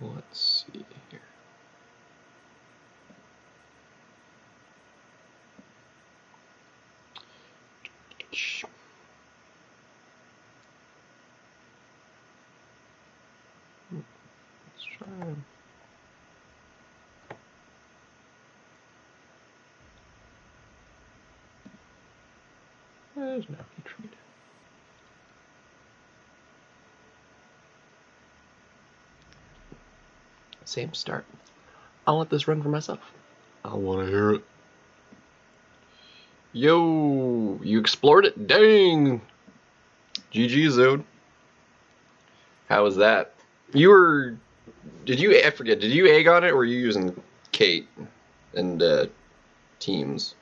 Let's see here. Let's try. There's no retreat. Same start. I'll let this run for myself. I want to hear it. Yo, you explored it? Dang! GG, Zode. How was that? You were... I forget, did you egg on it, or were you using Kate and teams?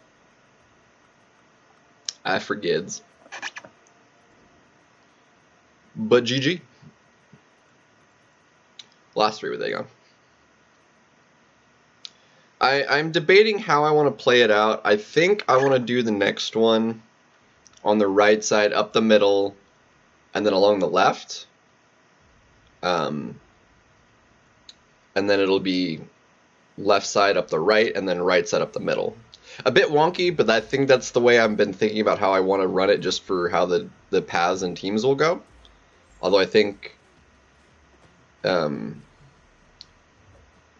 I forgets. But GG. Last 3 with Aegon. I'm debating how I want to play it out. I think I want to do the next one on the right side, up the middle, and then along the left. And then it'll be left side up the right, and then right side up the middle. A bit wonky, but I think that's the way I've been thinking about how I want to run it, just for how the paths and teams will go. Although I think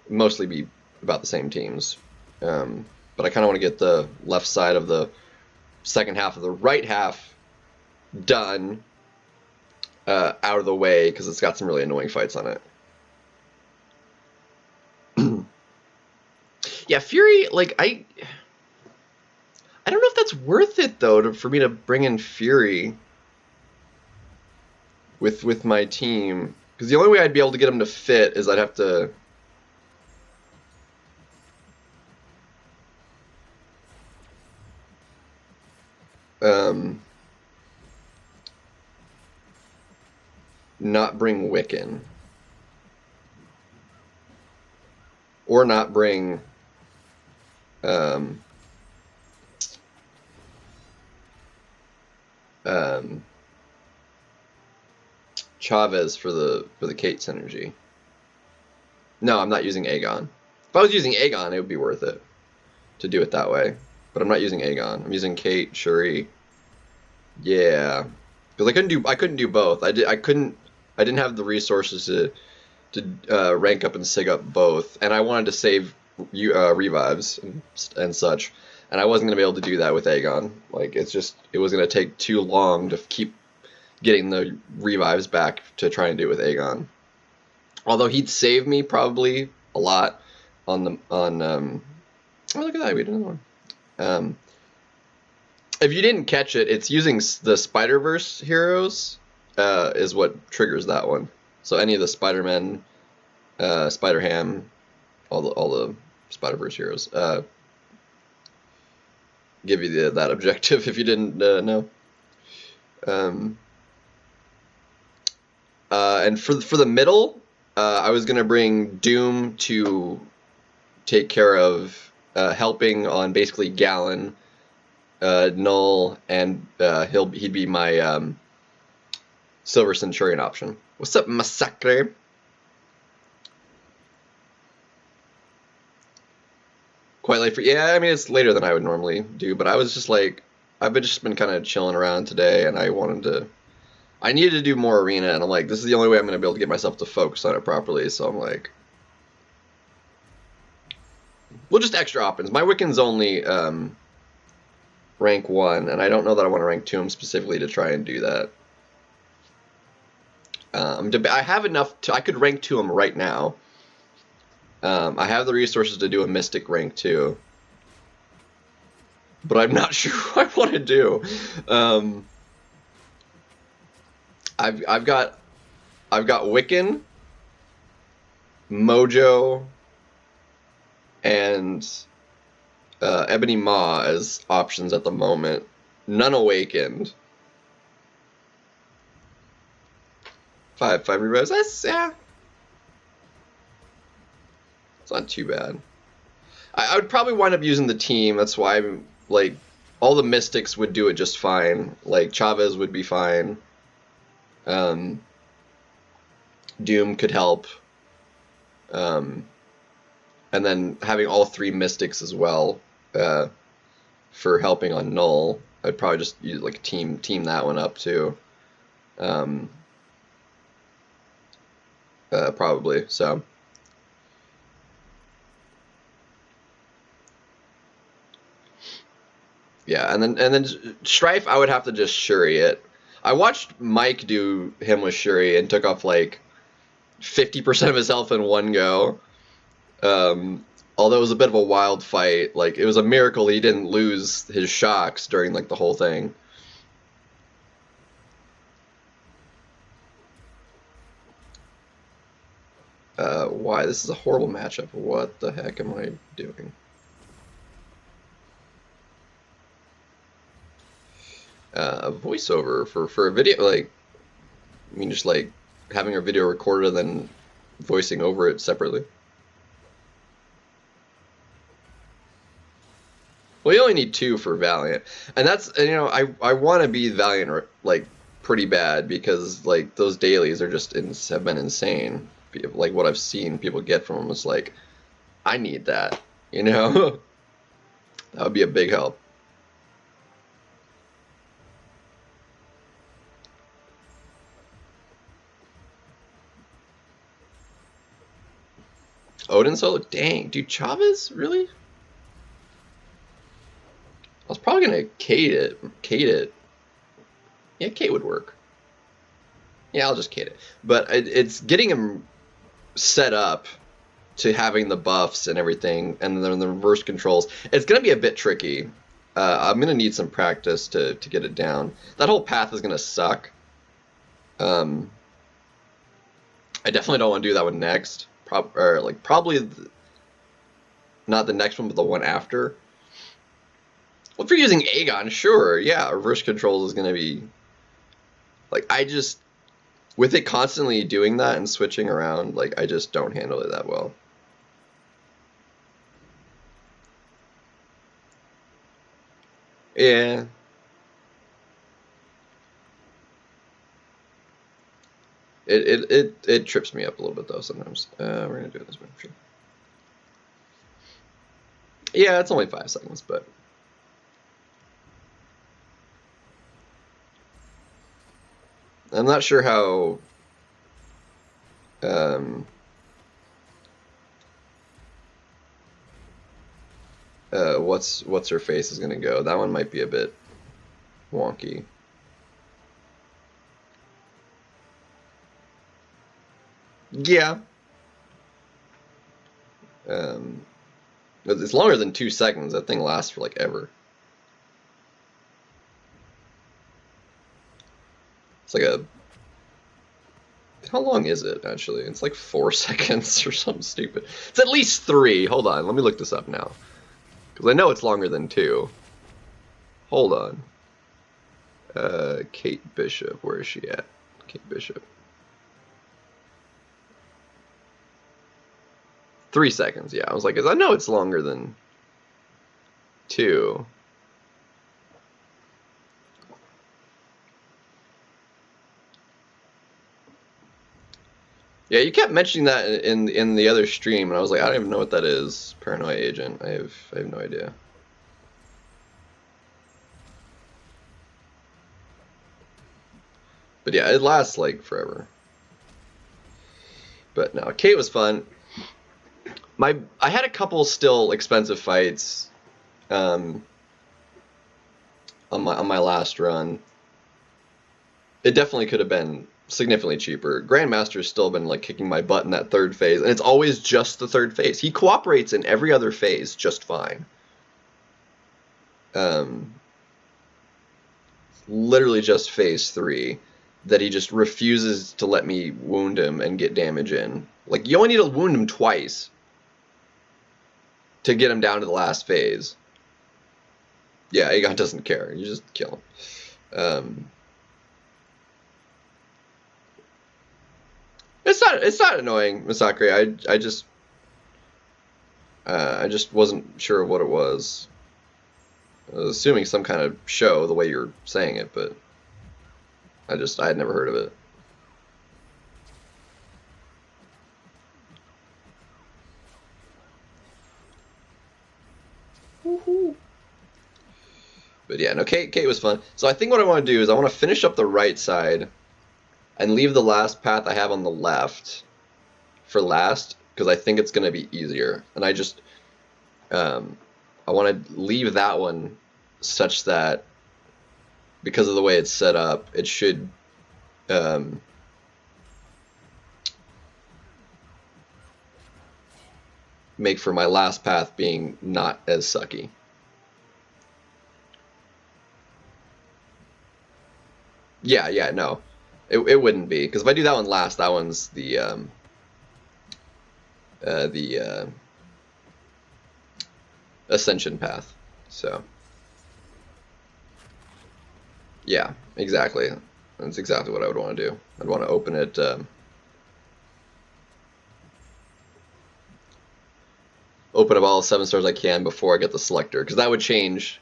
mostly be about the same teams. But I kind of want to get the left side of the second half of the right half done out of the way, because it's got some really annoying fights on it. Yeah, Fury, like, I don't know if that's worth it, though, for me to bring in Fury with my team. Because the only way I'd be able to get him to fit is I'd have to... not bring Wiccan. Or not bring... Chavez for the Kate synergy. No, I'm not using Aegon. If I was using Aegon, it would be worth it to do it that way. But I'm not using Aegon. I'm using Kate, Shuri. Yeah, because I couldn't do both. I didn't have the resources to rank up and sig up both, and I wanted to save revives and such, and I wasn't gonna be able to do that with Aegon. Like, it was gonna take too long to keep getting the revives back to try and do it with Aegon. Although he'd save me probably a lot on oh, look at that, we did another one. If you didn't catch it, it's using the Spider-Verse heroes is what triggers that one. So any of the Spider-Man, Spider-Ham, all the Spider-Verse heroes give you that objective if you didn't know. And for the middle, I was gonna bring Doom to take care of helping on basically Gallon, Null, and he'd be my Silver Centurion option. What's up, Massacre? Quite late for... Yeah, I mean, it's later than I would normally do, but I was just like... I've just been kind of chilling around today, and I wanted to... I needed to do more Arena, and I'm like, this is the only way I'm going to be able to get myself to focus on it properly, so I'm like... Well, just extra options. My Wiccan's only rank 1, and I don't know that I want to rank 2 him specifically to try and do that. I have enough to... I could rank 2 him right now. I have the resources to do a Mystic rank 2. But I'm not sure what I want to do. I've got Wiccan, Mojo, and Ebony Maw as options at the moment. None awakened. 5 revives. That's, yeah. It's not too bad. I would probably wind up using the team. That's why I'm like all the mystics would do it just fine. Like Chavez would be fine. Doom could help. And then having all 3 mystics as well for helping on Null. I'd probably just use like team that one up too. Probably so. Yeah, and then Strife, I would have to just Shuri it. I watched Mike do him with Shuri and took off like 50% of his health in one go. Although it was a bit of a wild fight, like it was a miracle he didn't lose his shocks during like the whole thing. Why? This is a horrible matchup. What the heck am I doing? A voiceover for a video, like, I mean, just like having our video recorded and then voicing over it separately. Well, you only need 2 for Valiant, and that's, you know, I want to be Valiant like pretty bad because like those dailies are just have been insane. Like what I've seen people get from them is like, I need that, you know. That would be a big help. Odin solo? Dang, dude, Chavez? Really? I was probably gonna Kate it. Yeah, Kate would work. Yeah, I'll just Kate it. But it's getting him set up to having the buffs and everything, and then the reverse controls. It's gonna be a bit tricky. I'm gonna need some practice to get it down. That whole path is gonna suck. I definitely don't want to do that one next. Probably not the next one, but the one after. Well, if you're using Aegon, sure, yeah, reverse controls is gonna be like, with it constantly doing that and switching around, like I just don't handle it that well. Yeah. It trips me up a little bit though sometimes. We're gonna do it this way, sure. Yeah, it's only 5 seconds, but I'm not sure how what's her face is gonna go. That one might be a bit wonky. Yeah. It's longer than 2 seconds. That thing lasts for like ever. It's like a... How long is it, actually? It's like 4 seconds or something stupid. It's at least 3. Hold on, let me look this up now. Because I know it's longer than 2. Hold on. Kate Bishop, where is she at? Kate Bishop. 3 seconds, yeah. I was like, I know it's longer than 2. Yeah, you kept mentioning that in the other stream, and I was like, I don't even know what that is. Paranoia Agent. I have no idea. But yeah, it lasts like forever. But no, Kate was fun. I had a couple still expensive fights on my last run. It definitely could have been significantly cheaper. Grandmaster's still been like kicking my butt in that 3rd phase, and it's always just the 3rd phase. He cooperates in every other phase just fine. Literally just phase 3 that he just refuses to let me wound him and get damage in. Like, you only need to wound him twice to get him down to the last phase. Yeah, Aegon doesn't care. You just kill him. It's not annoying, Masakri. I just wasn't sure what it was. I was assuming some kind of show the way you're saying it, but I had never heard of it. Woohoo. But yeah, no, Kate was fun. So I think what I want to do is I want to finish up the right side and leave the last path I have on the left for last, because I think it's going to be easier. And I just, I want to leave that one such that, because of the way it's set up, it should make for my last path being not as sucky. Yeah, no. It wouldn't be, because if I do that one last, that one's the ascension path. So yeah, exactly. That's exactly what I would want to do. I'd want to open it open up all 7 stars I can before I get the selector, because that would change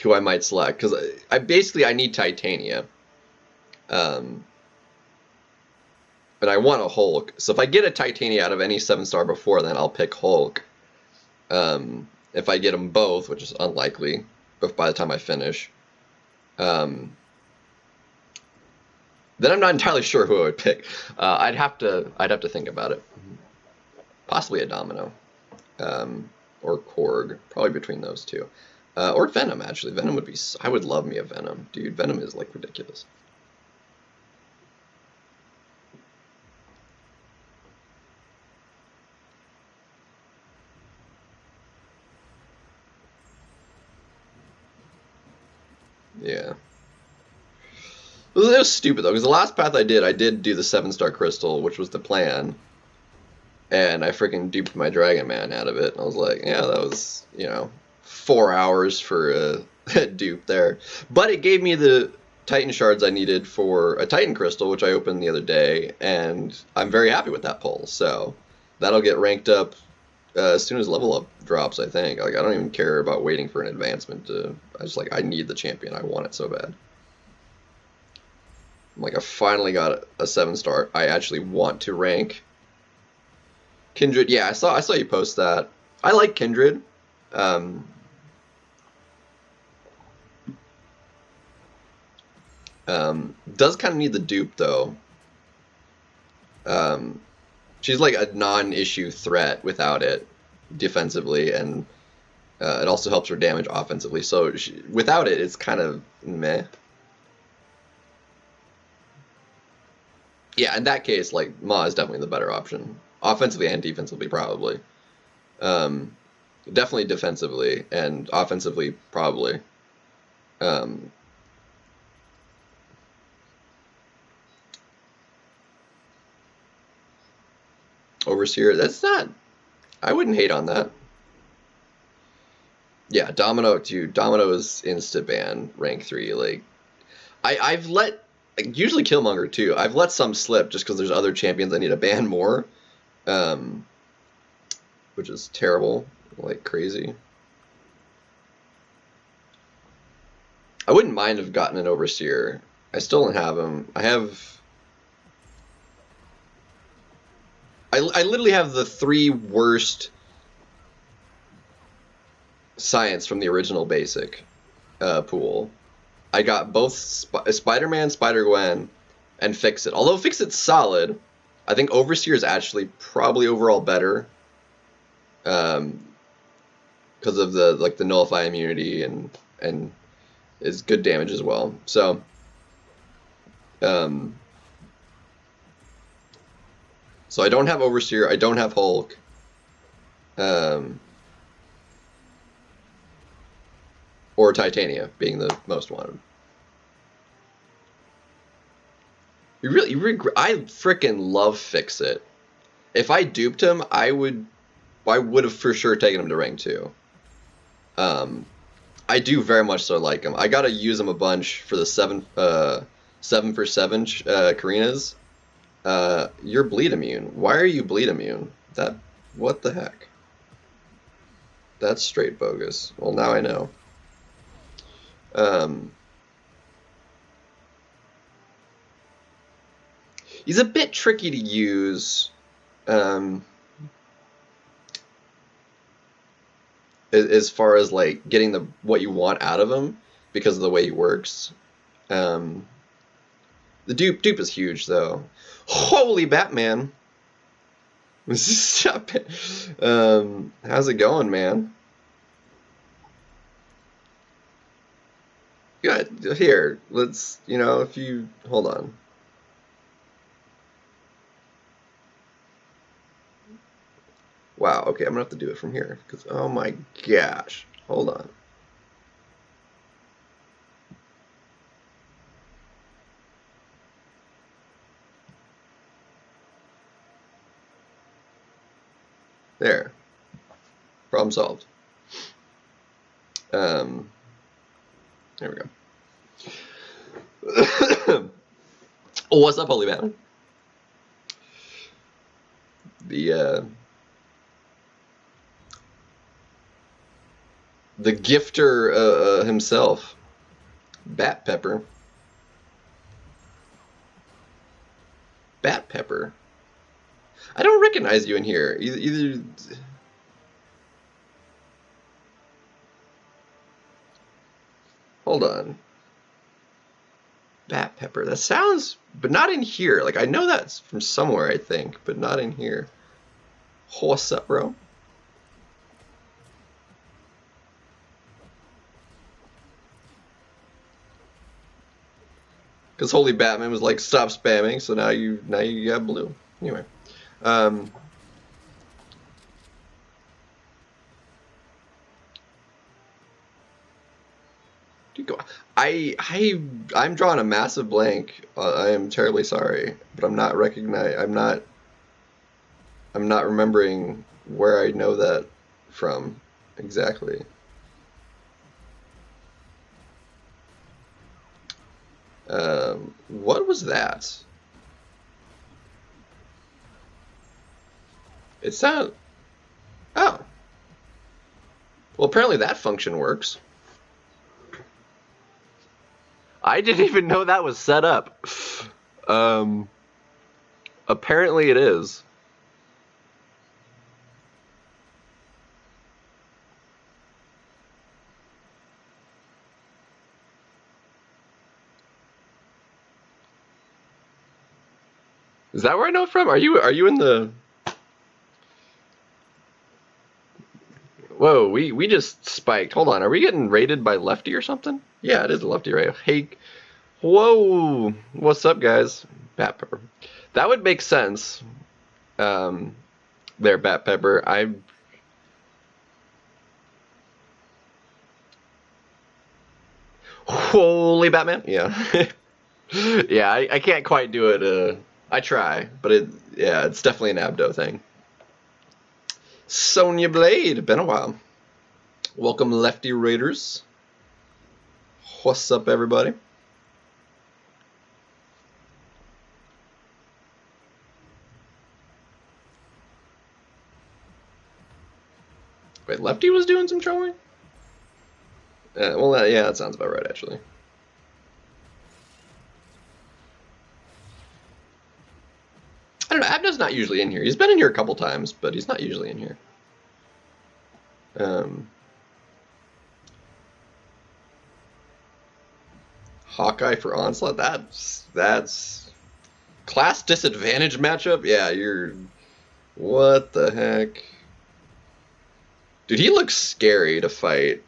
who I might select, because I need Titania. And I want a Hulk. So if I get a Titania out of any 7-star before, then I'll pick Hulk. If I get them both, which is unlikely, but by the time I finish, then I'm not entirely sure who I would pick. I'd have to think about it. Possibly a Domino, or Korg, probably between those two, or Venom. Actually, Venom would be. I would love me a Venom, dude. Venom is like ridiculous. Yeah. It was stupid though, because the last path I did do the 7-star crystal, which was the plan, and I freaking duped my Dragon Man out of it. And I was like, yeah, that was, 4 hours for a dupe there. But it gave me the Titan shards I needed for a Titan crystal, which I opened the other day, and I'm very happy with that pull. So that'll get ranked up as soon as level up drops, I think. Like, I don't even care about waiting for an advancement. I need the champion. I want it so bad. Like, I finally got a 7-star. I actually want to rank. Kindred, yeah, I saw you post that. I like Kindred. Does kind of need the dupe though. She's like a non-issue threat without it defensively, and it also helps her damage offensively. So without it, it's kind of meh. Yeah, in that case, like, Ma is definitely the better option. Offensively and defensively, probably. Definitely defensively, and offensively, probably. Overseer, that's not... I wouldn't hate on that. Yeah, Domino, dude. Domino is insta-ban, rank 3. Like, I've let... Like, usually Killmonger too. I've let some slip just because there's other champions I need to ban more, which is terrible, like crazy. I wouldn't mind have gotten an Overseer. I still don't have him. I literally have the 3 worst science from the original basic pool. I got both Spider-Man, Spider-Gwen, and Fix-It. Although Fix-It's solid, I think Overseer is actually probably overall better, because of the nullify immunity and is good damage as well. So, so I don't have Overseer. I don't have Hulk. Or Titania being the most wanted. I freaking love Fix-It. If I duped him, I would have for sure taken him to rank 2. I do very much so like him. I gotta use him a bunch for the 7 for 7 Karinas. You're bleed immune. Why are you bleed immune? What the heck? That's straight bogus. Well, now I know. He's a bit tricky to use. As far as like getting what you want out of him because of the way he works. The dupe is huge though. Holy Batman! Stop it. How's it going, man? Good. Here, let's, if you hold on. Wow, okay, I'm gonna have to do it from here because oh my gosh. Hold on. There. Problem solved. There we go. Oh, what's up, Holy Batman? The gifter himself, Bat Pepper. Bat Pepper. I don't recognize you in here. Either. Hold on. Bat Pepper. That sounds, but not in here. Like I know that's from somewhere, I think, but not in here. What's up, bro? Because Holy Batman was like, stop spamming, so now you got blue. Anyway. I'm drawing a massive blank. I am terribly sorry, but I'm not remembering where I know that from exactly. What was that? It sounded... Oh. Well, apparently that function works. I didn't even know that was set up. Apparently it is. Is that where I know it from? Are you in the... Whoa, we just spiked. Hold on, are we getting raided by Lefty or something? Yeah, it is a Lefty raid. Hey, whoa, what's up, guys? Bat Pepper. That would make sense. There, Bat Pepper. Holy Batman. Yeah. Yeah, I can't quite do it. I try, but it's definitely an Abdo thing. Sonya Blade, been a while. Welcome, Lefty Raiders. What's up, everybody? Wait, Lefty was doing some trolling? Well, yeah, that sounds about right, actually. I don't know, Abdo's not usually in here. He's been in here a couple times, but he's not usually in here. Hawkeye for Onslaught? That's class disadvantage matchup? Yeah, what the heck? Dude, he looks scary to fight.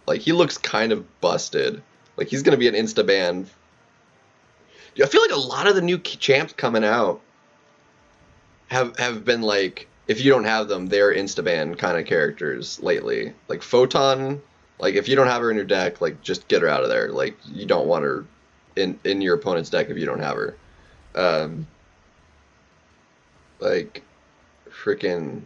Like, he looks kind of busted. Like, he's gonna be an insta-ban. Dude, I feel like a lot of the new champs coming out have been like, if you don't have them, they're insta-ban kind of characters lately. Like Photon, like if you don't have her in your deck, like just get her out of there. Like you don't want her in your opponent's deck if you don't have her. Like freaking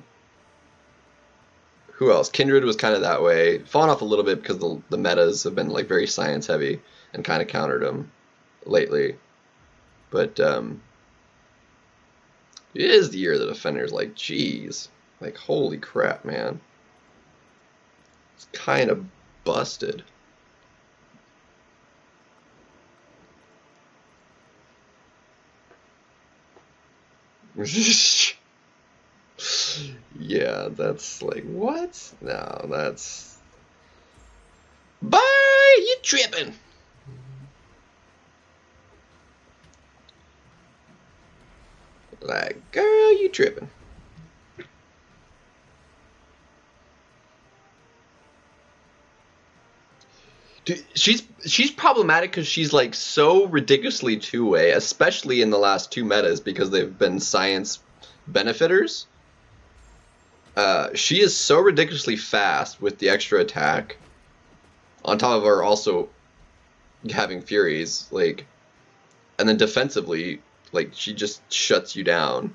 who else? Kindred was kind of that way. Fallen off a little bit because the metas have been like very science heavy and kind of countered them lately. But it is the year of the Defenders. Like, geez. Like, holy crap, man. It's kind of busted. Yeah, that's like, what? No, that's... Bye! You tripping! Like, girl, you tripping. Dude, she's problematic because she's like so ridiculously two-way, especially in the last two metas because they've been science benefiters. She is so ridiculously fast with the extra attack, on top of her also having Furies, like, and then defensively, like, she just shuts you down.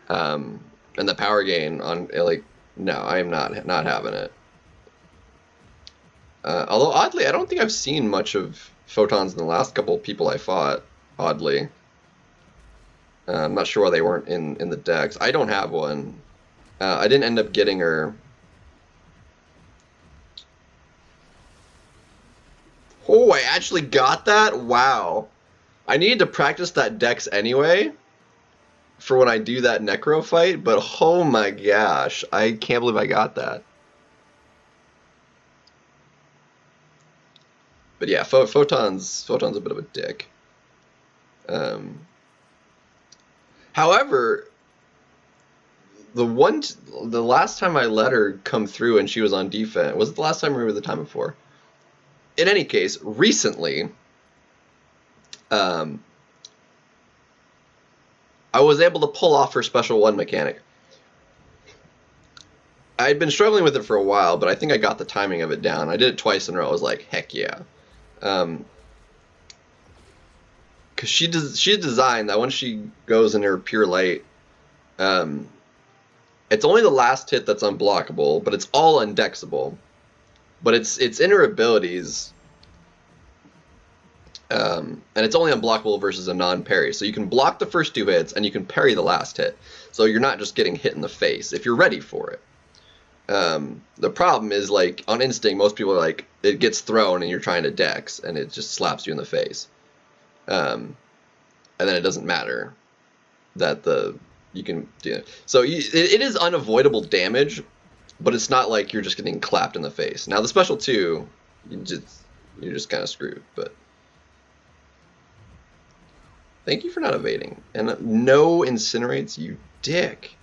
And the power gain on, like, no, I am not having it. Although, oddly, I don't think I've seen much of photons in the last couple of people I fought, oddly. I'm not sure why they weren't in the decks. I don't have one. I didn't end up getting her. Oh, I actually got that? Wow. I needed to practice that dex anyway for when I do that Necro fight, but oh my gosh, I can't believe I got that. But yeah, Photon's a bit of a dick. However, the last time I let her come through and she was on defense, was it the last time or the time before? In any case, recently, I was able to pull off her special one mechanic. I had been struggling with it for a while, but I think I got the timing of it down. I did it twice in a row. I was like, heck yeah. Because she designed that when she goes in her pure light, it's only the last hit that's unblockable, but it's all undexable. But it's in her abilities, and it's only unblockable versus a non-parry. So you can block the first two hits, and you can parry the last hit. So you're not just getting hit in the face if you're ready for it. The problem is, like, on instinct, most people are like, it gets thrown and you're trying to dex, and it just slaps you in the face. And then it doesn't matter that you can do it. So it is unavoidable damage, but it's not like you're just getting clapped in the face. Now the special 2, you're just kind of screwed, but thank you for not evading. And no incinerates, you dick.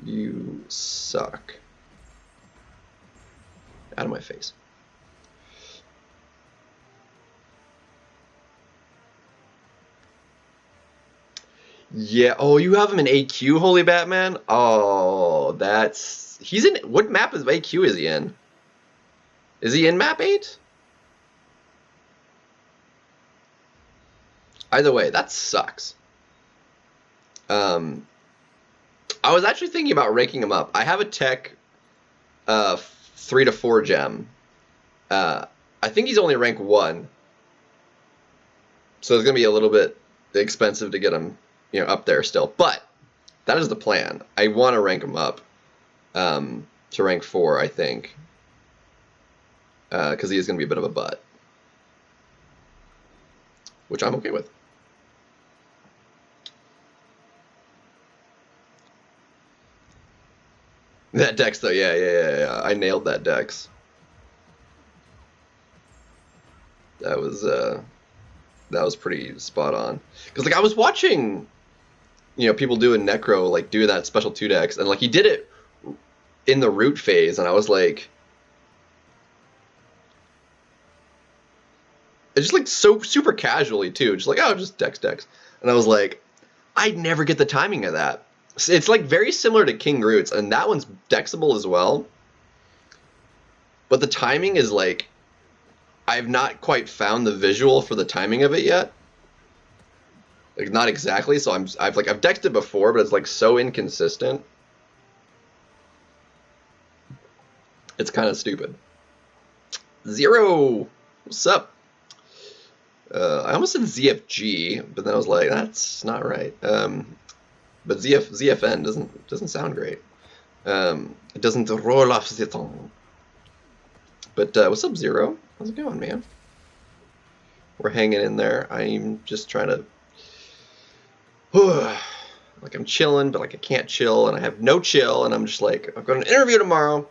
You suck. Out of my face. Yeah. Oh, you have him in AQ, Holy Batman? Oh, he's in... What map of AQ is he in? Is he in map 8? Either way, that sucks. I was actually thinking about ranking him up. I have a tech 3 to 4 gem. I think he's only rank 1. So it's going to be a little bit expensive to get him, up there still. But that is the plan. I want to rank him up to rank 4, I think. Because he is going to be a bit of a butt. Which I'm okay with. That dex, though, yeah. I nailed that dex. That was pretty spot on. Because, like, I was watching, people doing Necro, like, do that special 2 dex, and, like, he did it in the root phase, and I was like... It's just, like, so super casually, too. Just like, oh, just dex. And I was like, I'd never get the timing of that. It's like very similar to King Roots, and that one's dexable as well. But the timing is like, I've not quite found the visual for the timing of it yet. Like, not exactly. So I've dexed it before, but it's like so inconsistent. It's kind of stupid. Zero, what's up? I almost said ZFG, but then I was like, that's not right. But ZFN doesn't sound great. It doesn't roll off the tongue. But what's up, Zero? How's it going, man? We're hanging in there. I'm just trying to like I'm chilling, but like I can't chill, and I have no chill, and I'm just like, I've got an interview tomorrow.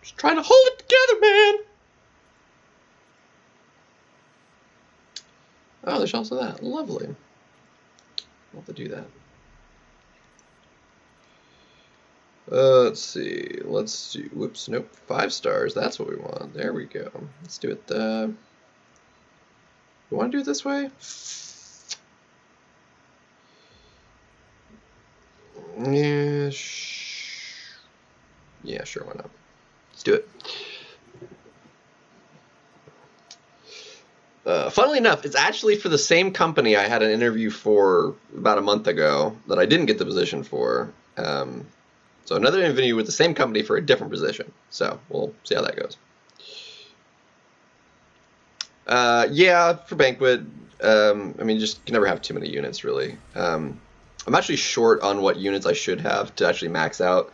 Just trying to hold it together, man. Oh, there's also that. Lovely. I'll have to do that. Let's see. Let's do. Whoops. Nope. 5 stars. That's what we want. There we go. Let's do it. You want to do it this way? Yeah. Yeah. Sure. Why not? Let's do it. Funnily enough, it's actually for the same company I had an interview for about a month ago that I didn't get the position for. So another interview with the same company for a different position. So we'll see how that goes. Yeah, for Banquet. I mean, just can never have too many units, really. I'm actually short on what units I should have to actually max out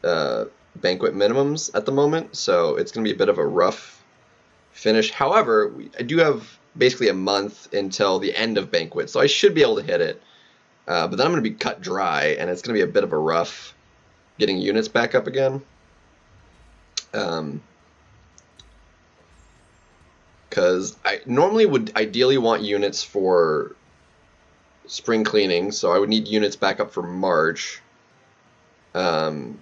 Banquet minimums at the moment, so it's going to be a bit of a rough finish. However, I do have basically a month until the end of Banquet, so I should be able to hit it. But then I'm going to be cut dry, and it's going to be a bit of a rough getting units back up again. Because I normally would ideally want units for spring cleaning, so I would need units back up for March. And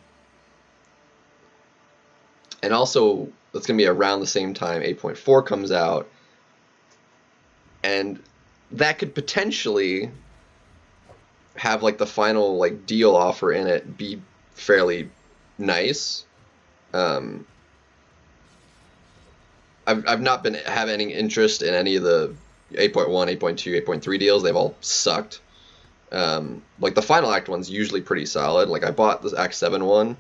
also, it's going to be around the same time 8.4 comes out. And that could potentially have like the final like deal offer in it be fairly nice. I've not been having any interest in any of the 8.1, 8.2, 8.3 deals. They've all sucked. Like the final act one's usually pretty solid. Like I bought this Act 7 one,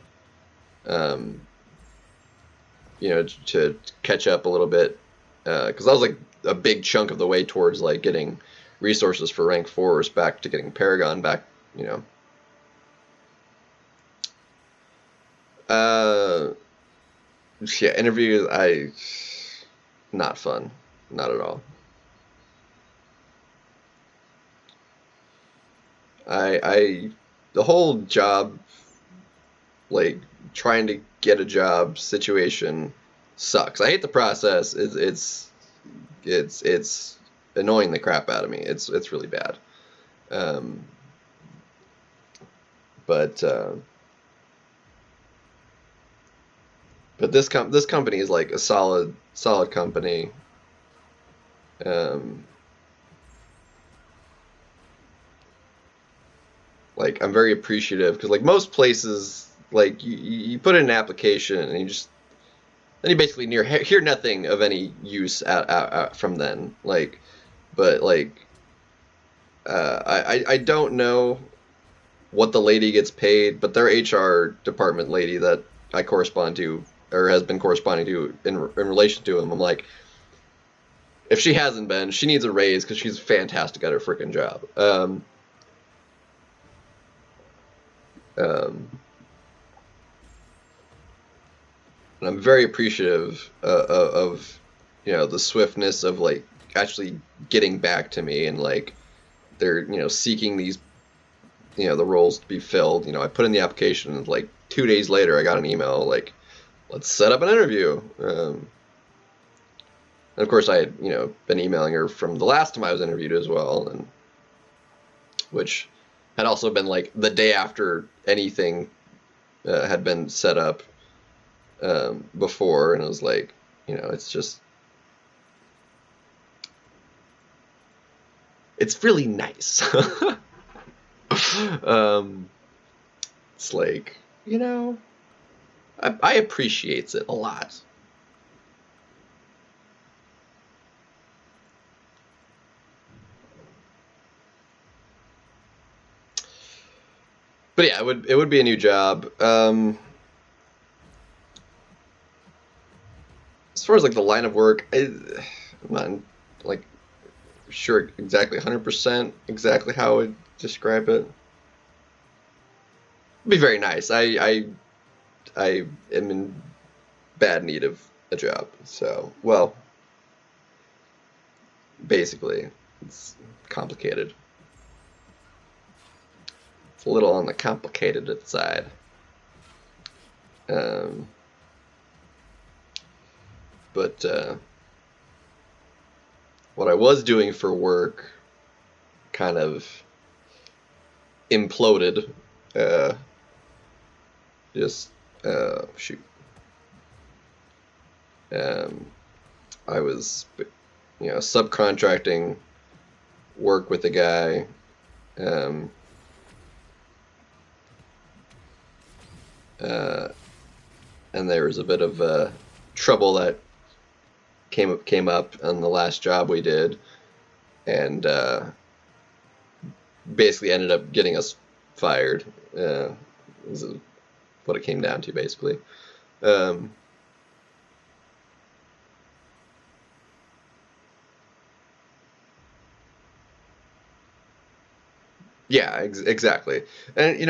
you know, to catch up a little bit, because that was like a big chunk of the way towards like getting resources for rank 4s back to getting Paragon back, you know. Yeah, interviews, not fun, not at all. The whole job, like trying to get a job situation sucks. I hate the process. It's annoying the crap out of me. It's really bad. But this company is like a solid company. Like I'm very appreciative because like most places, like you put in an application and you basically hear nothing of any use out from then. Like, but like I don't know what the lady gets paid, but their HR department lady that I correspond to or has been corresponding to in relation to him, I'm like, if she hasn't been, she needs a raise because she's fantastic at her freaking job. And I'm very appreciative of you know the swiftness of like actually getting back to me, and like they're, you know, seeking these, you know, the roles to be filled. You know, I put in the application and like 2 days later I got an email like, let's set up an interview. And of course I had, you know, been emailing her from the last time I was interviewed as well, and which had also been like the day after anything had been set up before, and it was like, you know, it's really nice. It's like, you know, I appreciates it a lot. But yeah, it would be a new job. As far as like the line of work, I'm not like sure exactly 100% exactly how I would describe it. It'd be very nice. I am in bad need of a job. So, well, basically. It's complicated. It's a little on the complicated side. But what I was doing for work kind of imploded. Shoot. I was, subcontracting work with a guy. And there was a bit of trouble that came up on the last job we did, and basically ended up getting us fired. Is what it came down to, basically. Yeah, exactly. And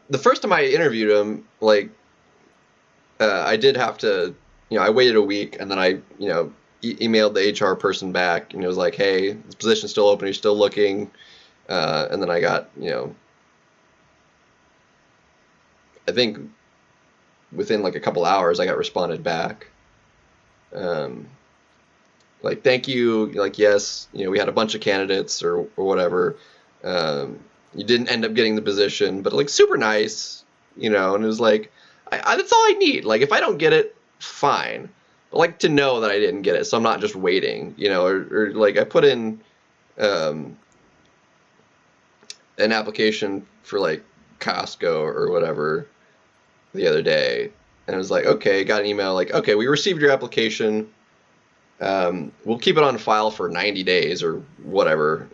the first time I interviewed him, like, I did have to, I waited a week, and then I, emailed the HR person back, and it was like, hey, this position's still open, you're still looking. And then I got, I think within like a couple hours, I got responded back. Like, thank you, like, yes, we had a bunch of candidates or whatever. You didn't end up getting the position, but like super nice, and it was like, that's all I need. Like, if I don't get it, fine. But like to know that I didn't get it, so I'm not just waiting, or like I put in an application for like Costco or whatever the other day, and it was like, okay, got an email like, okay, we received your application. We'll keep it on file for 90 days or whatever.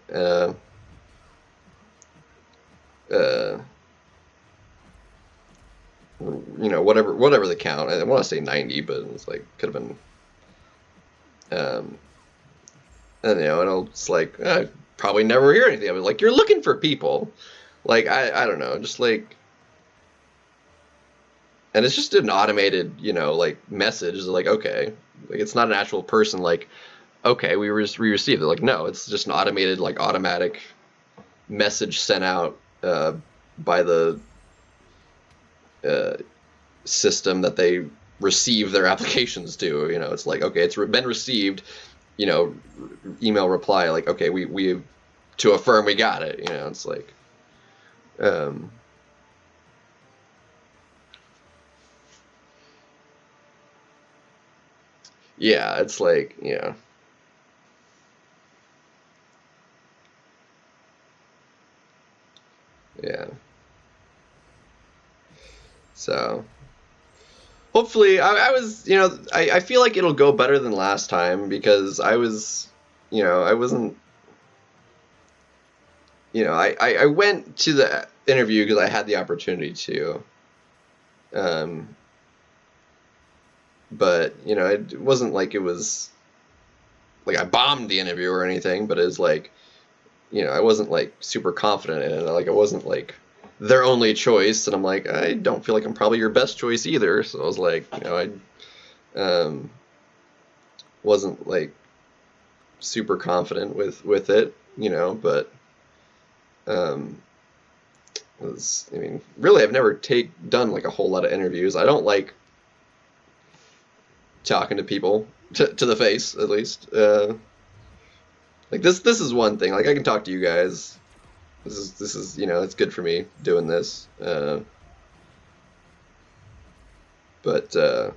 Whatever the count. I want to say 90, but it's like could have been. And it's like probably never hear anything. I was like, you're looking for people, like I don't know, just like, and it's just an automated like message. Like, okay, like it's not an actual person. Like, okay, we received it. Like, no, it's just an automated, like, automatic message sent out by the system that they receive their applications to. It's like, okay, it's been received. Email reply like, okay, we to affirm we got it. It's like, yeah, it's like, yeah. Yeah. So hopefully I was, I feel like it'll go better than last time because I was, I wasn't, I went to the interview because I had the opportunity to. But, it wasn't like it was like I bombed the interview or anything, but it was like, I wasn't like super confident in it. Like, I wasn't like their only choice, and I'm like, I don't feel like I'm probably your best choice either. So I was like, I wasn't like super confident with it, but really I've never done like a whole lot of interviews. I don't like talking to people to the face, at least. Like this is one thing. Like, I can talk to you guys. This is it's good for me doing this. But I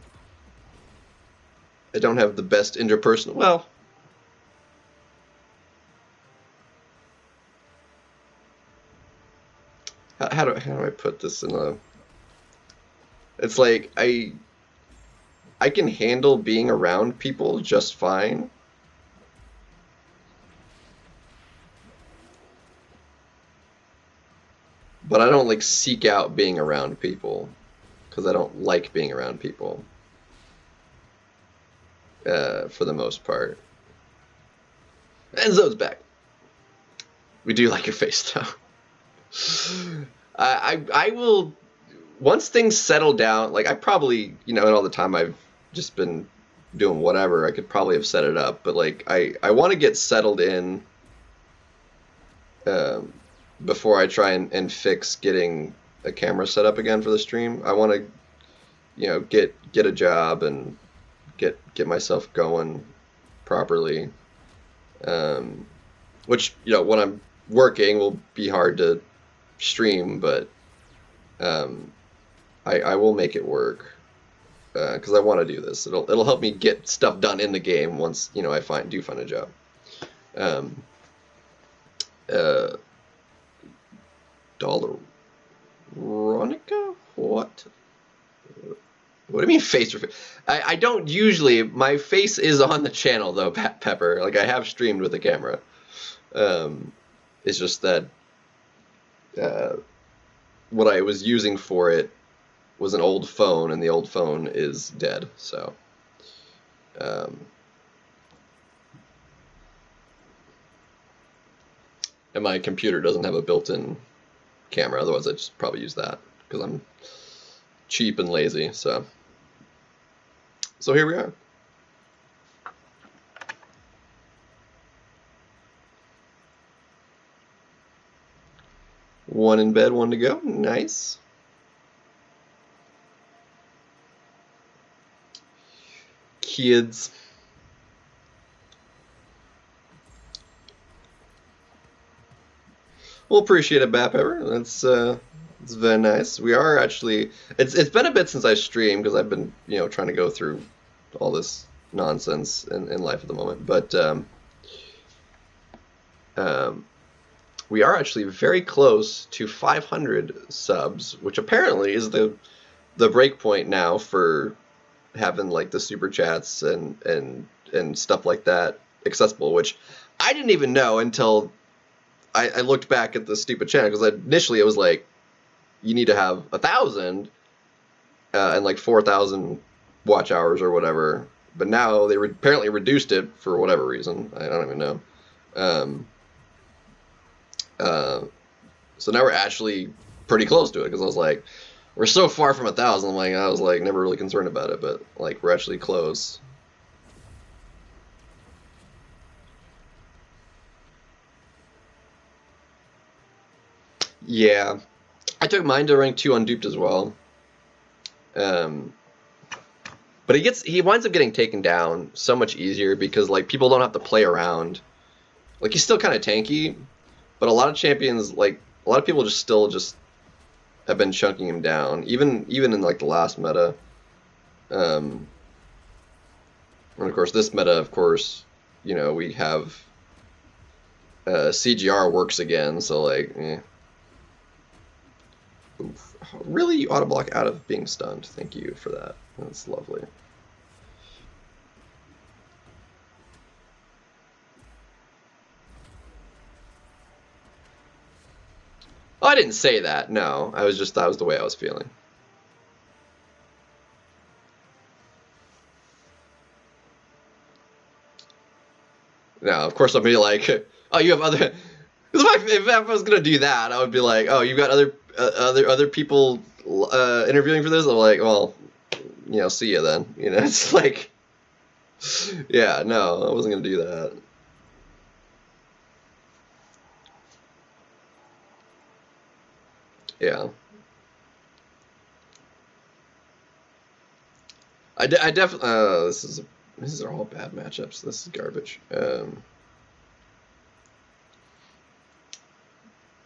don't have the best interpersonal. Well, how do I put this in a? It's like I can handle being around people just fine. But I don't like seek out being around people because I don't like being around people for the most part. Enzo's back. We do like your face though. I will, once things settle down, like I probably, in all the time I've just been doing whatever, I could probably have set it up. But like, I want to get settled in before I try and fix getting a camera set up again for the stream. I want to, you know, get a job and get myself going properly. Which, you know, when I'm working will be hard to stream, but I will make it work because I want to do this. It'll help me get stuff done in the game once, you know, I do find a job. Dollaronica? What? What do you mean face? I don't usually. My face is on the channel though, Pepper. Like I have streamed with the camera. It's just that what I was using for it was an old phone, and the old phone is dead. So, and my computer doesn't have a built-in camera. Otherwise, I'd just probably use that because I'm cheap and lazy. So here we are. One in bed, one to go. Nice. Kids. We'll appreciate it, Bap Ever. That's it's very nice. We are actually. It's been a bit since I streamed because I've been, you know, trying to go through all this nonsense in life at the moment. But we are actually very close to 500 subs, which apparently is the break point now for having like the super chats and stuff like that accessible, which I didn't even know until I looked back at the stupid channel, because initially it was like you need to have 1,000 and like 4,000 watch hours or whatever, but now they apparently reduced it for whatever reason. I don't even know. So now we're actually pretty close to it, because I was like, we're so far from 1,000. I'm like, I was like never really concerned about it, but like we're actually close. Yeah, I took mine to rank 2 unduped as well. But he winds up getting taken down so much easier because like people don't have to play around. Like he's still kind of tanky, but a lot of champions, like a lot of people still have been chunking him down, even in like the last meta. And of course this meta, of course, you know, we have CGR works again, so like, Oof. Really, you auto block out of being stunned. Thank you for that. That's lovely. Oh, I didn't say that. No, that was the way I was feeling. Now, of course, I'll be like, oh, you have other. If I was gonna do that, I would be like, oh, you've got other people interviewing for this. I'm like, well, you know, see you then. You know, it's like, yeah, no, I wasn't gonna do that. Yeah. I definitely. These are all bad matchups. This is garbage.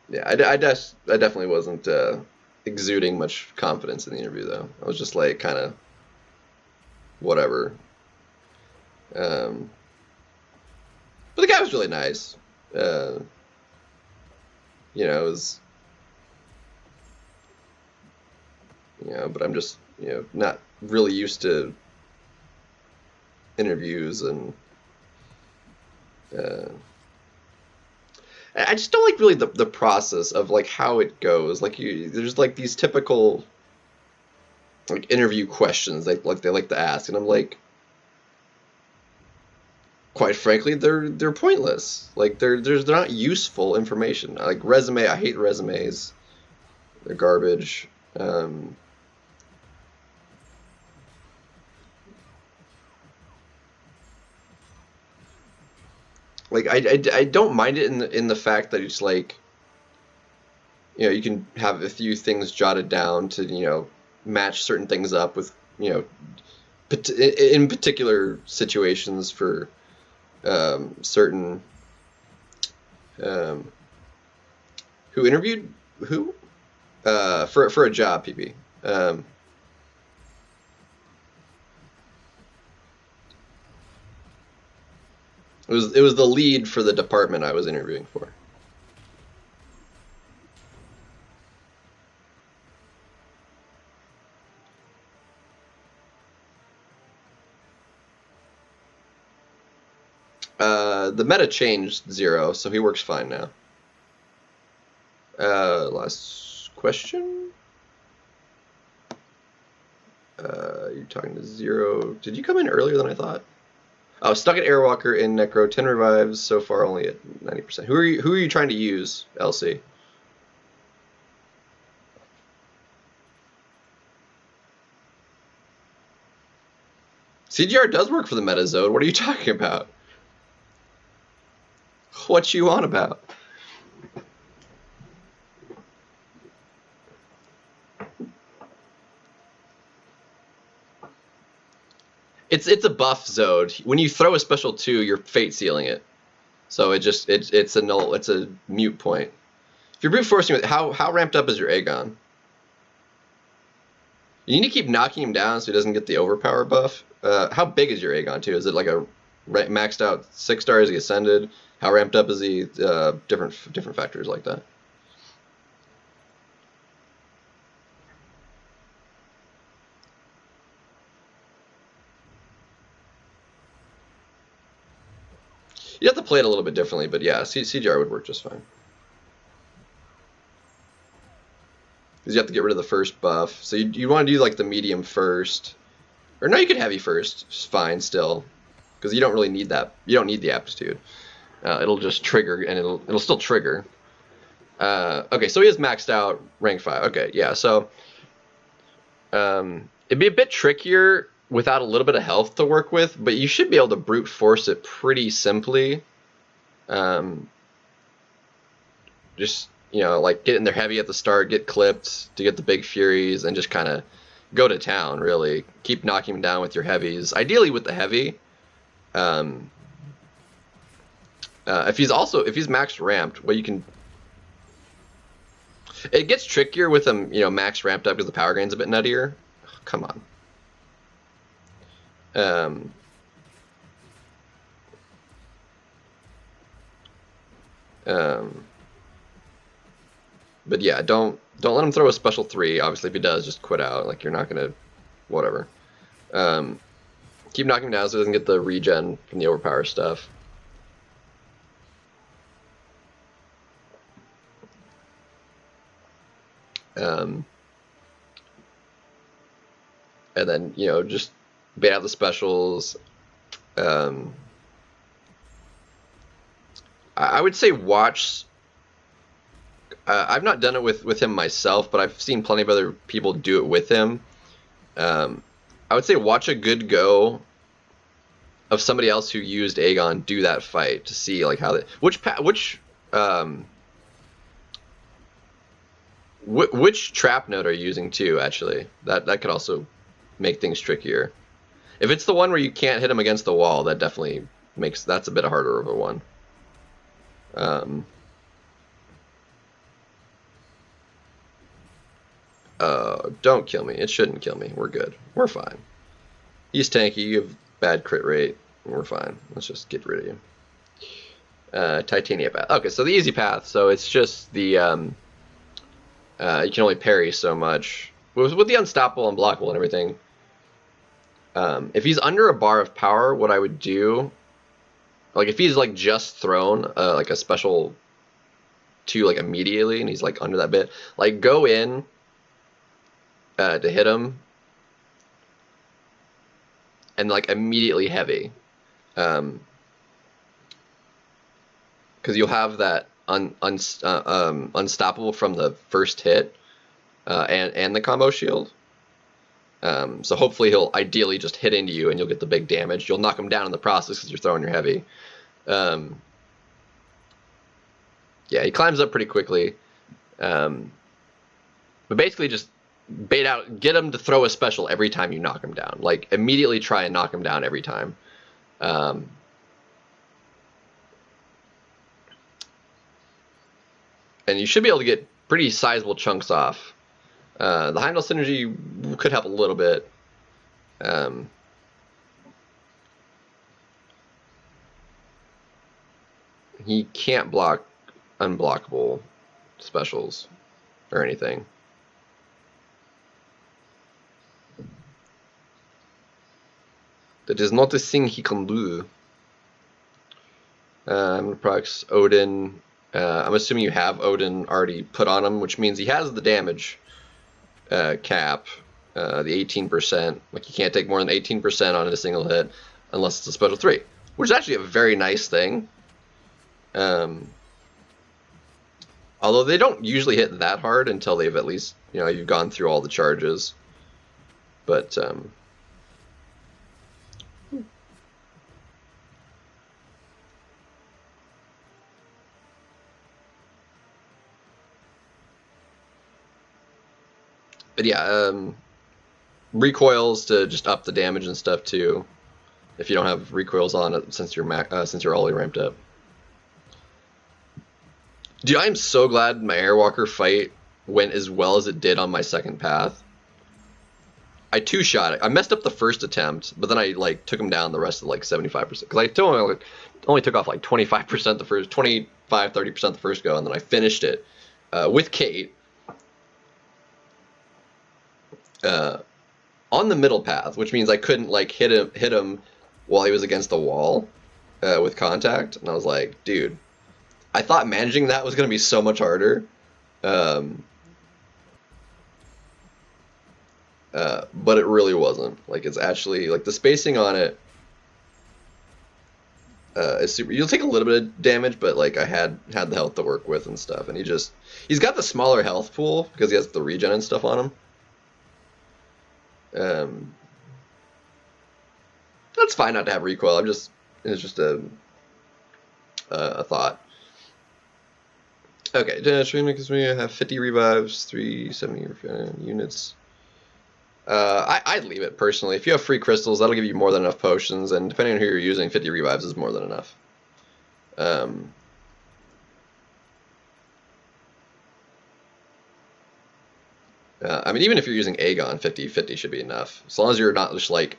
Yeah, I definitely wasn't exuding much confidence in the interview, though. I was just like kind of whatever. But the guy was really nice. You know, it was, you know, but I'm just, you know, not really used to interviews, and I just don't like really the process of like how it goes. Like there's like these typical like interview questions they like to ask, and I'm like, quite frankly, they're pointless. Like they're not useful information. Like resume, I hate resumes. They're garbage. like I don't mind it in the fact that it's like, you know, you can have a few things jotted down to, you know, match certain things up with, you know, in particular situations for certain um, who interviewed who for a job, PP. It was the lead for the department I was interviewing for. The meta changed 0, so he works fine now. Last question. You're talking to 0. Did you come in earlier than I thought? Oh, stuck at Airwalker in Necro. 10 revives so far, only at 90%. Who are you trying to use, LC? CGR does work for the meta zone. What are you talking about? What you on about? It's a buff zone. When you throw a special 2, you're fate sealing it. So it's a null. It's a mute point. If you're brute forcing it, how ramped up is your Aegon? You need to keep knocking him down so he doesn't get the overpower buff. How big is your Aegon too? Is it like a maxed out 6-star? Is he ascended? How ramped up is he? Different factors like that. You have to play it a little bit differently, but yeah, CGR would work just fine. Because you have to get rid of the first buff. So you want to do like the medium first. Or no, you could heavy first. It's fine still. Because you don't really need that. You don't need the aptitude. It'll just trigger, and it'll still trigger. Okay, so he has maxed out rank 5. Okay, yeah, so it'd be a bit trickier without a little bit of health to work with, but you should be able to brute force it pretty simply. Just, you know, like get in there heavy at the start, get clipped to get the big furies, and just kind of go to town, really. Keep knocking him down with your heavies. Ideally with the heavy. If he's max ramped, well, you can... It gets trickier with him, you know, max ramped up because the power gain's a bit nuttier. Oh, come on. But yeah, don't let him throw a special 3. Obviously, if he does, just quit out. Like, you're not gonna, whatever. Keep knocking him down so he doesn't get the regen from the overpower stuff. And then, you know, just bait out the specials. I would say watch. I've not done it with him myself, but I've seen plenty of other people do it with him. I would say watch a good go of somebody else who used Aegon do that fight to see like how which trap node are you using too? Actually, that could also make things trickier. If it's the one where you can't hit him against the wall, that definitely that's a bit harder of a one. Don't kill me. It shouldn't kill me. We're good. We're fine. He's tanky. You have bad crit rate. We're fine. Let's just get rid of you. Titania path. Okay, so the easy path. So it's just the you can only parry so much with the unstoppable, unblockable, and everything. If he's under a bar of power, what I would do, like if he's like just thrown like a special 2 like immediately, and he's like under that bit, like go in to hit him, and like immediately heavy, because you'll have that unstoppable from the first hit, and the combo shield. So hopefully he'll ideally just hit into you and you'll get the big damage. You'll knock him down in the process because you're throwing your heavy. Yeah, he climbs up pretty quickly. But basically just bait out, get him to throw a special every time you knock him down. Like, immediately try and knock him down every time. And you should be able to get pretty sizable chunks off. The Heimdall synergy could help a little bit. He can't block unblockable specials or anything. That is not a thing he can do. Procs Odin. I'm assuming you have Odin already put on him, which means he has the damage cap, the 18%. Like, you can't take more than 18% on a single hit unless it's a special 3, which is actually a very nice thing. Although they don't usually hit that hard until they've at least, you know, you've gone through all the charges. But yeah, recoils to just up the damage and stuff too. If you don't have recoils on it, since you're all the way ramped up. Dude, I'm so glad my Airwalker fight went as well as it did on my second path. I two-shot it. I messed up the first attempt, but then I like took him down the rest of like 75%. Because I only took off like 25% the first, 25-30% the first go, and then I finished it with Kate on the middle path, which means I couldn't like hit him while he was against the wall with contact. And I was like, dude, I thought managing that was going to be so much harder. But it really wasn't. Like, it's actually, like, the spacing on it is super. You'll take a little bit of damage, but, like, I had the health to work with and stuff. And he's got the smaller health pool because he has the regen and stuff on him. That's fine not to have recoil. It's just a thought. Okay, I have 50 revives, 370 units. I'd leave it personally. If you have free crystals, that'll give you more than enough potions, and depending on who you're using, 50 revives is more than enough. I mean, even if you're using Aegon, 50 should be enough. As long as you're not just like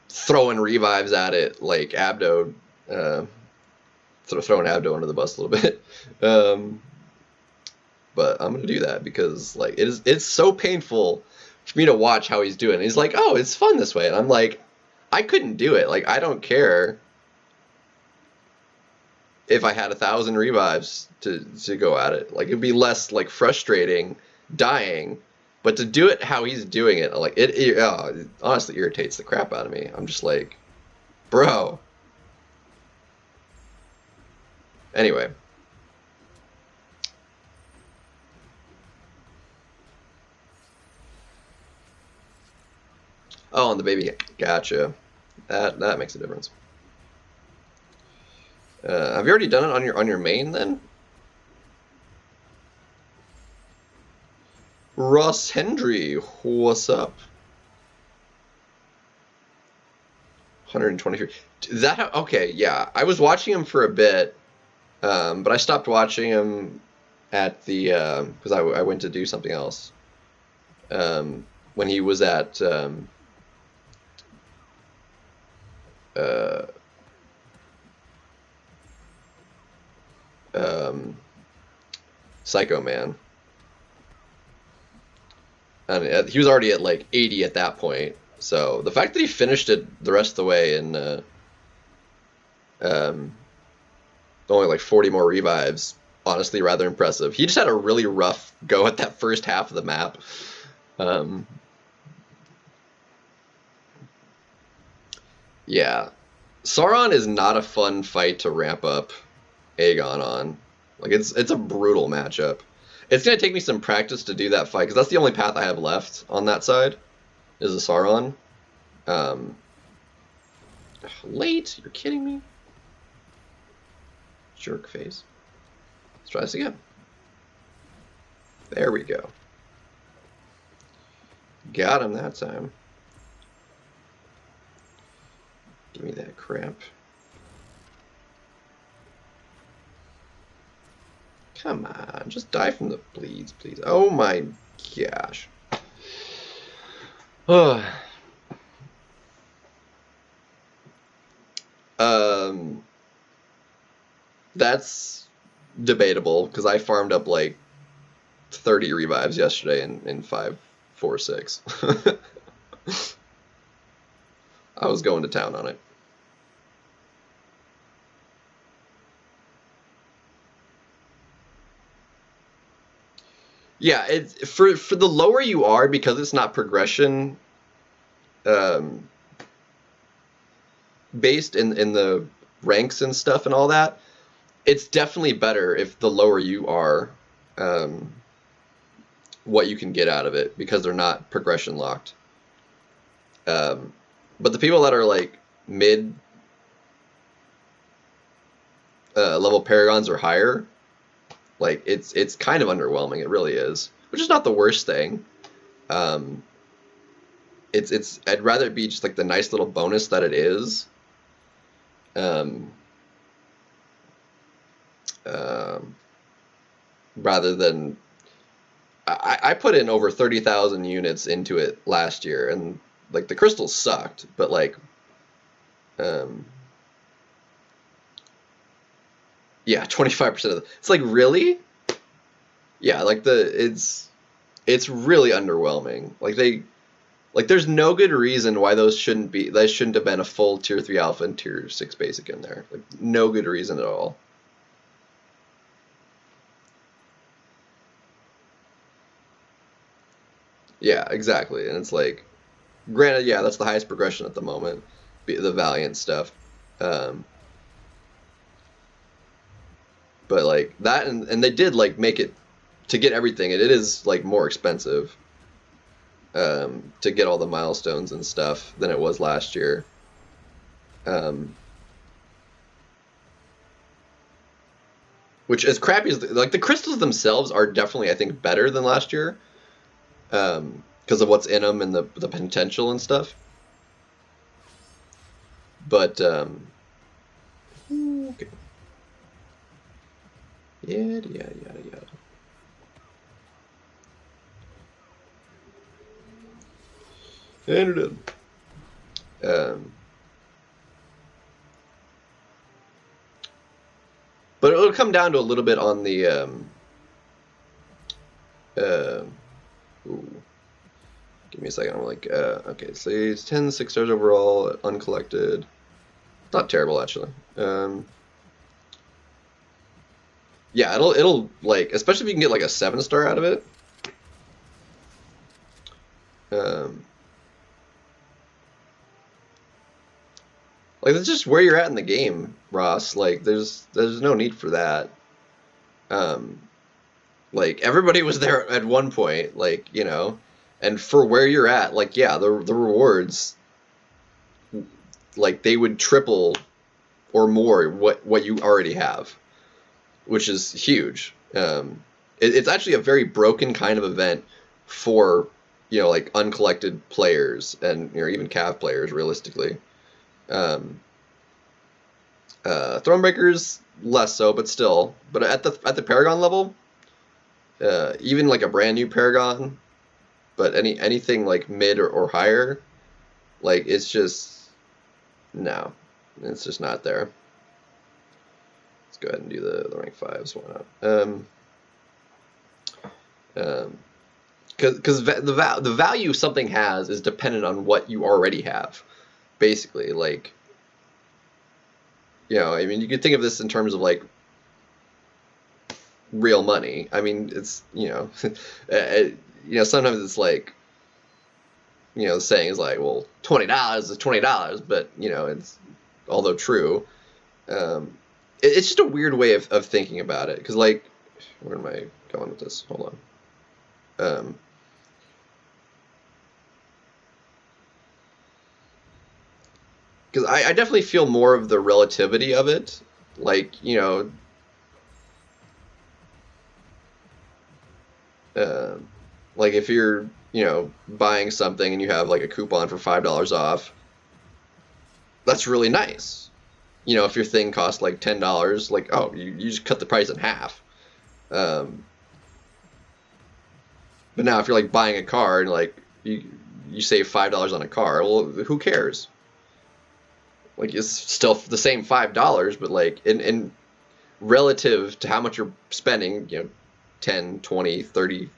throwing revives at it like Abdo, throwing Abdo under the bus a little bit. But I'm gonna do that because like it's so painful for me to watch how he's doing. He's like, oh, it's fun this way, and I'm like, I couldn't do it. Like, I don't care if I had 1,000 revives to go at it. Like, it'd be less like frustrating dying, but to do it how he's doing it, like it honestly irritates the crap out of me. I'm just like, bro. Anyway. Oh, and the baby, gotcha. That makes a difference. Have you already done it on your main then? Ross Hendry, what's up? 123. Is that how? Okay, yeah. I was watching him for a bit, but I stopped watching him at the because I went to do something else. When he was at Psycho Man. And he was already at like 80 at that point. So the fact that he finished it the rest of the way and only like 40 more revives, honestly rather impressive. He just had a really rough go at that first half of the map. Yeah. Sauron is not a fun fight to ramp up Aegon on. Like, it's a brutal matchup. It's going to take me some practice to do that fight, because that's the only path I have left on that side, is a Sauron. Late? You're kidding me? Jerk face. Let's try this again. There we go. Got him that time. Give me that crap. Come on, just die from the bleeds, please. Oh my gosh. That's debatable because I farmed up like 30 revives yesterday in 5, 4, 6. I was going to town on it. Yeah, it's for the lower you are, because it's not progression based in the ranks and stuff and all that. It's definitely better if the lower you are, what you can get out of it, because they're not progression locked. But the people that are like mid level paragons or higher, like it's kind of underwhelming. It really is, which is not the worst thing. It's I'd rather it be just like the nice little bonus that it is. Rather than I put in over 30,000 units into it last year, and like the crystals sucked, but like yeah, 25% of it's like, really? Yeah, like it's really underwhelming. Like there's no good reason why those shouldn't have been a full tier 3 alpha and tier 6 basic in there. Like no good reason at all. Yeah, exactly. And it's like, granted, yeah, that's the highest progression at the moment, the Valiant stuff. But like that, and they did like make it to get everything. It is like more expensive to get all the milestones and stuff than it was last year. Which, as crappy as like the crystals themselves are, definitely I think better than last year, because of what's in them and the potential and stuff. But okay. Yada yada yada yada. And but it'll come down to a little bit on the ooh. Give me a second. I'm like, okay, so it's 10, 6 stars overall, uncollected. Not terrible, actually. Yeah, it'll like, especially if you can get like a 7-star out of it. Like, that's just where you're at in the game, Ross. Like, there's no need for that. Like, everybody was there at one point, like, you know, and for where you're at, like, yeah, the rewards, like, they would triple or more what you already have, which is huge. It's actually a very broken kind of event for, you know, like uncollected players and, you know, even Cav players realistically. Thronebreakers less so, but still. But at the Paragon level, even like a brand new Paragon, but anything like mid or higher, like it's just no, it's just not there. Let's go ahead and do the rank 5s. Why not? Because the value something has is dependent on what you already have, basically. Like, you know, I mean, you could think of this in terms of like real money. I mean, it's, you know, sometimes it's like, you know, the saying is like, well, $20 is $20, but, you know, it's, although true, it's just a weird way of thinking about it. Because, like, where am I going with this? Hold on. Because I definitely feel more of the relativity of it. Like, you know, Like if you're, you know, buying something and you have like a coupon for $5 off, that's really nice. You know, if your thing costs like $10, like, oh, you just cut the price in half. But now if you're like buying a car and like you save $5 on a car, well, who cares? Like it's still the same $5, but like in relative to how much you're spending, you know, 10, 20, 30,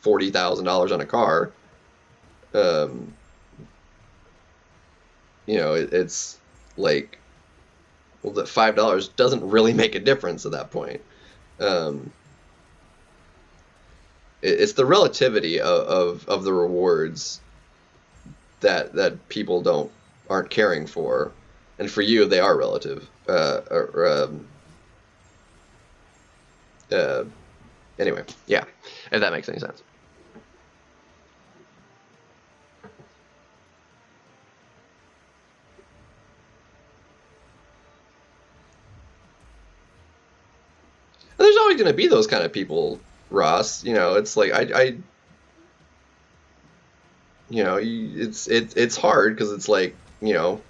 $40,000 on a car, you know, it's like, well, that $5 doesn't really make a difference at that point. It's the relativity of the rewards that people aren't caring for, and for you they are relative. Anyway, yeah, if that makes any sense. And there's always going to be those kind of people, Ross. You know, it's like you know, it's hard because it's like, you know,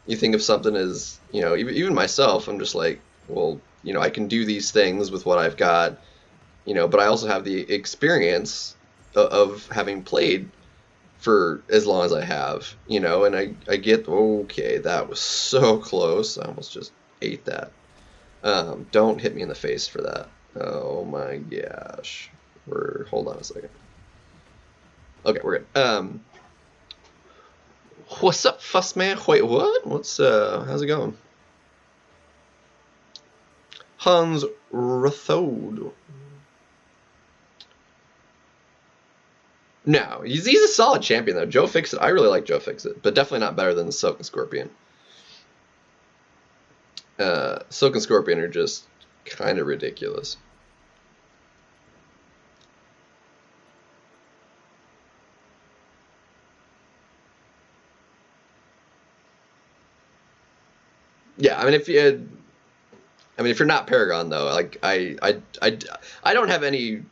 you think of something as, you know, even myself, I'm just like, well, you know, I can do these things with what I've got, you know, but I also have the experience of having played for as long as I have, you know, and I get, okay, that was so close. I almost just ate that. Don't hit me in the face for that. Oh my gosh. Hold on a second. Okay, we're good. What's up, Fussman? Wait, what? How's it going? Hans Rathod. No, he's a solid champion though. Joe Fixit, I really like Joe Fixit, but definitely not better than the Silk and Scorpion. Silk and Scorpion are just kind of ridiculous. Yeah, I mean if you're not Paragon though, like I don't have any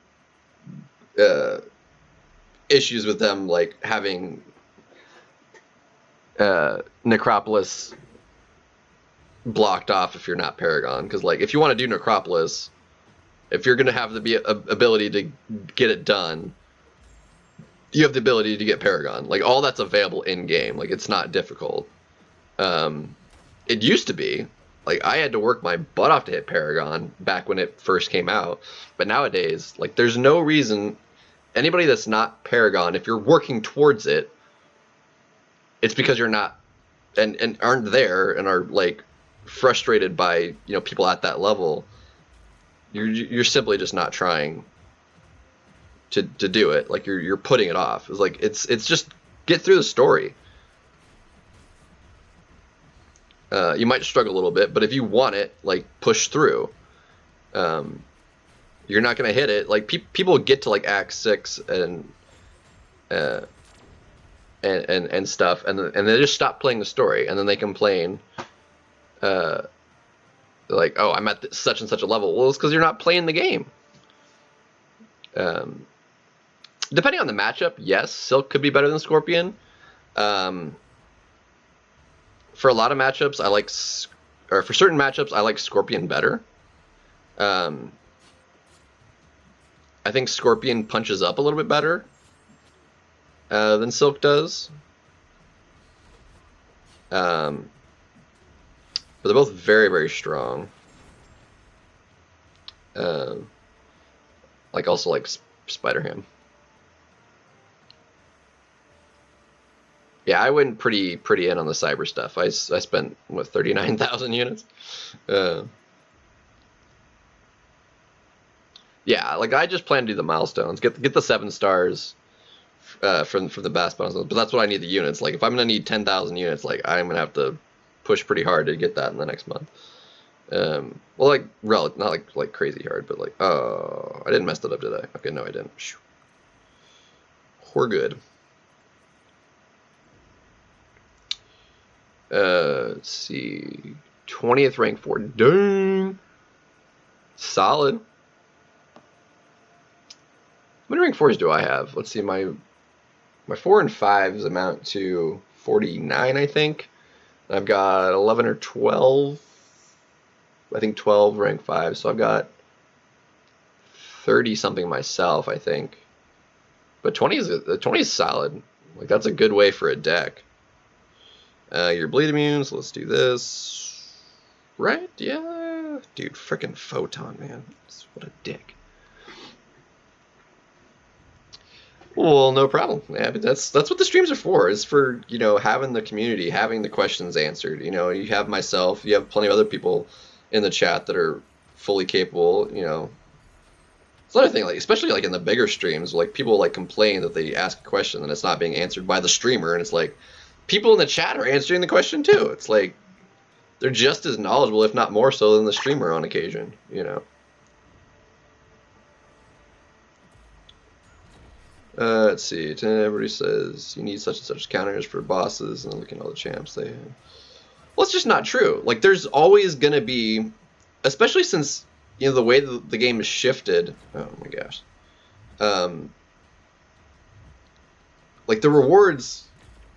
issues with them like having Necropolis blocked off if you're not Paragon, because like if you want to do Necropolis, if you're gonna have the ability to get it done, you have the ability to get Paragon. Like all that's available in game. Like it's not difficult. It used to be. Like I had to work my butt off to hit Paragon back when it first came out, but nowadays, like there's no reason anybody that's not Paragon, if you're working towards it, it's because you're not and aren't there and are like frustrated by, you know, people at that level. You're simply just not trying to do it. Like you're putting it off. It's like it's just get through the story. You might struggle a little bit, but if you want it, like push through. You're not gonna hit it. Like people get to like Act 6 and stuff, and they just stop playing the story, and then they complain. Like, oh, I'm at such and such a level. Well, it's because you're not playing the game. Depending on the matchup, yes, Silk could be better than Scorpion. For a lot of matchups, for certain matchups, I like Scorpion better. I think Scorpion punches up a little bit better than Silk does. But they're both very, very strong. Like also like Spider-Ham. Yeah, I went pretty in on the cyber stuff. I spent what 39,000 units. Yeah, like I just plan to do the milestones, get the 7 stars from the Bass bundles, but that's what I need the units. Like if I'm gonna need 10,000 units, like I'm gonna have to push pretty hard to get that in the next month. Well, like not like crazy hard, but like I didn't mess that up, did I? Okay, no, I didn't. We're good. Let's see, 20th rank for dang, solid. many rank 4s do I have? Let's see, my 4 and 5s amount to 49, I think. I've got 11 or 12. I think 12 rank 5, so I've got 30 something myself, I think. But 20 is solid. Like, that's a good way for a deck. You're bleed immune, so let's do this. Right? Yeah. Dude, frickin' Photon, man. What a dick. Well, no problem. Yeah, but that's what the streams are for. Is for, you know, having the community, having the questions answered. You know, you have myself, you have plenty of other people in the chat that are fully capable, you know. It's another thing, like, especially like in the bigger streams, like people like complain that they ask a question and it's not being answered by the streamer, and it's like people in the chat are answering the question too. It's like they're just as knowledgeable, if not more so, than the streamer on occasion, you know. Let's see. Everybody says you need such and such counters for bosses, and look at all the champs they have. Well, it's just not true. Like, there's always going to be, especially since, you know, the way the game is shifted. Oh my gosh. Like, the rewards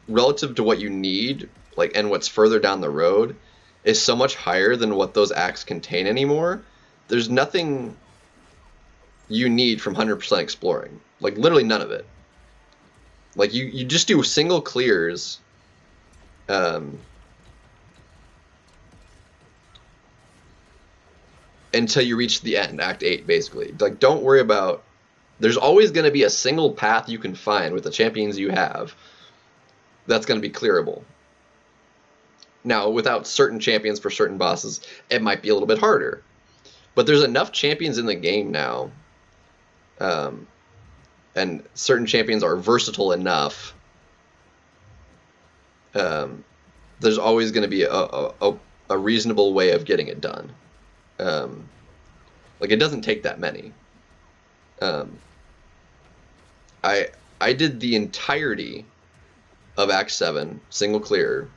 relative to what you need, like, and what's further down the road, is so much higher than what those acts contain anymore. There's nothing you need from 100% exploring. Like, literally none of it. Like, you just do single clears. Until you reach the end, Act 8, basically. Like, don't worry about... There's always going to be a single path you can find with the champions you have that's going to be clearable. Now, without certain champions for certain bosses, it might be a little bit harder. But there's enough champions in the game now, and certain champions are versatile enough. There's always going to be a reasonable way of getting it done. Like, it doesn't take that many. I did the entirety of Act 7 single clear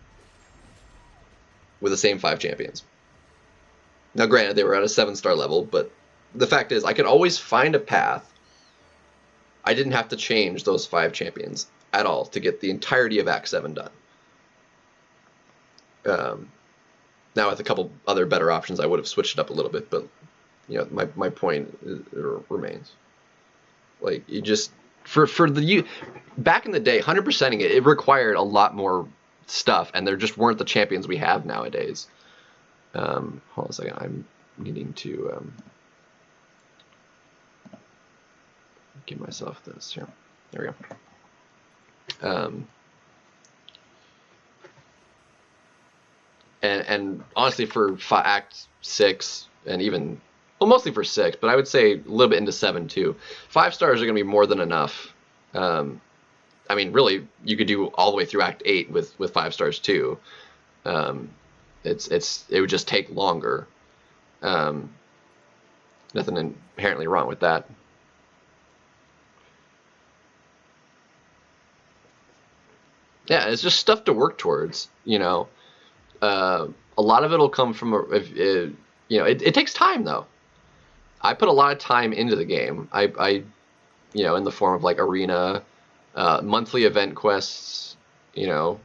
with the same 5 champions. Now, granted, they were at a 7-star level, but the fact is, I could always find a path. I didn't have to change those 5 champions at all to get the entirety of Act 7 done. Now, with a couple other better options, I would have switched it up a little bit, but, you know, my point remains. Like, you just, back in the day, 100%ing it required a lot more stuff, and there just weren't the champions we have nowadays. Hold on a second, I'm needing to give myself this here. There we go. And honestly, for Act 6, and even, well, mostly for 6, but I would say a little bit into 7 too, 5 stars are going to be more than enough. I mean, really, you could do all the way through Act 8 with 5 stars too. It would just take longer. Nothing inherently wrong with that. Yeah, it's just stuff to work towards, you know. A lot of it will come from, you know, it takes time, though. I put a lot of time into the game. I you know, in the form of, like, arena, monthly event quests, you know,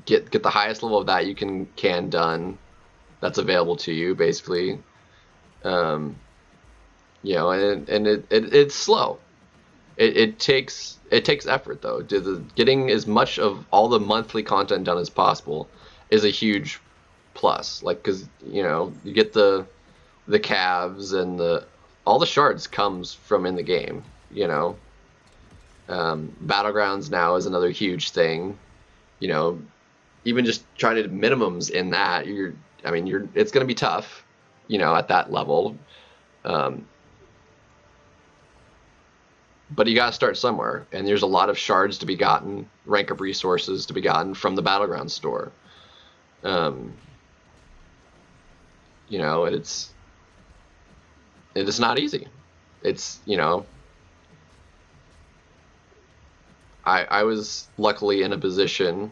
get the highest level of that you can done that's available to you, basically. You know, and it's slow. It takes effort, though. Getting as much of all the monthly content done as possible is a huge plus. Like, because, you know, you get the calves and all the shards comes from in the game. You know, Battlegrounds now is another huge thing. You know, even just trying to minimums in that, it's going to be tough. You know, at that level. But you got to start somewhere, and there's a lot of shards to be gotten, rank up resources to be gotten from the Battleground store. You know, it is not easy. It's, you know, I was luckily in a position.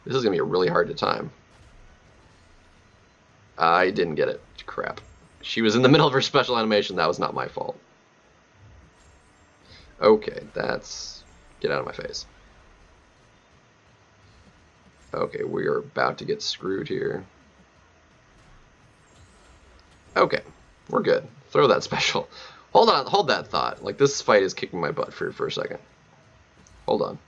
This is gonna be a really hard time. I didn't get it. Crap. She was in the middle of her special animation. That was not my fault. Okay, that's... Get out of my face. Okay, we are about to get screwed here. Okay, we're good. Throw that special. Hold on, hold that thought. Like, this fight is kicking my butt for a second. Hold on.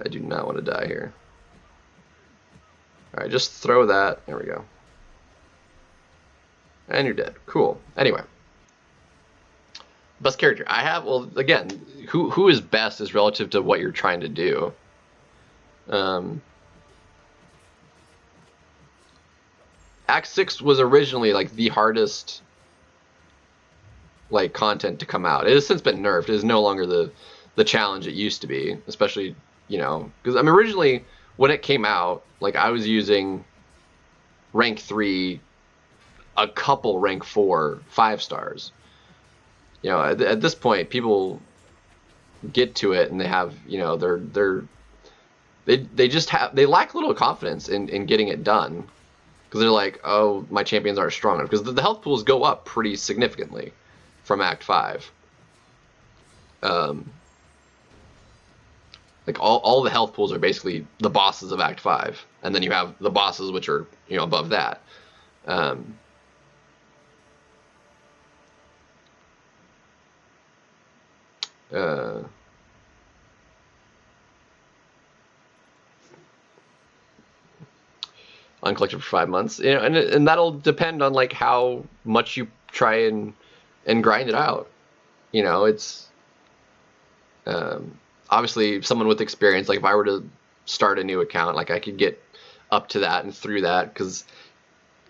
I do not want to die here. Alright, just throw that. There we go. And you're dead. Cool. Anyway. Best character. I have, well, again, who is best is relative to what you're trying to do. Act 6 was originally, like, the hardest, like, content to come out. It has since been nerfed. It is no longer the challenge it used to be, especially, you know, because, I mean, originally, when it came out, like, I was using rank 3, a couple rank 4, 5 stars. You know, at this point, people get to it and they have, you know, they just have, they lack a little confidence in getting it done, because they're like, oh, my champions aren't strong enough, because the health pools go up pretty significantly from Act 5. Like all the health pools are basically the bosses of Act 5, and then you have the bosses which are, you know, above that. Uncollected for 5 months, you know, and that'll depend on like how much you try and grind it out. You know, it's obviously someone with experience. Like if I were to start a new account, like I could get up to that and through that, because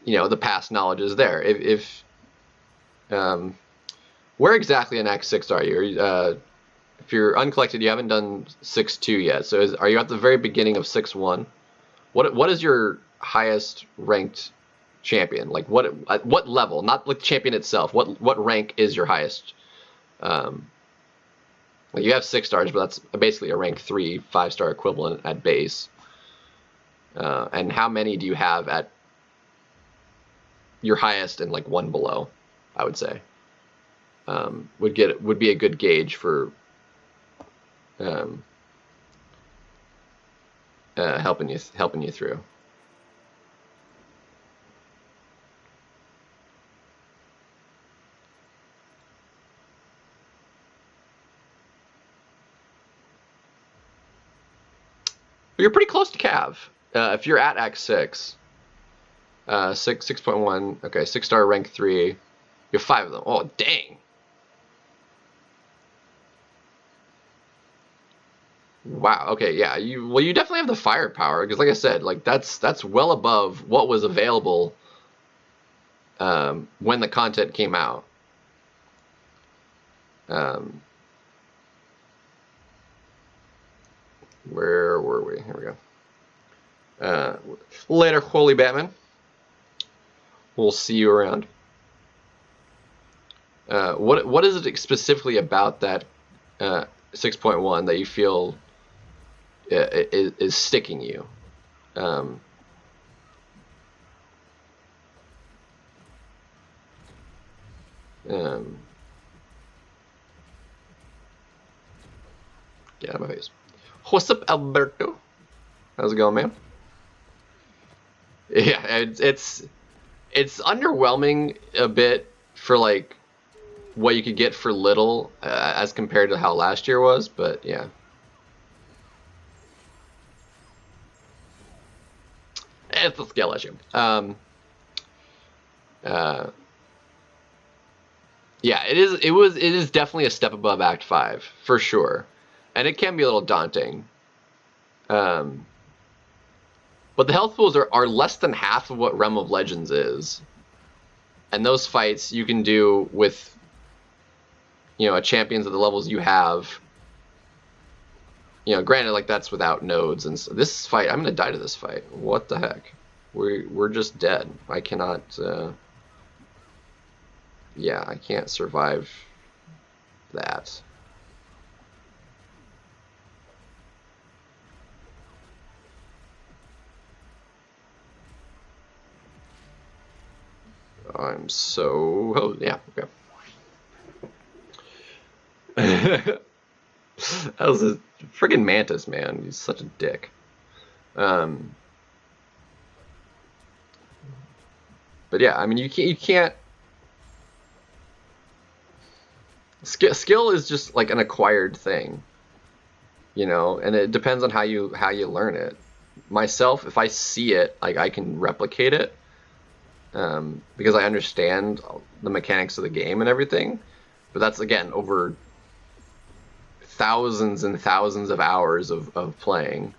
you know the past knowledge is there. If where exactly in Act 6 are you? If you're uncollected, you haven't done 6-2 yet. So are you at the very beginning of 6-1? What is your highest ranked champion? Like what level? Not like champion itself. What rank is your highest? Like you have 6 stars, but that's basically a rank 3, 5-star equivalent at base. And how many do you have at your highest and like 1 below? I would say would be a good gauge for helping you through. You're pretty close to Cav. If you're at Act 6, 6.1, okay, 6-star rank 3, you have 5 of them. Oh, dang. Wow. Okay. Yeah. You definitely have the firepower, because, like I said, like that's well above what was available when the content came out. Where were we? Here we go. Later, Holy Batman. We'll see you around. What is it specifically about that 6.1 that you feel is sticking you? Get out of my face. What's up, Alberto? How's it going, man? Yeah, it's underwhelming a bit for like what you could get for little as compared to how last year was, but yeah. It's a scale issue. Yeah, it is definitely a step above Act 5 for sure, and it can be a little daunting. But the health pools are less than half of what Realm of Legends is, and those fights you can do with, you know, champions at the levels you have. You know, granted, like that's without nodes, and so this fight, I'm gonna die to this fight. What the heck? We're just dead. I cannot. Yeah, I can't survive that. I'm so... Oh, yeah, okay. That was a friggin' Mantis, man. He's such a dick. But yeah, I mean, you can't. Skill is just like an acquired thing, you know, and it depends on how you learn it. Myself, if I see it, like I can replicate it, because I understand the mechanics of the game and everything. But that's again over thousands and thousands of hours of playing.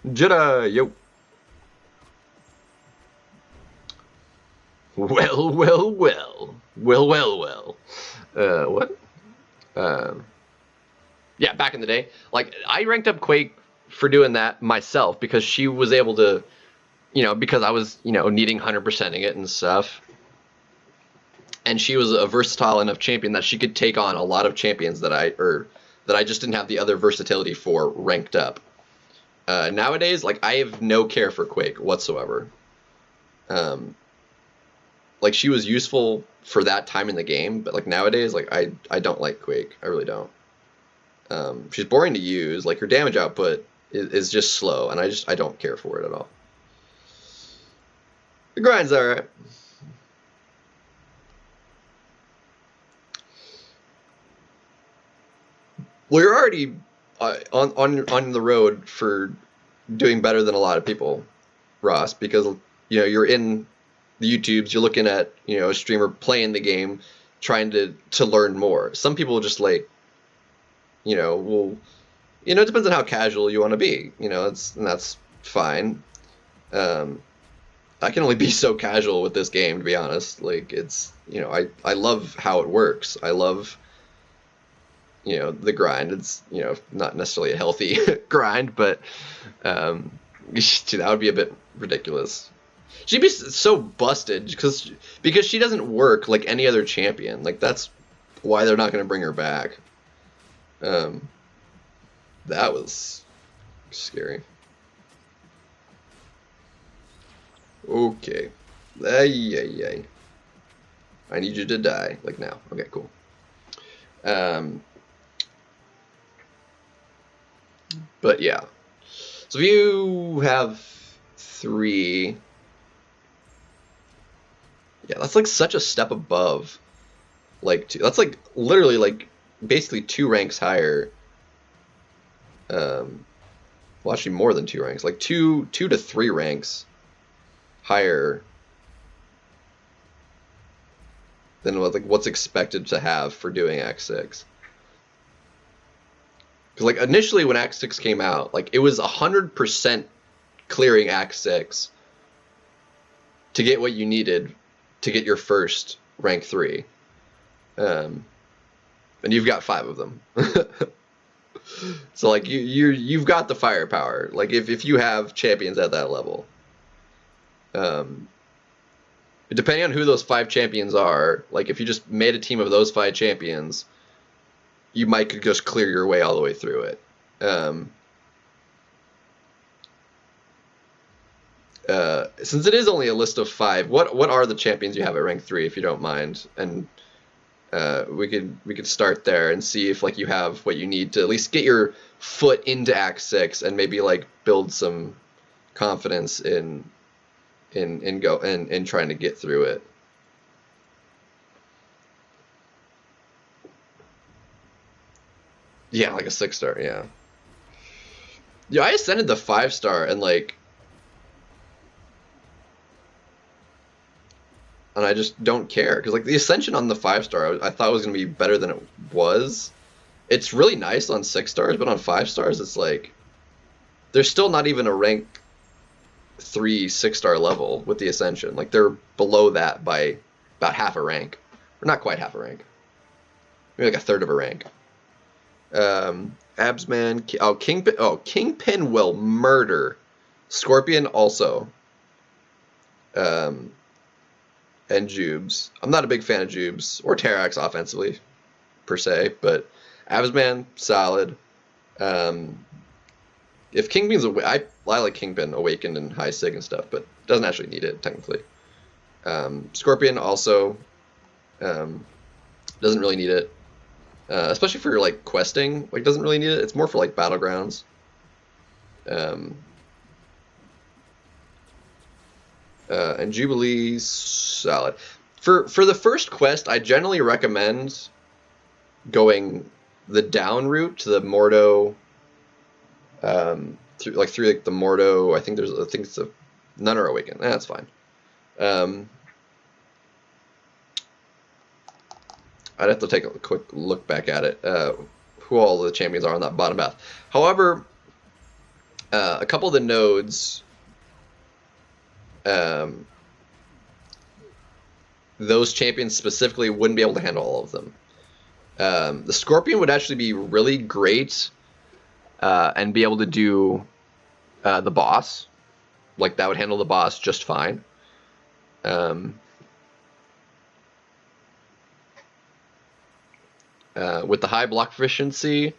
Jedi, yo. Well, well, well. Well, well, well. What? Yeah, back in the day. Like, I ranked up Quake for doing that myself because she was able to, you know, because I was, you know, needing 100%ing it and stuff. And she was a versatile enough champion that she could take on a lot of champions that I just didn't have the other versatility for ranked up. Nowadays, like, I have no care for Quake whatsoever. Like, she was useful for that time in the game, but like nowadays, like I don't like Quake. I really don't. She's boring to use. Like, her damage output is just slow, and I don't care for it at all. The grind's alright. Well, you're already on the road for doing better than a lot of people, Ross, because, you know, you're in the YouTubes, you're looking at, you know, a streamer playing the game, trying to learn more. Some people just like, you know, will, you know, it depends on how casual you want to be, you know, and that's fine. I can only be so casual with this game, to be honest. Like, it's, you know, I love how it works. I love, you know, the grind. It's, you know, not necessarily a healthy grind, but that would be a bit ridiculous. She'd be so busted because she doesn't work like any other champion. Like, that's why they're not going to bring her back. That was scary. Okay. Ay. I need you to die. Like now. Okay, cool. But yeah. So if you have 3... Yeah, that's like such a step above. Like, that's like literally like basically 2 ranks higher. Well, actually more than 2 ranks. Like 2 to 3 ranks higher than what's expected to have for doing Act 6. Because like initially when Act 6 came out, like it was 100% clearing Act 6 to get what you needed to get your first rank 3. And you've got 5 of them. So like you've got the firepower. Like if you have champions at that level. Depending on who those 5 champions are, like if you just made a team of those 5 champions, you might just clear your way all the way through it. Since it is only a list of 5, what are the champions you have at rank 3, if you don't mind? And we could start there and see if like you have what you need to at least get your foot into Act 6 and maybe like build some confidence in trying to get through it. Yeah, like a 6-star, yeah. Yeah, I ascended the 5-star and like, and I just don't care because like the ascension on the 5-star I thought was gonna be better than it was. It's really nice on 6 stars, but on 5 stars it's like there's still not even a rank 3 6-star level with the ascension. Like they're below that by about half a rank, or not quite half a rank, maybe like a third of a rank. Absman, Kingpin will murder. Scorpion also. And Jubes. I'm not a big fan of Jubes or Terax offensively, per se, but Absman, solid. If Kingpin's I like Kingpin Awakened and High Sig and stuff, but doesn't actually need it, technically. Scorpion also doesn't really need it. especially for like questing. Like, doesn't really need it. It's more for like battlegrounds. And Jubilee, solid. For the first quest, I generally recommend going the down route to the Mordo. Through like the Mordo. I think it's a none are awakened. That's fine. I'd have to take a quick look back at it, who all the champions are on that bottom path. However, a couple of the nodes, those champions specifically wouldn't be able to handle all of them. The Scorpion would actually be really great and be able to do the boss. Like, that would handle the boss just fine. With the high block efficiency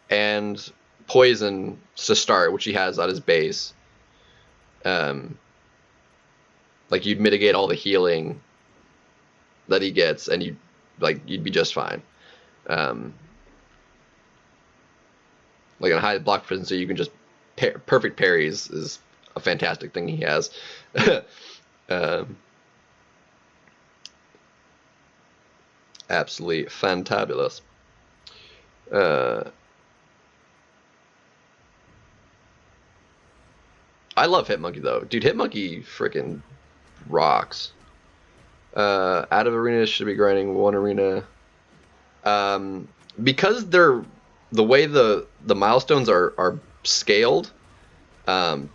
and poison to start, which he has at his base, like, you'd mitigate all the healing that he gets, and you'd be just fine. Like, a high block efficiency, you can just perfect parries is a fantastic thing he has. Absolutely fantabulous. I love Hitmonkey though, dude. Hitmonkey freaking rocks. Out of arena should be grinding one arena. Because they're the way the milestones are scaled. To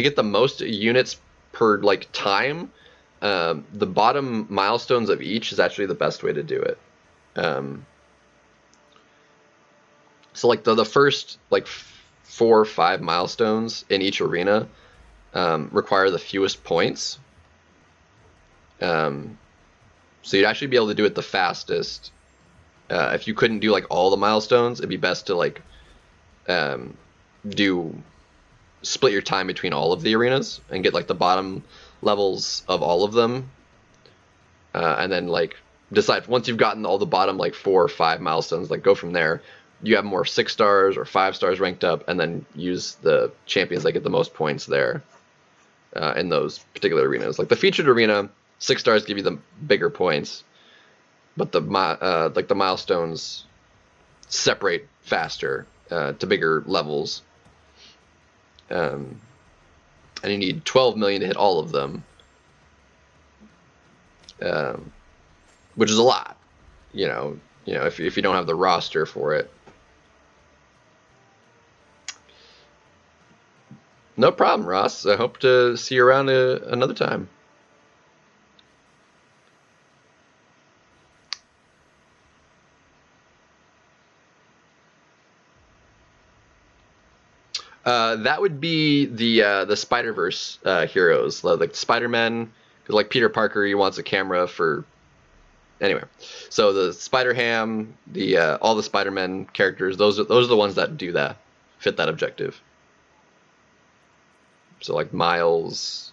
get the most units per like time. The bottom milestones of each is actually the best way to do it. So like the first like 4 or 5 milestones in each arena require the fewest points. So you'd actually be able to do it the fastest. If you couldn't do like all the milestones, it'd be best to like split your time between all of the arenas and get like the bottom levels of all of them, and then like decide once you've gotten all the bottom like 4 or 5 milestones, like go from there. You have more 6 stars or 5 stars ranked up, and then use the champions that get the most points there in those particular arenas. Like the featured arena, 6 stars give you the bigger points, but the like the milestones separate faster to bigger levels. And you need 12 million to hit all of them, which is a lot. You know, if you don't have the roster for it. No problem, Ross. I hope to see you around another time. That would be the Spider-Verse heroes, like Spider-Man. Like Peter Parker, he wants a camera for. Anyway, so the Spider-Ham, all the Spider-Man characters, those are the ones that do that, fit that objective. So like Miles,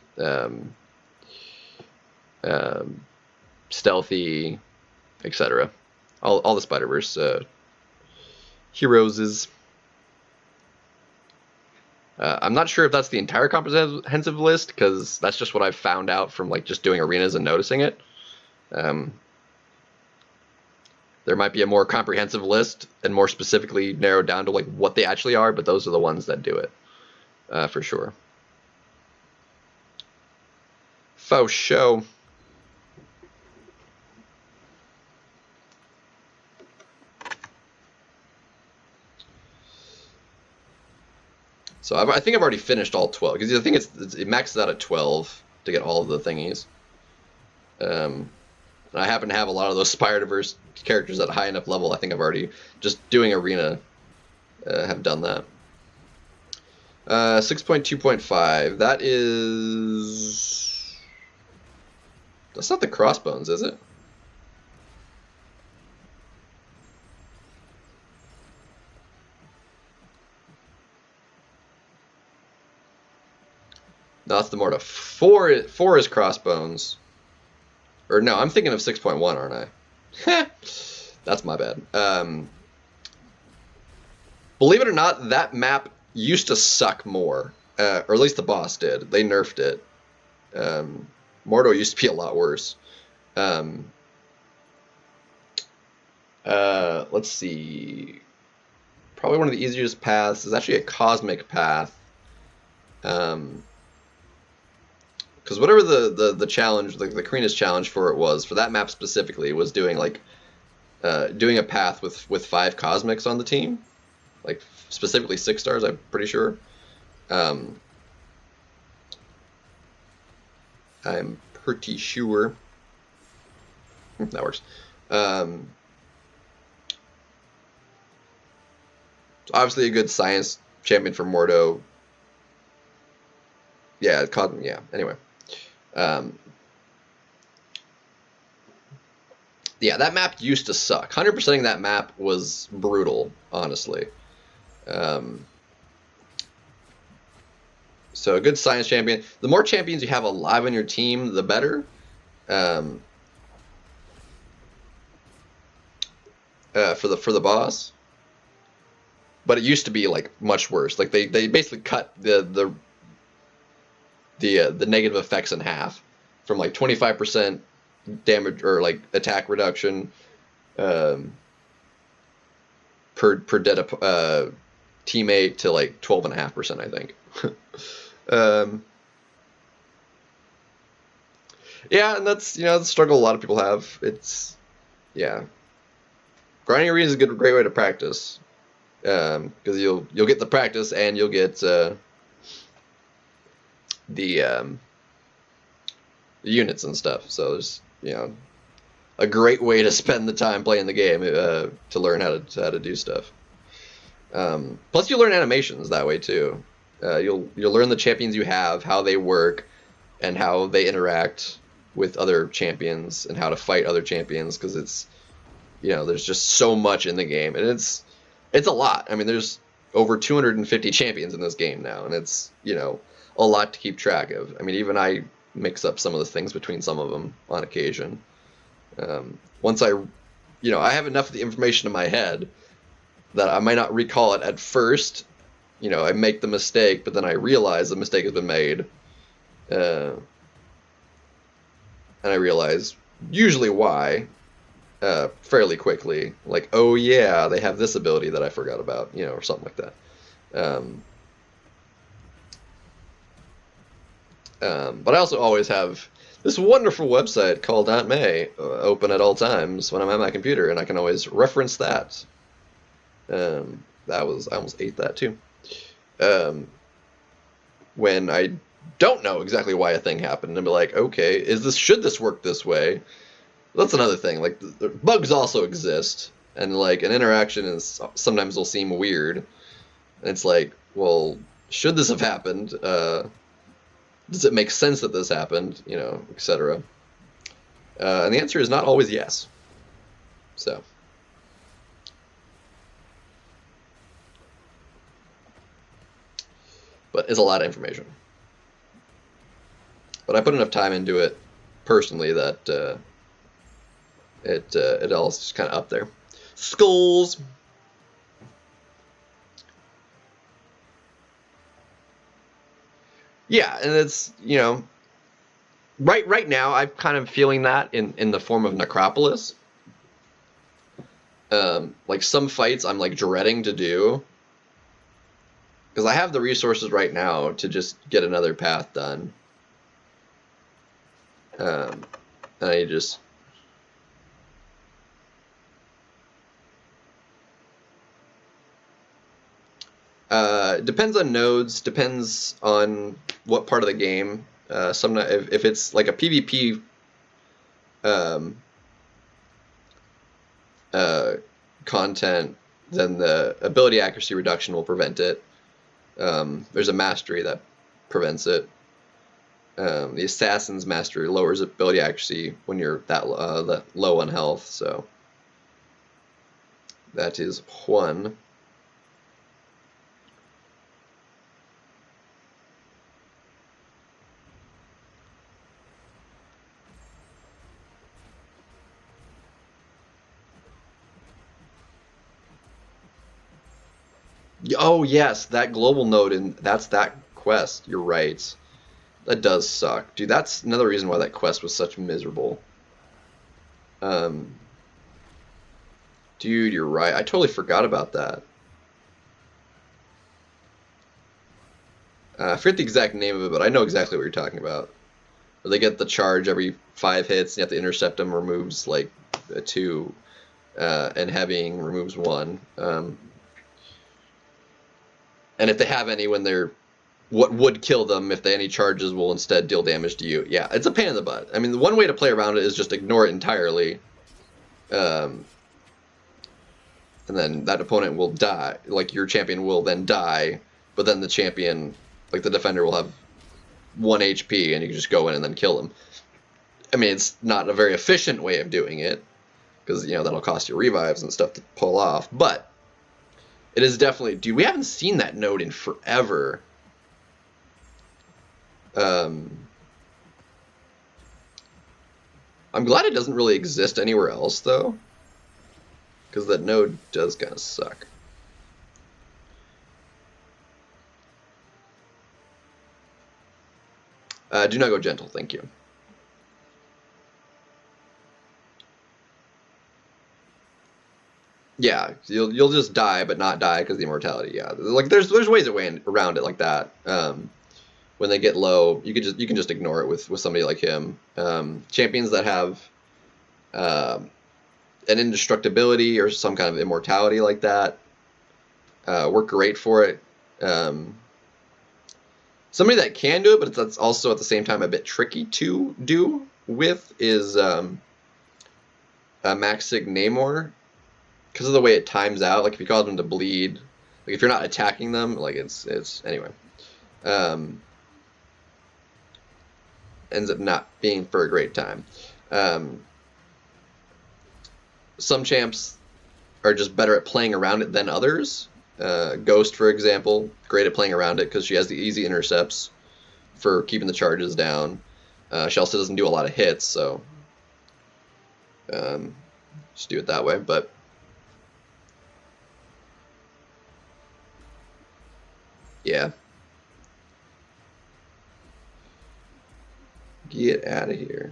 Stealthy, etc. All the Spider-Verse heroes is. I'm not sure if that's the entire comprehensive list, because that's just what I've found out from like just doing arenas and noticing it. There might be a more comprehensive list and more specifically narrowed down to like what they actually are, but those are the ones that do it for sure. Faux show. So I think I've already finished all 12, because I think it maxes out at 12 to get all of the thingies. And I happen to have a lot of those Spider-Verse characters at a high enough level. I think I've already, just doing arena, have done that. 6.2.5, that is... That's not the Crossbones, is it? No, that's the Morta. 4 is Crossbones. Or no, I'm thinking of 6.1, aren't I? That's my bad. Believe it or not, that map used to suck more, or at least the boss did. They nerfed it. Mordo used to be a lot worse. Let's see. Probably one of the easiest paths is actually a cosmic path. Because whatever the challenge, the Karina's challenge for it was, for that map specifically, was doing like doing a path with 5 cosmics on the team, like specifically 6 stars. I'm pretty sure. I'm pretty sure that works. Obviously, a good science champion for Mordo. Yeah, yeah. Anyway, yeah, that map used to suck. 100%ing that map was brutal, honestly. So a good science champion. The more champions you have alive on your team, the better. For the boss. But it used to be like much worse. Like they basically cut the negative effects in half, from like 25% damage or like attack reduction per dead teammate to like 12.5%, I think. Yeah, and that's the struggle a lot of people have. It's grinding arena is a great way to practice, because you'll get the practice and you'll get the units and stuff. So there's a great way to spend the time playing the game, to learn how to do stuff. Plus, you learn animations that way too. You'll learn the champions you have, how they work, and how they interact with other champions, and how to fight other champions, because it's there's just so much in the game, and it's a lot. I mean, there's over 250 champions in this game now, and it's a lot to keep track of. I mean, even I mix up some of the things between some of them on occasion. Once I have enough of the information in my head that I might not recall it at first. I make the mistake, but then I realize the mistake has been made, and I realize usually why fairly quickly. Like, oh yeah, they have this ability that I forgot about, or something like that. But I also always have this wonderful website called Aunt May open at all times when I'm at my computer, and I can always reference that. I almost ate that too. When I don't know exactly why a thing happened, and be like, okay, should this work this way? That's another thing. Like, the bugs also exist, and like an interaction is sometimes will seem weird, and it's like, well, should this have happened? Does it make sense that this happened? Etc. And the answer is not always yes. So. But it's a lot of information. But I put enough time into it personally that it all is just kind of up there. Skulls. Yeah, and it's right now I'm kind of feeling that in the form of Necropolis. Like some fights I'm like dreading to do, because I have the resources right now to just get another path done. And I just depends on nodes, depends on what part of the game. Sometimes if it's like a PvP content, then the ability accuracy reduction will prevent it. There's a mastery that prevents it. The assassin's mastery lowers ability accuracy when you're that low on health. So that is one. Oh yes, that global node, and that's that quest. You're right. That does suck, dude. That's another reason why that quest was such miserable. Um, dude, you're right. I totally forgot about that. I forget the exact name of it, but I know exactly what you're talking about. Where they get the charge every 5 hits, and you have to intercept them. Removes like a 2, and heavying removes 1. And if they have any when they're what would kill them, if they any charges will instead deal damage to you. Yeah, it's a pain in the butt. I mean, the one way to play around it is just ignore it entirely. And then that opponent will die. Like, your champion will then die, but then the champion, like the defender, will have 1 HP, and you can just go in and then kill him. I mean, it's not a very efficient way of doing it, because, that'll cost you revives and stuff to pull off, but it is definitely... Dude, we haven't seen that node in forever. I'm glad it doesn't really exist anywhere else, though, because that node does kind of suck. Do not go gentle, thank you. Yeah, you'll just die, but not die because of the immortality. Yeah, like there's ways around it like that. When they get low, you can just ignore it with somebody like him. Champions that have an indestructibility or some kind of immortality like that work great for it. Somebody that can do it, but that's also at the same time a bit tricky to do with, is Maxig Namor, because of the way it times out. Like, if you cause them to bleed, like if you're not attacking them, like it's anyway. Ends up not being for a great time. Some champs are just better at playing around it than others. Ghost, for example, great at playing around it because she has the easy intercepts for keeping the charges down. She also doesn't do a lot of hits, so just do it that way. But yeah. Get out of here.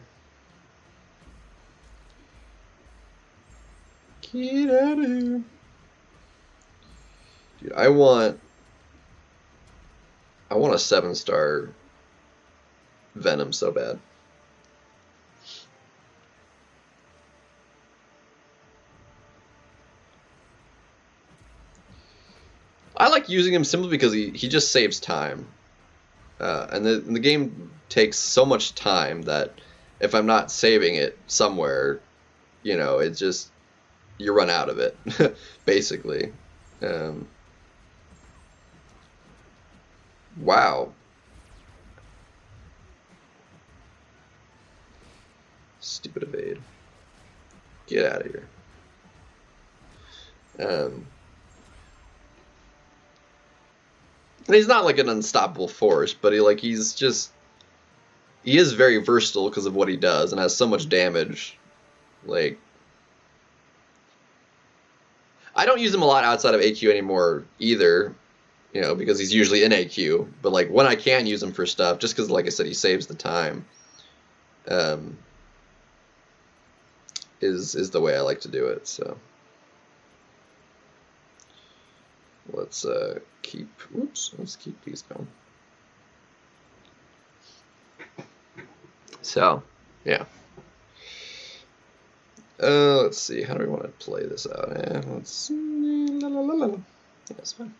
Get out of here. Dude, I want a 7-star Venom so bad. I like using him simply because he just saves time. And the game takes so much time that if I'm not saving it somewhere, it's just, you run out of it, basically. Wow. Stupid evade. Get out of here. And he's not like an unstoppable force, but he is very versatile because of what he does and has so much damage. Like, I don't use him a lot outside of AQ anymore either, because he's usually in AQ. But like when I can use him for stuff, just because, like I said, he saves the time, is the way I like to do it. So let's keep these going. So yeah. Let's see. How do we want to play this out? Let's see. Yeah, that's fine.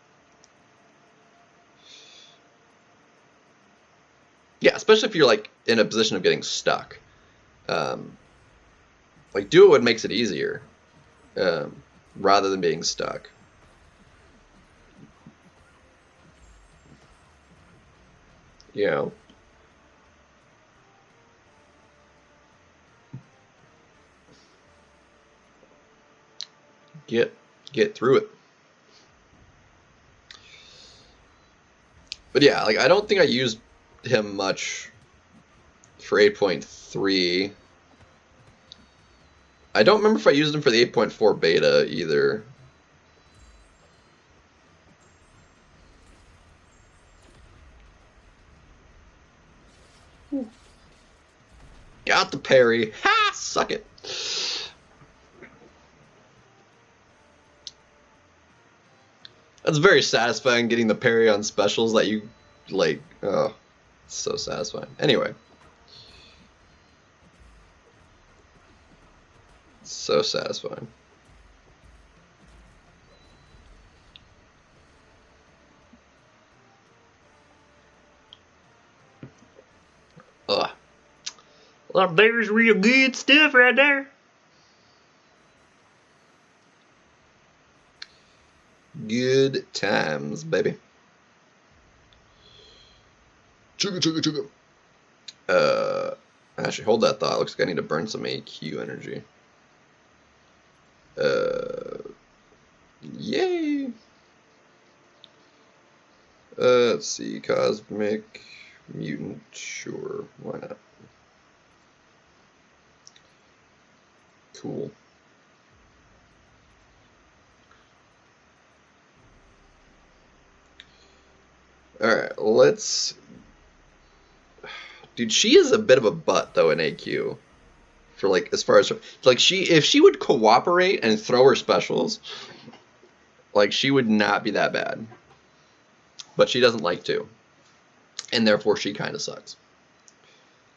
Yeah, especially if you're like in a position of getting stuck. Like, do it what makes it easier, rather than being stuck. Get through it. But yeah, like, I don't think I used him much for 8.3. I don't remember if I used him for the 8.4 beta either. Got the parry. Ha! Suck it. That's very satisfying, getting the parry on specials that you, like, oh, it's so satisfying. Anyway. So satisfying. Ugh. Well, there's real good stuff right there. Good times, baby. Chugga, chugga, chugga. Actually, hold that thought. Looks like I need to burn some AQ energy. Yay! Let's see. Cosmic Mutant. Sure. Why not? Cool. Alright, let's... Dude, she is a bit of a butt, though, in AQ. For, like, as far as... Like, if she would cooperate and throw her specials, like, she would not be that bad. But she doesn't like to. And therefore, she kind of sucks.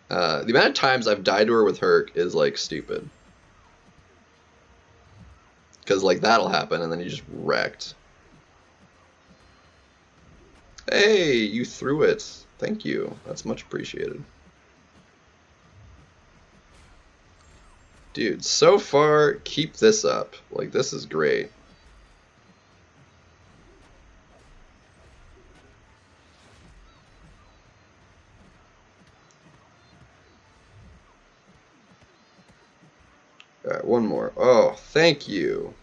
The amount of times I've died to her with Herc is, like, stupid. Because, like, that'll happen, and then you just wrecked. Hey, you threw it. Thank you. That's much appreciated. Dude, so far, keep this up. Like, this is great. Alright, one more. Oh, thank you.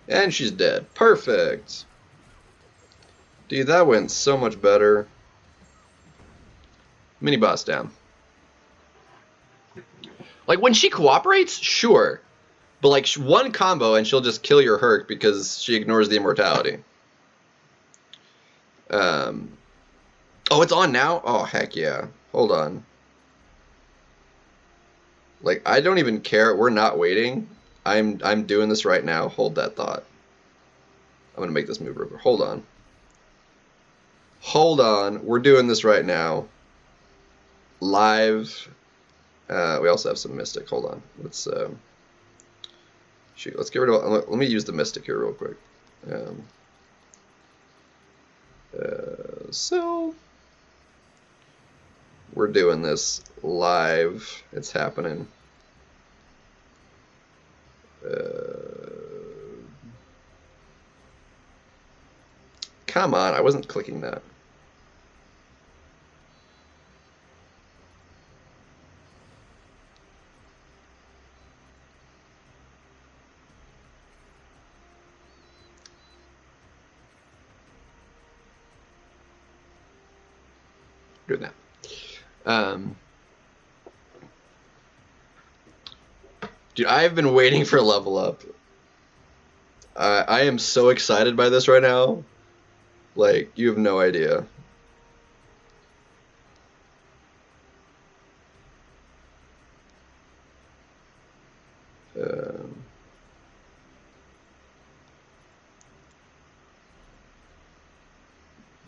And she's dead. Perfect. Dude, that went so much better. Mini boss down. Like, when she cooperates, sure. But, like, one combo and she'll just kill your Herc because she ignores the immortality. Oh, it's on now? Oh, heck yeah. Hold on. Like, I don't even care. We're not waiting. I'm doing this right now. Hold that thought. I'm going to make this move over. Hold on. Hold on. We're doing this right now. Live. We also have some Mystic. Hold on. Let's shoot. Let's get rid of... Let me use the Mystic here real quick. So... We're doing this live. It's happening. Come on, I wasn't clicking that. Good now. Dude, I've been waiting for level up. I am so excited by this right now. Like, you have no idea.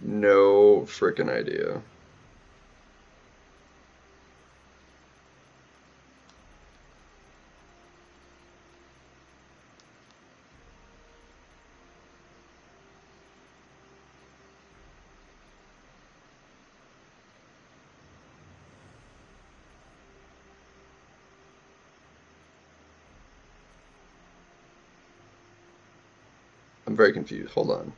No frickin' idea. I'm very confused. Hold on.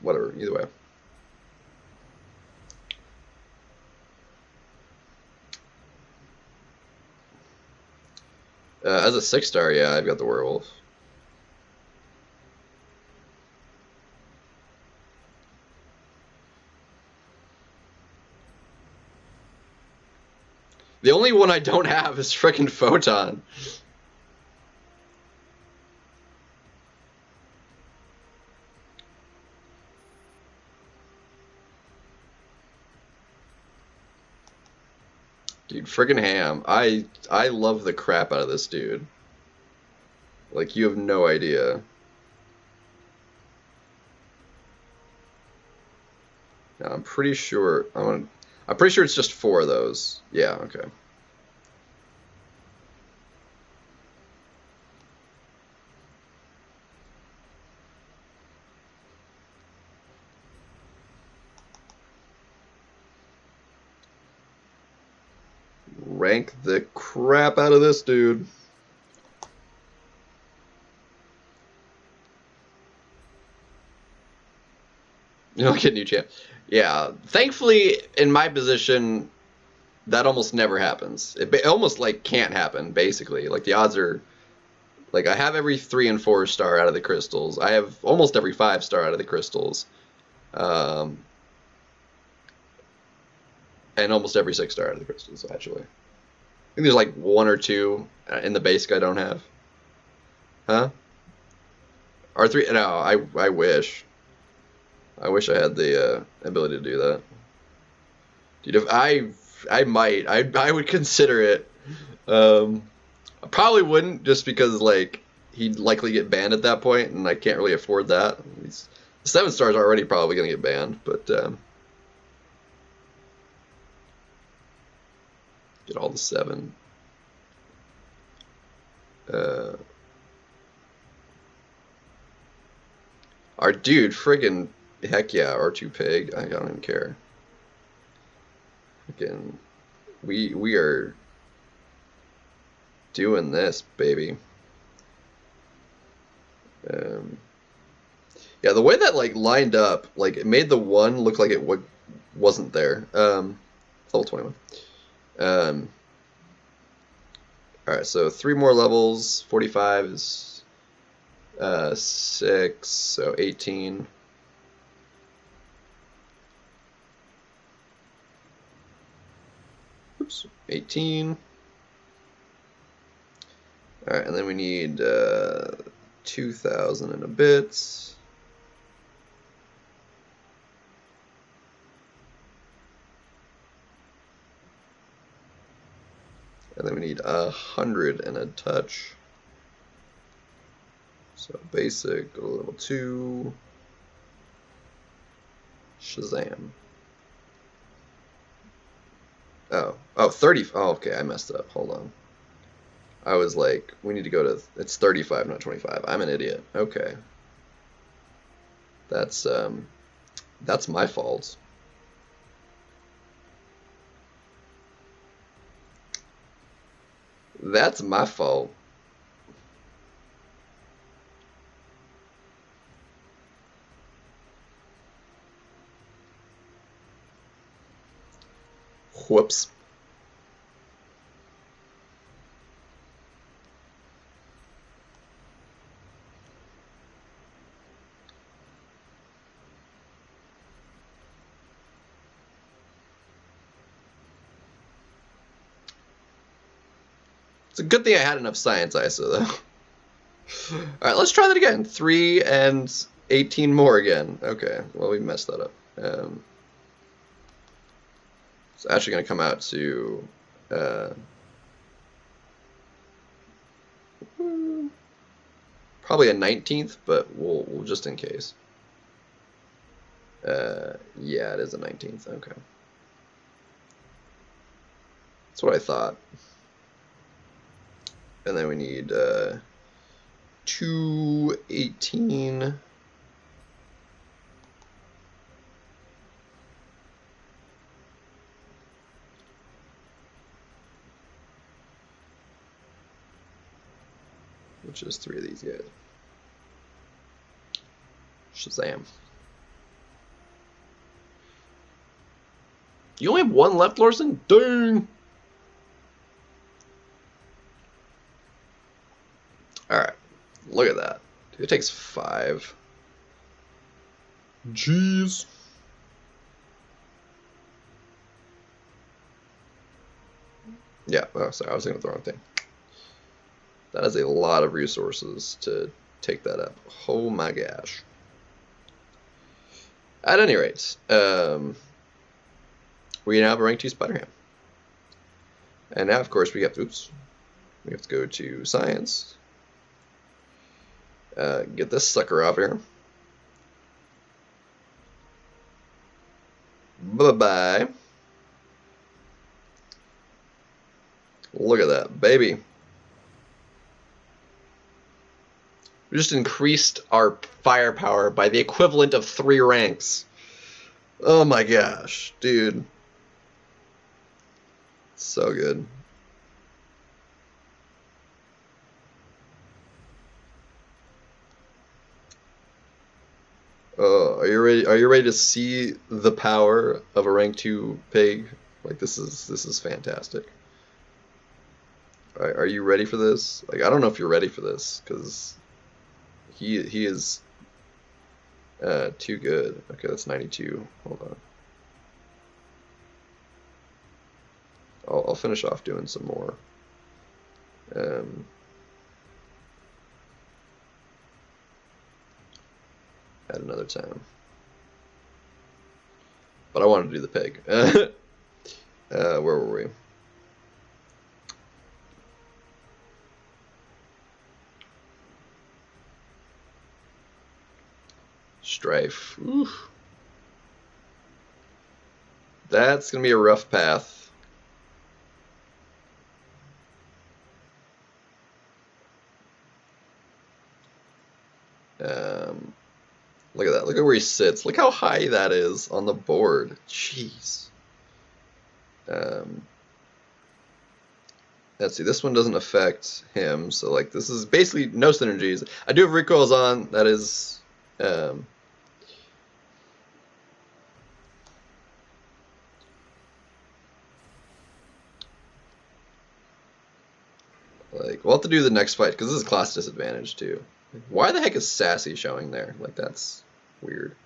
Whatever, either way. As a 6-star, yeah, I've got the werewolf. The only one I don't have is frickin' Photon. Dude, friggin' Ham. I love the crap out of this dude. Like, you have no idea. Now, I'm pretty sure I'm pretty sure it's just 4 of those. Yeah, okay. Rank the crap out of this dude. You don't get new champ. Yeah, thankfully, in my position, that almost never happens. It almost like can't happen. Basically, like the odds are, like I have every 3 and 4 star out of the crystals. I have almost every 5 star out of the crystals, and almost every 6 star out of the crystals. Actually, I think there's like 1 or 2 in the basic I don't have. Huh? R3? No, I wish. I wish I had the ability to do that. Dude, if I might. I would consider it. I probably wouldn't, just because like he'd likely get banned at that point, and I can't really afford that. The 7 stars are already probably gonna get banned, but get all the 7. Our dude, friggin' heck yeah, R2 Pig. I don't even care. Again, we are doing this, baby. Yeah, the way that like lined up, like it made the 1 look like it wasn't there. Level 21. All right, so 3 more levels. 45 is 6, so 18. Oops, 18. All right, and then we need 2,000 and a bit. And then we need 100 and a touch. So basic, go to level 2. Shazam. Oh, 30. Oh, okay, I messed up. Hold on. I was like, we need to go to, it's 35, not 25. I'm an idiot. Okay. That's my fault. That's my fault. Whoops. It's a good thing I had enough science ISO, though. Alright, let's try that again. 3 and 18 more again. Okay, well, we messed that up. It's actually going to come out to... probably a 19th, but we'll just in case. Yeah, it is a 19th. Okay. That's what I thought. And then we need 218. Which is 3 of these guys. Shazam. You only have 1 left, Larson? Dang! Alright. Look at that. It takes 5. Jeez. Yeah, oh, sorry, I was thinking of the wrong thing. That is a lot of resources to take that up. Oh my gosh. At any rate, we now have a rank 2 Spider-Ham. And now, of course, we have to, we have to go to science. Get this sucker off here. Bye-bye. Look at that, baby. We just increased our firepower by the equivalent of 3 ranks. Oh my gosh, dude. So good. Are you ready? Are you ready to see the power of a rank 2 pig? Like this is fantastic. Are you ready for this? Like I don't know if you're ready for this because he is too good. Okay, that's 92. Hold on. I'll finish off doing some more. At another time. But I wanted to do the pig. Where were we? Strife. Oof. That's gonna be a rough path. Look at that. Look at where he sits. Look how high that is on the board. Jeez. Let's see. This one doesn't affect him, so like this is basically no synergies. I do have recoils on. That is. Like we'll have to do the next fight because this is class disadvantage too. Why the heck is Sassy showing there? Like that's weird.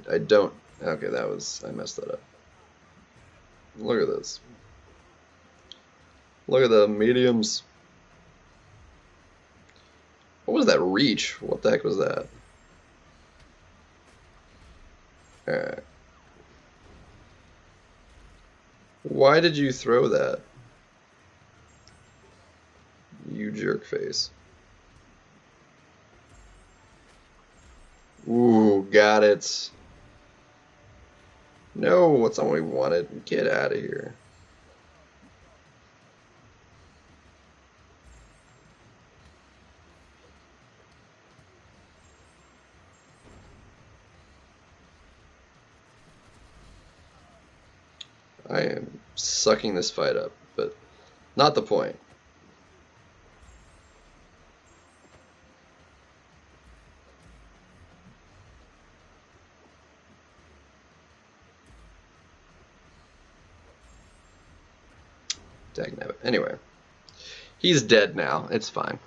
I don't. Okay, that was. I messed that up. Look at this. Look at the mediums. What was that reach? What the heck was that? Alright. Why did you throw that? You jerk face. Ooh, got it. No, that's not what we wanted. Get out of here. I am sucking this fight up, but not the point. Dagnabbit. Anyway, he's dead now. It's fine.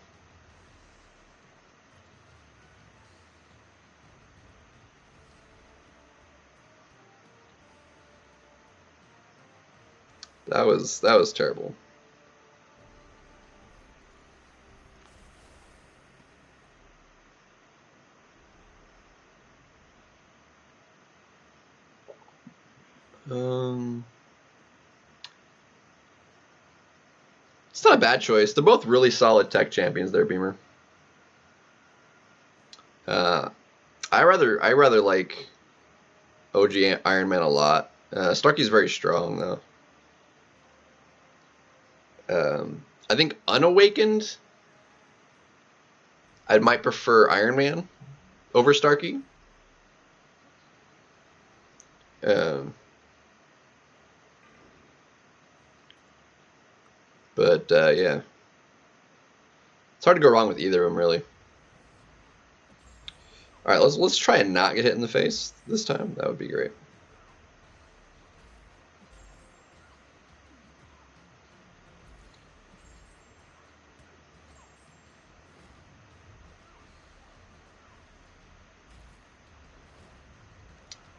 That was terrible. It's not a bad choice. They're both really solid tech champions there, Beamer. I rather like OG Iron Man a lot. Starkey's very strong though. I think Unawakened, I might prefer Iron Man over Starkey. But yeah, it's hard to go wrong with either of them, really. All right, let's try and not get hit in the face this time. That would be great.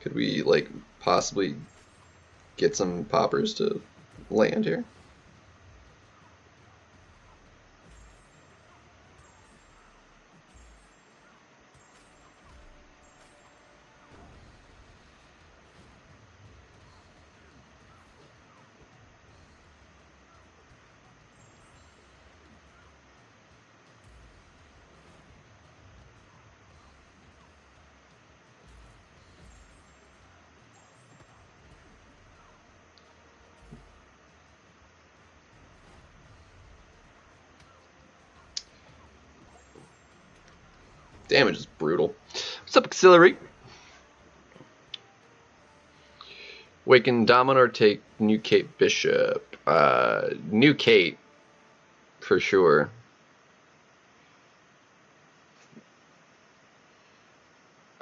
Could we like possibly get some poppers to land here? Damage is brutal. What's up, Auxiliary? Waken Dominar, take New Kate Bishop. New Kate, for sure.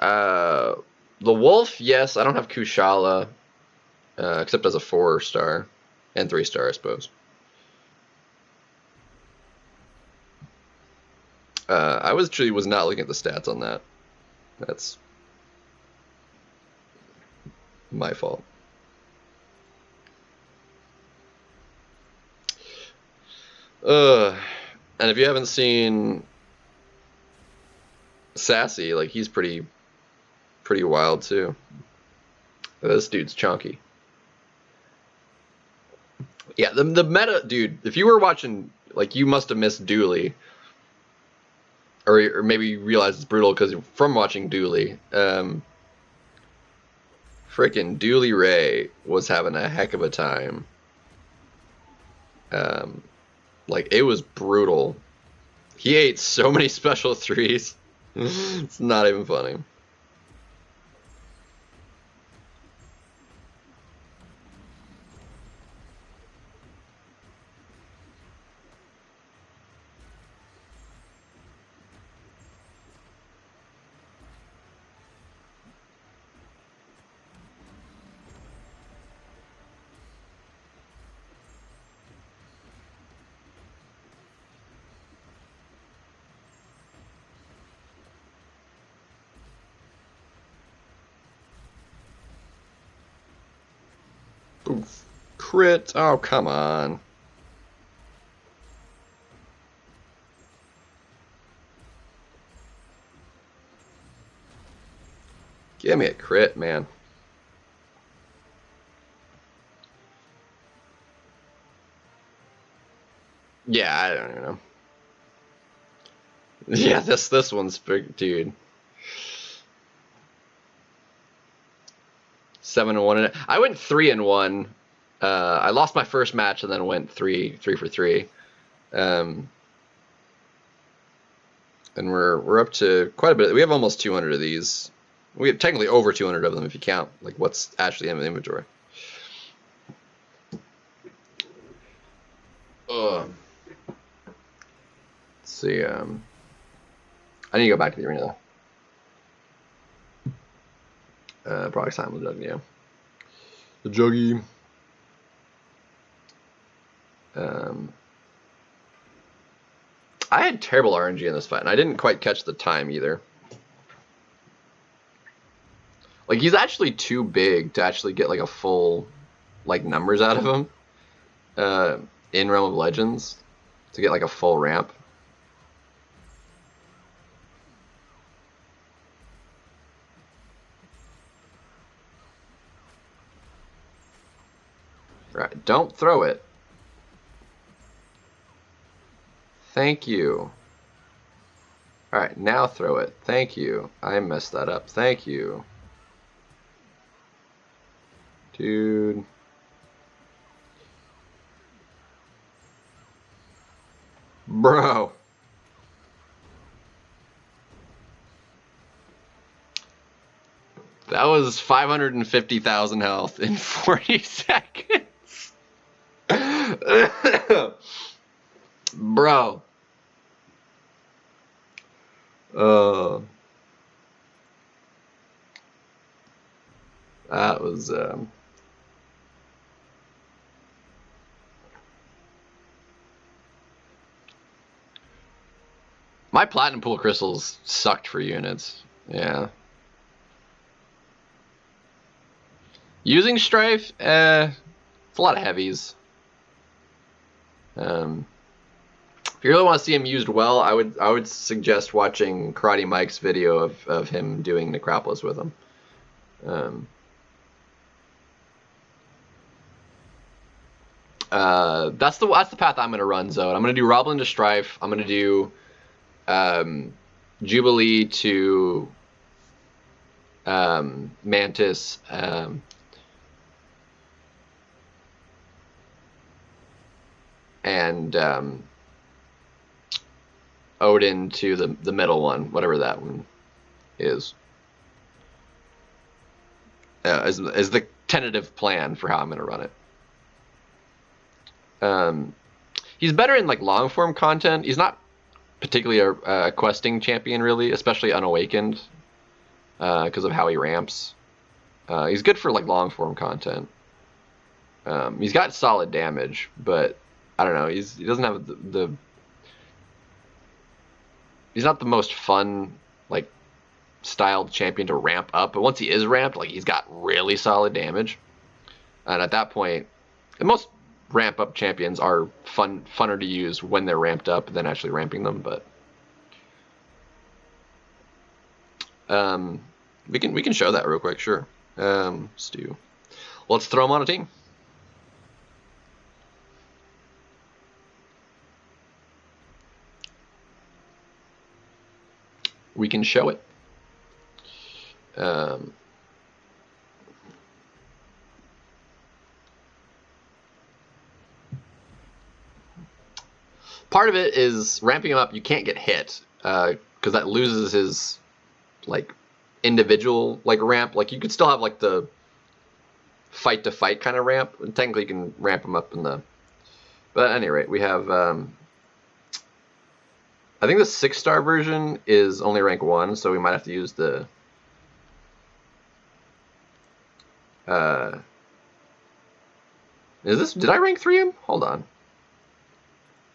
The Wolf, yes. I don't have Kushala, except as a 4-star and 3-star, I suppose. I was not looking at the stats on that. That's my fault. And if you haven't seen Sassy, like, he's pretty wild too. This dude's chunky. Yeah, the meta, dude. If you were watching, like, you must have missed Dooley, or maybe you realize it's brutal because from watching Dooley. Frickin' Dooley Ray was having a heck of a time. Like, it was brutal. He ate so many special 3s. It's not even funny. Oof. Crit. Oh, come on. Give me a crit, man. Yeah, I don't even know. Yeah, this one's big, dude. 7-1. I went 3-1. I lost my first match and then went 3 for 3. And we're up to quite a bit. We have almost 200 of these. We have technically over 200 of them if you count like what's actually in the inventory. Let's see. I need to go back to the arena though. Probably time with Juggy. Yeah. The Juggy. I had terrible RNG in this fight, and I didn't quite catch the time either. Like, he's actually too big to actually get like a full like numbers out of him in Realm of Legends to get like a full ramp. Right, don't throw it. Thank you. Alright, now throw it. Thank you. I messed that up. Thank you. Dude. Bro. That was 550,000 health in 40 seconds. Bro. That was my platinum pool crystals sucked for units. Yeah. Using Strife, it's a lot of heavies. If you really want to see him used well, I would suggest watching Karate Mike's video of him doing Necropolis with him. That's the path I'm gonna run, Zode. I'm gonna do Roblin to Strife. I'm gonna do Jubilee to Mantis. And Odin to the middle one, whatever that one is. Is the tentative plan for how I'm going to run it. He's better in like long form content. He's not particularly a questing champion really, especially unawakened, because of how he ramps. He's good for like long form content. He's got solid damage, but I don't know. He doesn't have the he's not the most fun like styled champion to ramp up. But once he is ramped, like he's got really solid damage. And at that point, and most ramp up champions are funner to use when they're ramped up than actually ramping them. But we can show that real quick, sure. Stu, let's throw him on a team. We can show it. Part of it is ramping him up. You can't get hit because that loses his like individual like ramp. Like you could still have like the fight to fight kind of ramp. And technically, you can ramp him up in the. But at any rate, we have. I think the 6-star version is only rank 1, so we might have to use the. Is this? Did I rank 3 him? Hold on.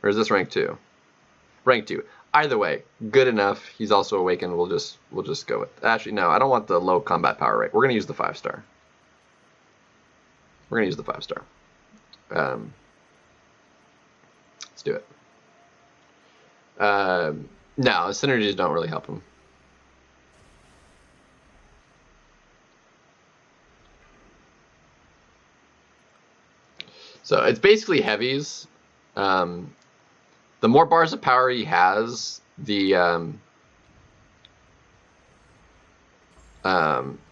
Or is this rank 2? Rank 2. Either way, good enough. He's also awakened. We'll just go with. Actually, no, I don't want the low combat power rate. We're gonna use the 5-star. We're gonna use the 5-star. Let's do it. No, synergies don't really help him. So it's basically heavies. The more bars of power he has, the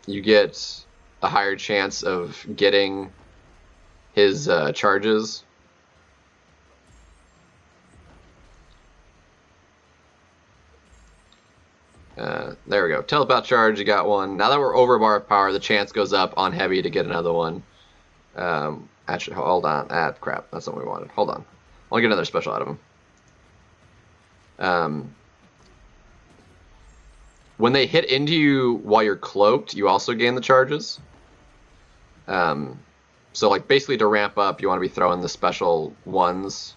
you get a higher chance of getting his charges. There we go. Telepath charge, you got one. Now that we're over bar of power, the chance goes up on heavy to get another one. Actually, hold on. Ah, crap. That's not what we wanted. Hold on. I want to get another special out of him. When they hit into you while you're cloaked, you also gain the charges. So, like, basically to ramp up, you want to be throwing the special ones.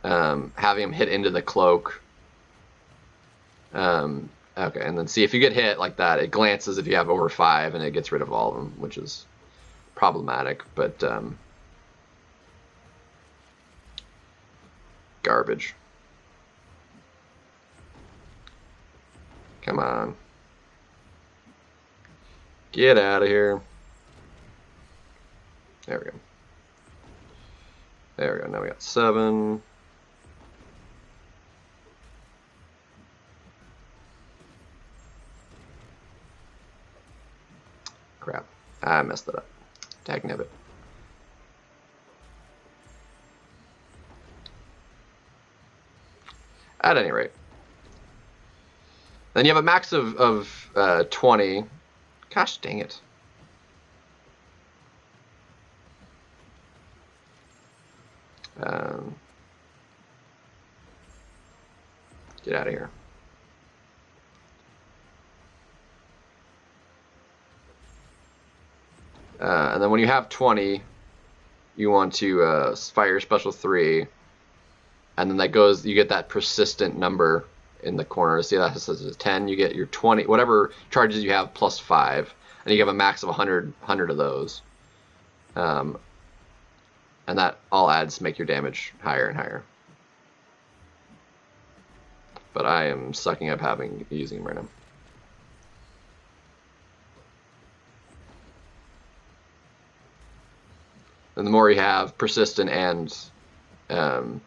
Having him hit into the cloak. Okay, and then see if you get hit like that, it glances if you have over 5, and it gets rid of all of them, which is problematic, but garbage. Come on. Get out of here. There we go. There we go. Now we got 7. Crap. I messed it up. Dagnabbit. At any rate. Then you have a max of 20. Gosh dang it. Get out of here. And then when you have 20, you want to fire special 3, and then that goes. You get that persistent number in the corner. See that says 10. You get your 20, whatever charges you have plus 5, and you have a max of 100 of those. And that all adds to make your damage higher and higher. But I am sucking up using him right now. And the more you have, persistent and come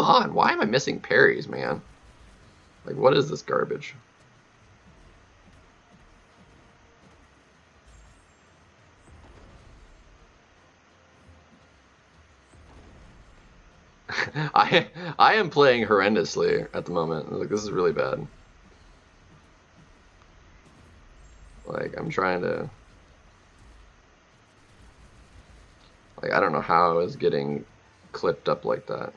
on, why am I missing parries, man? Like, what is this garbage? I am playing horrendously at the moment. Like, this is really bad. Like, I'm trying to... Like, I don't know how I was getting clipped up like that.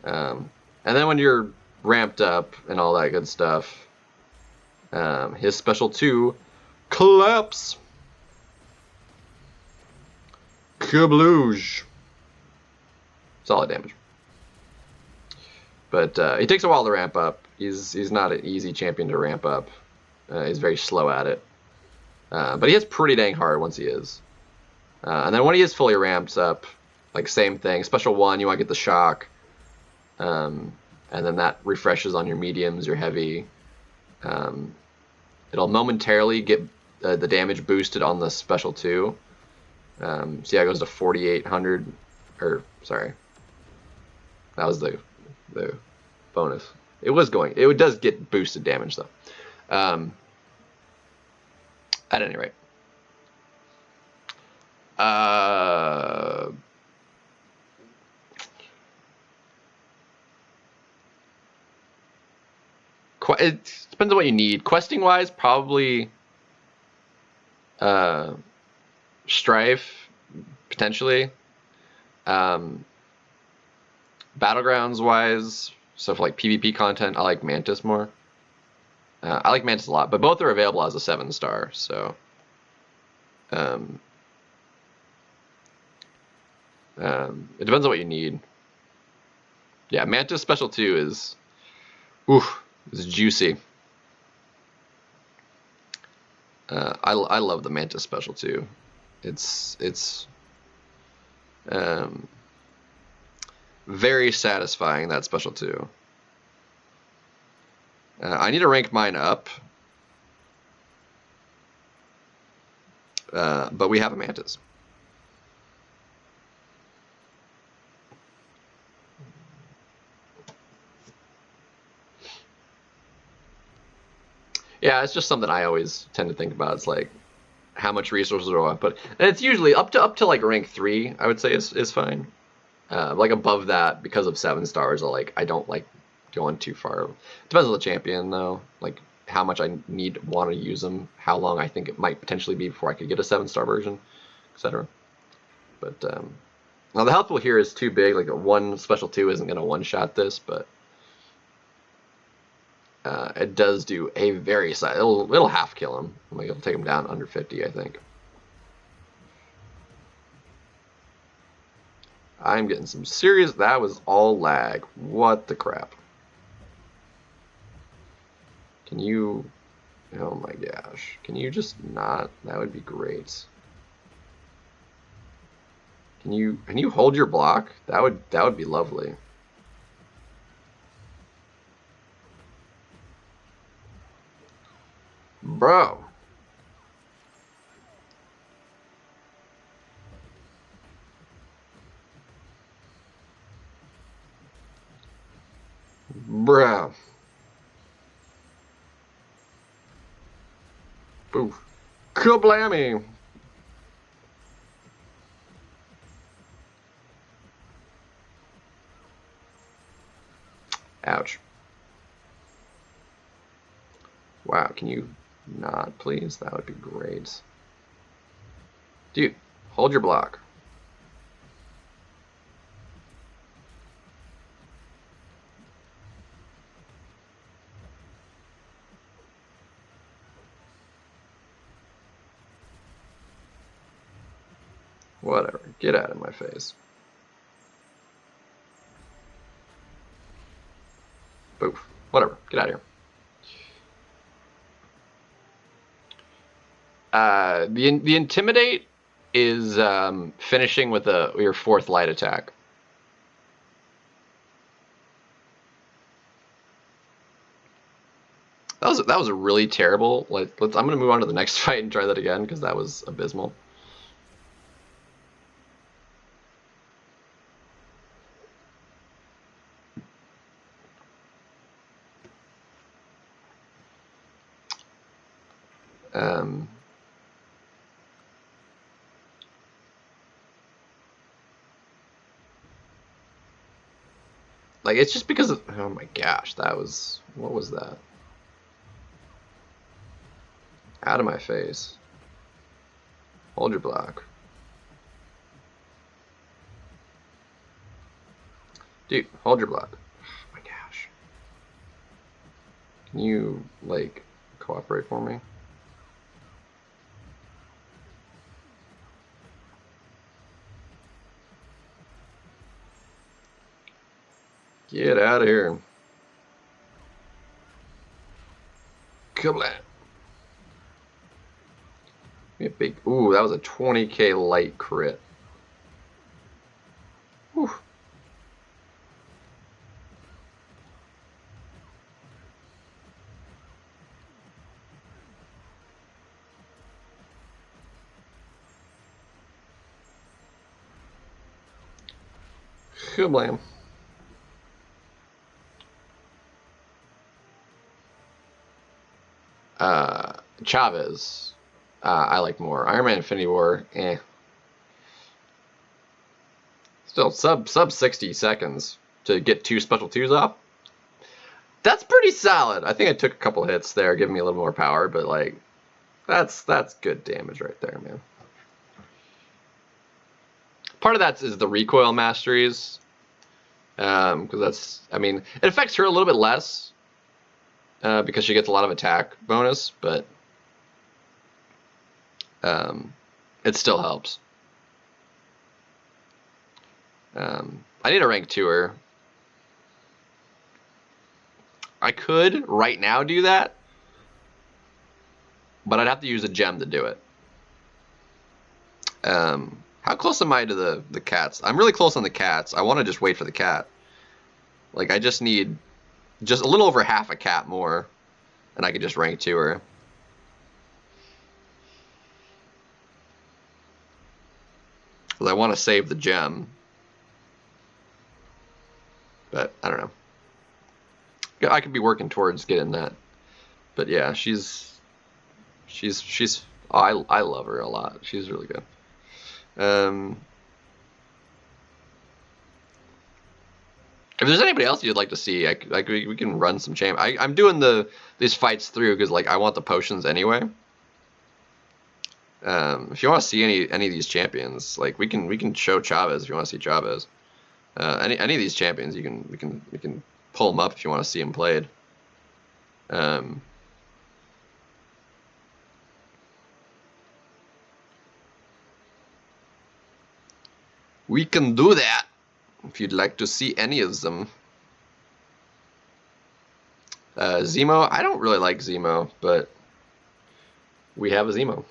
And then when you're ramped up and all that good stuff, his special 2, Collapse! Kabloosh! Solid damage. But it takes a while to ramp up. He's not an easy champion to ramp up. He's very slow at it. But he hits pretty dang hard once he is. And then when he is fully ramped up, like same thing. Special 1, you want to get the shock. And then that refreshes on your mediums, your heavy. It'll momentarily get the damage boosted on the special 2. See how it goes to 4,800, or sorry, that was the bonus. It does get boosted damage though. At any rate, it depends on what you need. Questing wise, probably Strife, potentially. Battlegrounds wise, so for like PvP content, I like Mantis more. I like Mantis a lot, but both are available as a 7-star, so it depends on what you need. Yeah, Mantis special 2 is juicy. I love the Mantis special 2. It's very satisfying, that special 2. I need to rank mine up, but we have a Mantis. Yeah, it's just something I always tend to think about. It's like, how much resources do I put? And it's usually up to like rank 3, I would say is fine. Like above that, because of 7 stars, I don't like going too far. Depends on the champion though, like how much I want to use them, how long I think it might potentially be before I could get a 7-star version, etc. But now the health pool here is too big. Like a 1 special 2 isn't gonna one-shot this, but it does do a very size. It'll half kill him. Like it'll take him down under 50, I think. I'm getting some serious. That was all lag. What the crap? Can you? Oh my gosh! Can you just not? That would be great. Can you hold your block? That would be lovely. Bro. Bruh. Boof. Kablammy. Ouch. Wow, can you not, please? That would be great. Dude, hold your block. Whatever. Get out of my face. Boof. Whatever. Get out of here. The Intimidate is finishing with your 4th light attack. That was a really terrible. Like, I'm gonna move on to the next fight and try that again because that was abysmal. Like, it's just because of, oh my gosh, that was, what was that? Out of my face. Hold your block. Dude, hold your block. Oh my gosh. Can you, like, cooperate for me? Get out of here. Kablam. A big, ooh, that was a 20k light crit. Whew. Kablam. Chavez. I like more. Iron Man Infinity War, eh. Still, sub 60 seconds to get 2 special 2s off. That's pretty solid. I think I took a couple hits there, giving me a little more power, but like, that's good damage right there, man. Part of that is the recoil masteries, because that's, I mean, it affects her a little bit less, because she gets a lot of attack bonus, but it still helps. I need a rank 2-er. I could right now do that, but I'd have to use a gem to do it. How close am I to the cats? I'm really close on the cats. I want to just wait for the cat. Like, I just need just a little over half a cat more, and I could just rank 2-er. Because I want to save the gem. But, I don't know. I could be working towards getting that. But yeah, she's oh, I love her a lot. She's really good. If there's anybody else you'd like to see, we can run some champ. I'm doing these fights through because like I want the potions anyway. If you want to see any of these champions, like we can show Chavez if you want to see Chavez. Any of these champions, we can pull them up if you want to see them played. We can do that if you'd like to see any of them. Zemo, I don't really like Zemo, but we have a Zemo.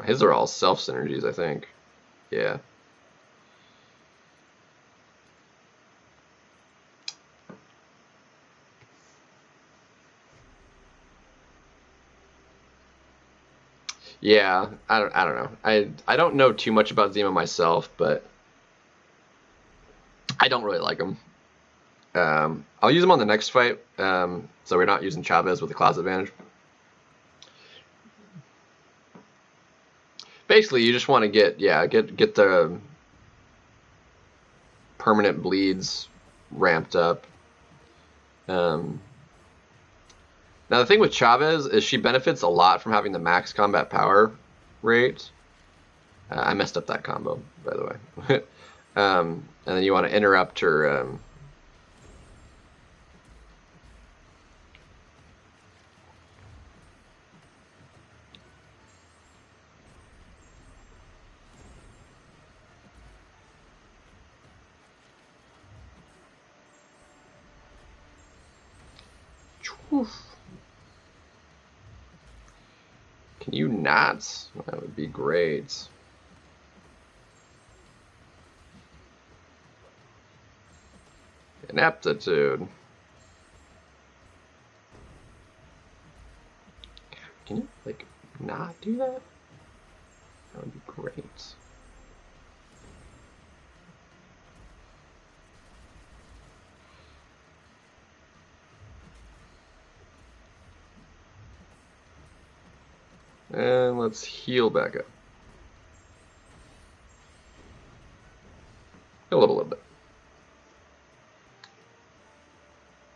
His are all self synergies, I think. Yeah. Yeah, I don't know. I don't know too much about Zemo myself, but I don't really like him. I'll use him on the next fight, so we're not using Chavez with the class advantage. Basically, you just want to get the permanent bleeds ramped up. Now the thing with Chavez is she benefits a lot from having the max combat power rate. I messed up that combo, by the way. And then you want to interrupt her. Can you not? That would be great. Ineptitude. Can you, like, not do that? That would be great. And let's heal back up. A little bit.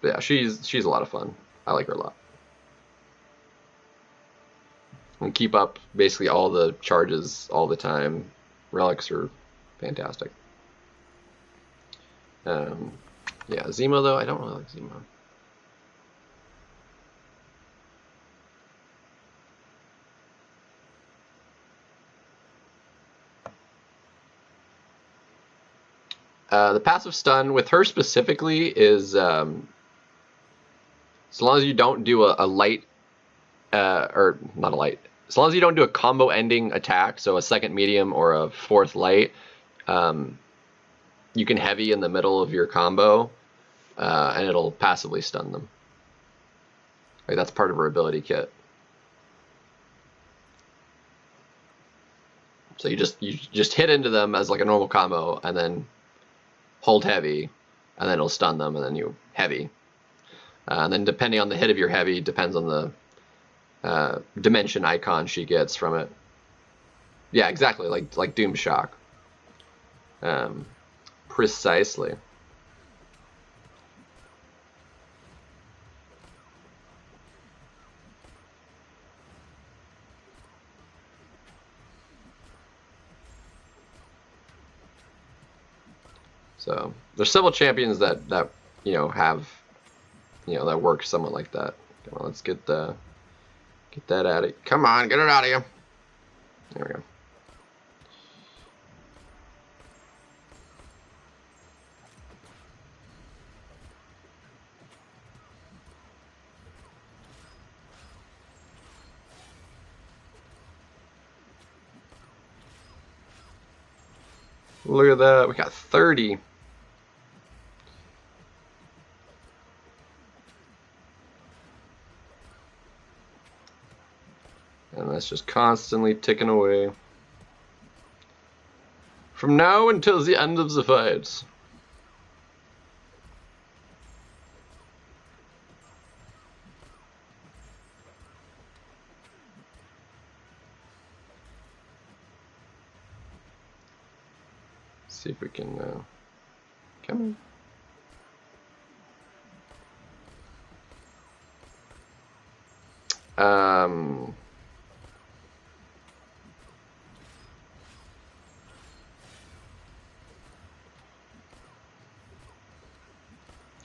But yeah, she's a lot of fun. I like her a lot. And keep up basically all the charges all the time. Relics are fantastic. Yeah, Zemo though, I don't really like Zemo. The passive stun with her specifically is as long as you don't do a light, or not a light, as long as you don't do a combo ending attack, so a second medium or a fourth light, you can heavy in the middle of your combo, and it'll passively stun them. Like that's part of her ability kit. So you just hit into them as like a normal combo, and then hold heavy, and then it'll stun them, and then you heavy. And then depending on the hit of your heavy, depends on the dimension icon she gets from it. Yeah, exactly, like Doom Shock. Precisely. So there's several champions that you know have that work somewhat like that. Come on, let's get that out of. Come on, get it out of you. There we go. Look at that. We got 30. And that's just constantly ticking away. From now until the end of the fight. See if we can come in.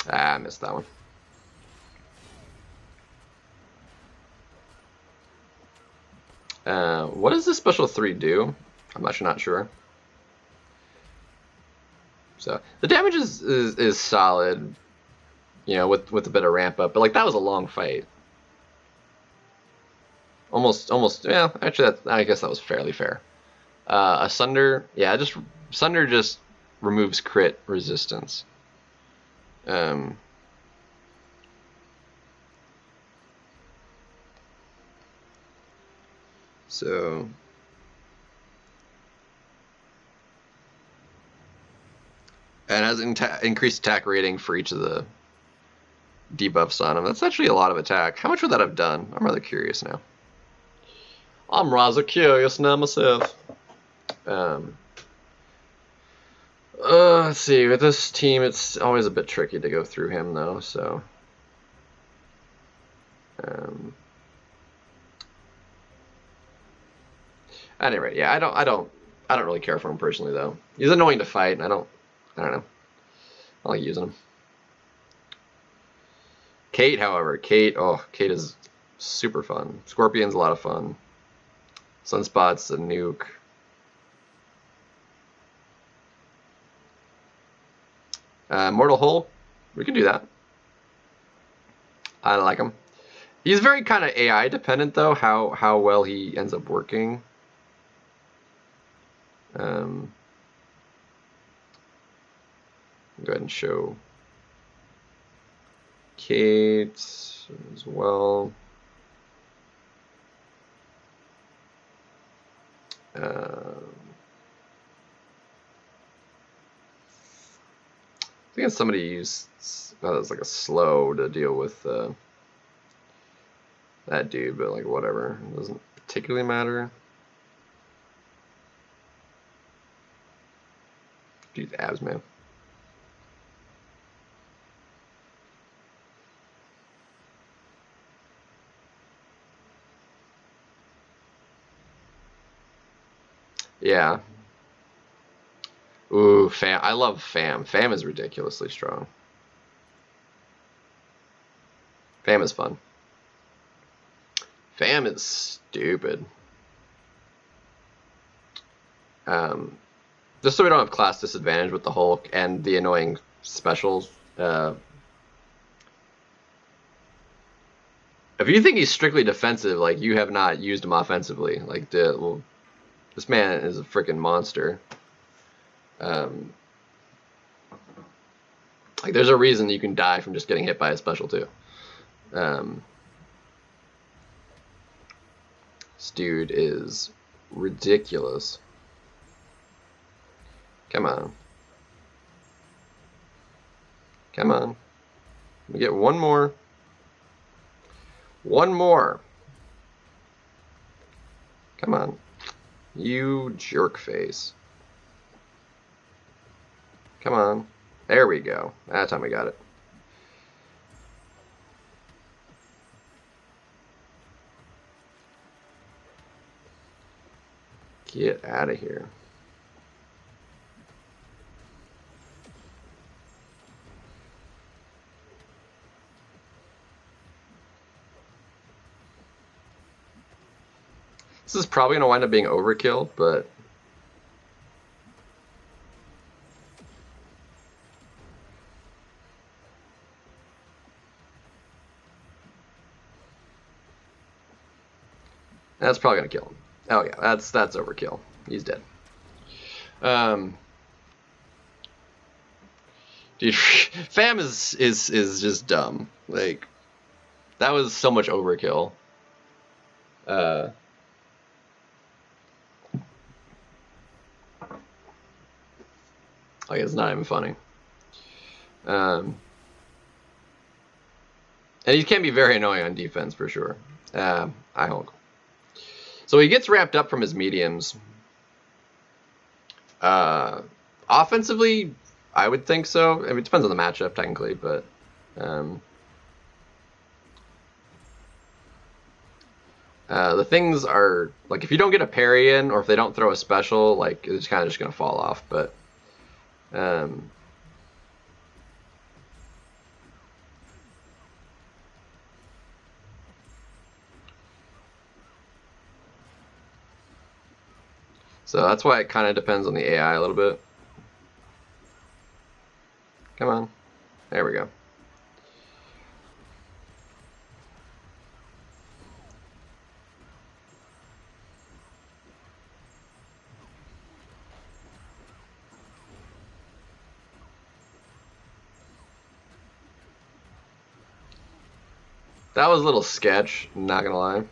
I missed that one. What does this special 3 do? I'm actually not sure. So the damage is solid, with a bit of ramp up, but like that was a long fight. Almost, yeah. Actually, I guess that was fairly fair. A Sunder, yeah, Sunder just removes crit resistance. So and has increased attack rating for each of the debuffs on him. That's actually a lot of attack. How much would that have done? I'm rather curious now. I'm rather curious now myself. Let's see. With this team, it's always a bit tricky to go through him, though. So, at any rate, yeah, I don't really care for him personally, though. He's annoying to fight, and I don't know. I like using him. Kate, however, Kate is super fun. Scorpion's a lot of fun. Sunspot's a nuke. Mortal Hull, we can do that. I like him. He's very kind of AI dependent, though, how well he ends up working. Go ahead and show Kate as well. I think somebody used as like a slow to deal with that dude, but like whatever, it doesn't particularly matter. Jeez, abs, man. Yeah. Ooh, Fam. I love Fam. Fam is ridiculously strong. Fam is fun. Fam is stupid. Just so we don't have class disadvantage with the Hulk and the annoying specials. If you think he's strictly defensive, like, you have not used him offensively. Like, well, this man is a freaking monster. Like, there's a reason you can die from just getting hit by a special, too. This dude is ridiculous. Come on. Come on. We get one more. One more. Come on. You jerk face. Come on. There we go. That time we got it. Get out of here. This is probably going to wind up being overkill, but that's probably going to kill him. Oh yeah, that's overkill. He's dead. Dude, Fam is just dumb. Like, that was so much overkill. Like, it's not even funny. And he can be very annoying on defense for sure. I Hulk. So he gets wrapped up from his mediums. Offensively, I would think so. I mean, it depends on the matchup technically, but the things are, like, if you don't get a parry in, or if they don't throw a special, like, it's kind of just gonna fall off. But so that's why it kind of depends on the AI a little bit. Come on. There we go. That was a little sketch, not gonna lie.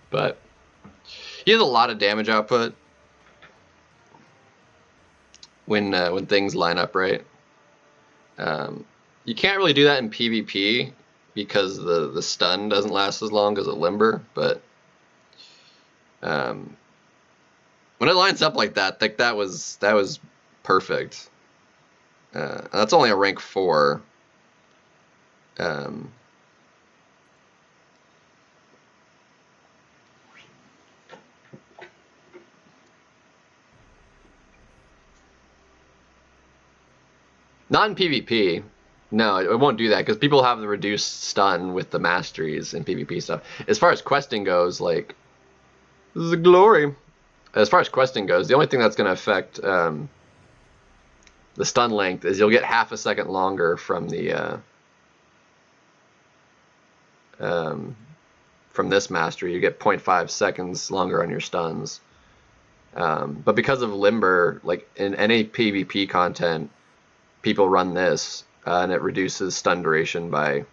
But he has a lot of damage output when things line up right. You can't really do that in PvP because the stun doesn't last as long as a limber, but when it lines up like that, that was perfect. That's only a rank 4. Not in PvP. No, it won't do that because people have the reduced stun with the masteries and PvP stuff. As far as questing goes, like, this is a glory. As far as questing goes, the only thing that's going to affect the stun length is you'll get half a second longer from the from this mastery. You get 0.5 seconds longer on your stuns. But because of limber, like in any PvP content, people run this, and it reduces stun duration by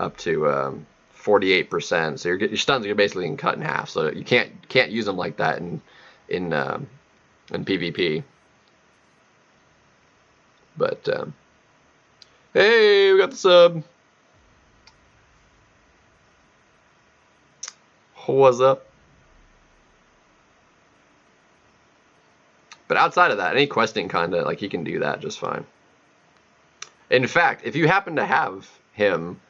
up to 48%. So your stuns are basically getting cut in half. So you can't use them like that in PvP. But hey, we got the sub. What's up? But outside of that, any questing content, like, he can do that just fine. In fact, if you happen to have him,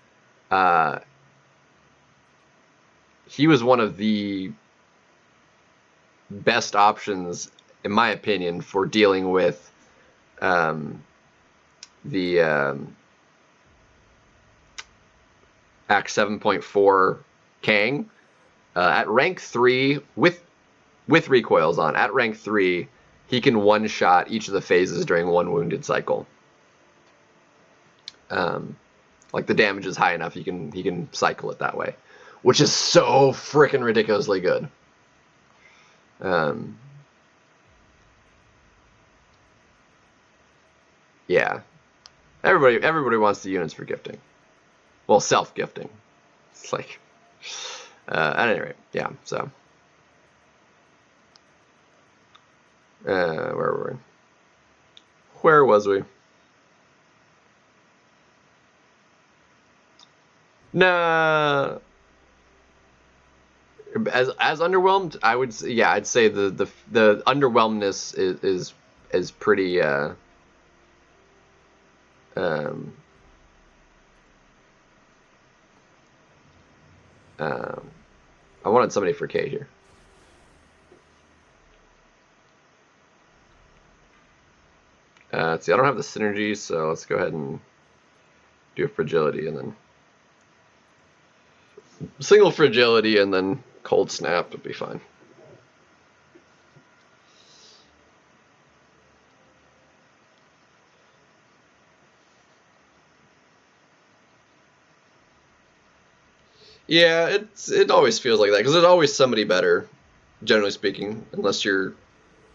he was one of the best options, in my opinion, for dealing with the Act 7.4 Kang. At rank 3, with recoils on, at rank 3, he can one-shot each of the phases during one wounded cycle. Like, the damage is high enough, he can cycle it that way, which is so freaking ridiculously good. Yeah, everybody wants the units for gifting. Well, self-gifting. It's like, at any rate, yeah. So, where were we? Where was we? Nah. As underwhelmed, I would say, yeah, I'd say the underwhelmness is pretty I wanted somebody for K here. Let's see, I don't have the synergy, so let's go ahead and do a fragility, and then single fragility, and then cold snap would be fine. Yeah, it always feels like that, because there's always somebody better, generally speaking, unless you're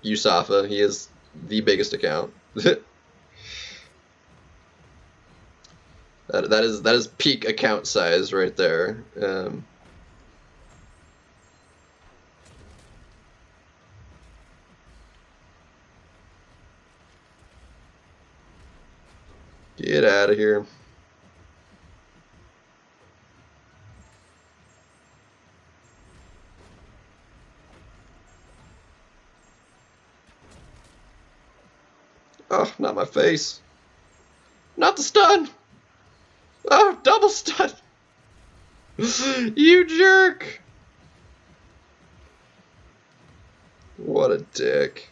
Yusafa. He is the biggest account. that is peak account size right there. Get out of here. Oh, not my face. Not the stun. Oh, double stun. You jerk. What a dick.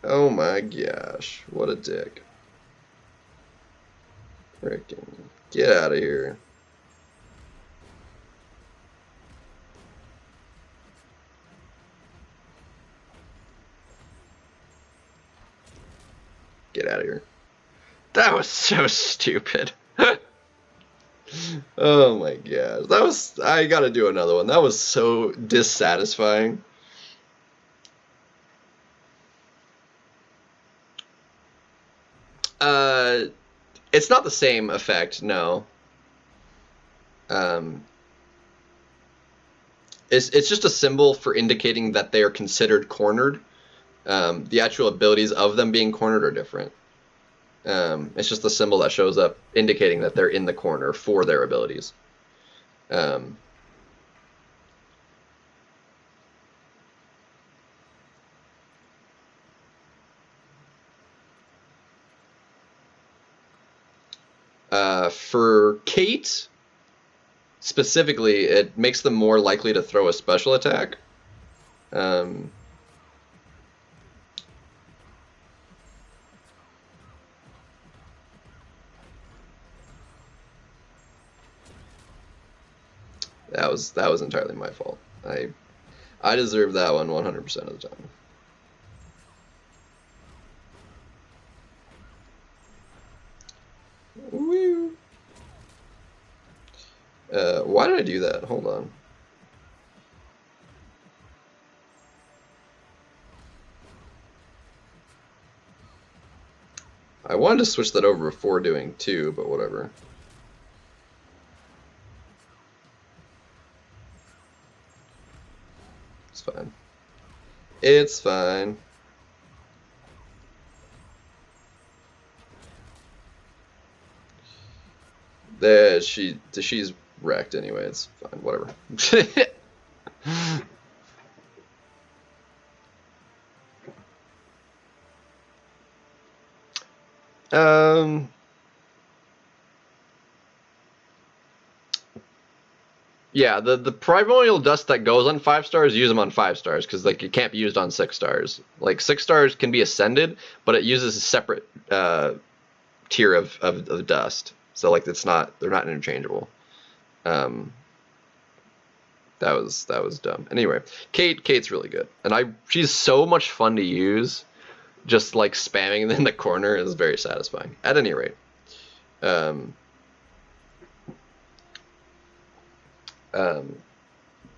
Oh my gosh. What a dick. Frickin' get out of here. Get out of here. That was so stupid. Oh my gosh. That was, I gotta do another one. That was so dissatisfying. It's not the same effect, no. It's just a symbol for indicating that they are considered cornered. The actual abilities of them being cornered are different. It's just the symbol that shows up indicating that they're in the corner for their abilities. For Kate, specifically, it makes them more likely to throw a special attack. That was entirely my fault. I deserve that one 100% of the time. Woo. Why did I do that? Hold on. I wanted to switch that over before doing 2, but whatever. It's fine. It's fine. She's wrecked anyway. It's fine. Whatever. Yeah, the primordial dust that goes on 5 stars, use them on 5 stars because like it can't be used on 6 stars. Like 6 stars can be ascended, but it uses a separate tier of dust. So like they're not interchangeable. That was dumb. Anyway, Kate's really good, and she's so much fun to use. Just like spamming in the corner is very satisfying. At any rate,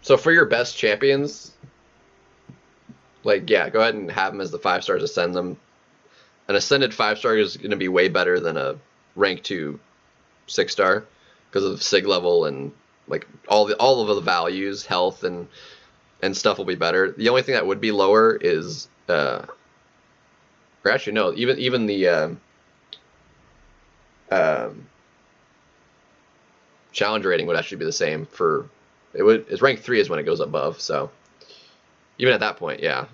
so for your best champions, like yeah, go ahead and have them as the 5 stars. Ascend them. An ascended 5 star is going to be way better than a rank 2 6 star because of sig level and like all of the values, health and stuff will be better. The only thing that would be lower is or actually no, even the challenge rating would actually be the same for it's rank 3 is when it goes above, so even at that point, yeah.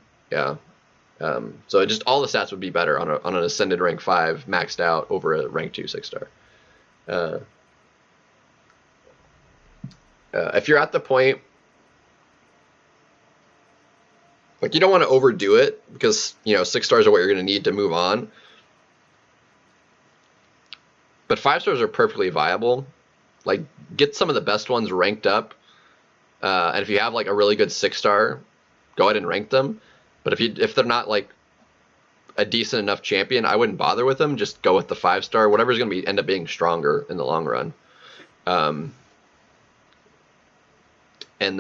So just all the stats would be better on an ascended rank 5 maxed out over a rank 2 6 star. If you're at the point, like you don't want to overdo it because 6 stars are what you're going to need to move on. But 5 stars are perfectly viable. Like get some of the best ones ranked up, and if you have like a really good 6 star, go ahead and rank them. But if they're not like a decent enough champion, I wouldn't bother with them. Just go with the 5 star. Whatever's going to end up being stronger in the long run. And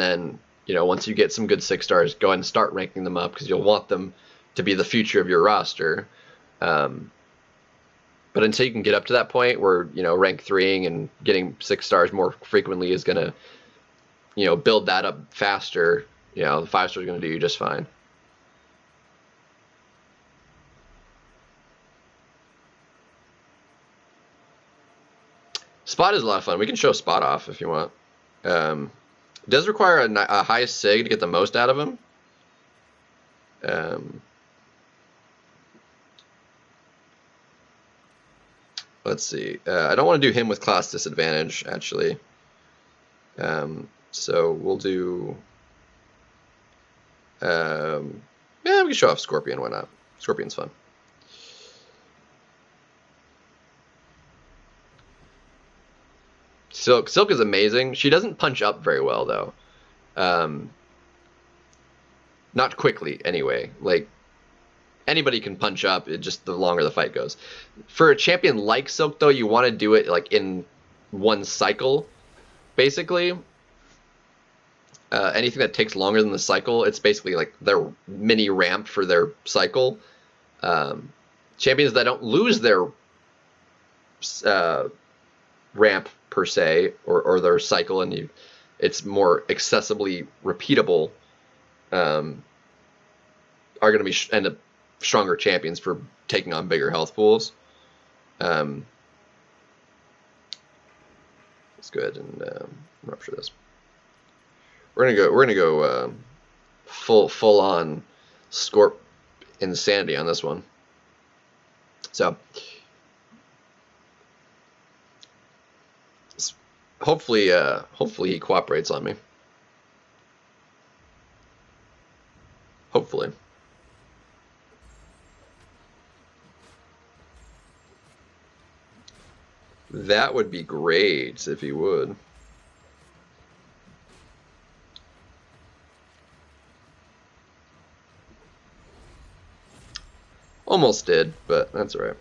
then once you get some good 6 stars, go ahead and start ranking them up because you'll want them to be the future of your roster. But until you can get up to that point where rank 3ing and getting 6 stars more frequently is going to build that up faster, the 5 stars are going to do you just fine. Spot is a lot of fun. We can show Spot off if you want. It does require a high sig to get the most out of him. Let's see. I don't want to do him with class disadvantage, actually. So we'll do... yeah, we can show off Scorpion. Why not? Scorpion's fun. Silk is amazing. She doesn't punch up very well, though. Not quickly, anyway. Like, anybody can punch up, it just the longer the fight goes. For a champion like Silk, though, you want to do it like in one cycle, basically. Anything that takes longer than the cycle, it's basically like their mini ramp for their cycle. Champions that don't lose their ramp per se, or their cycle, and it's more accessibly repeatable, are going to end up stronger champions for taking on bigger health pools. Let's go ahead and rupture this. We're gonna go full on Scorp insanity on this one. So hopefully he cooperates on me. Hopefully. That would be great if he would. Almost did, but that's all right.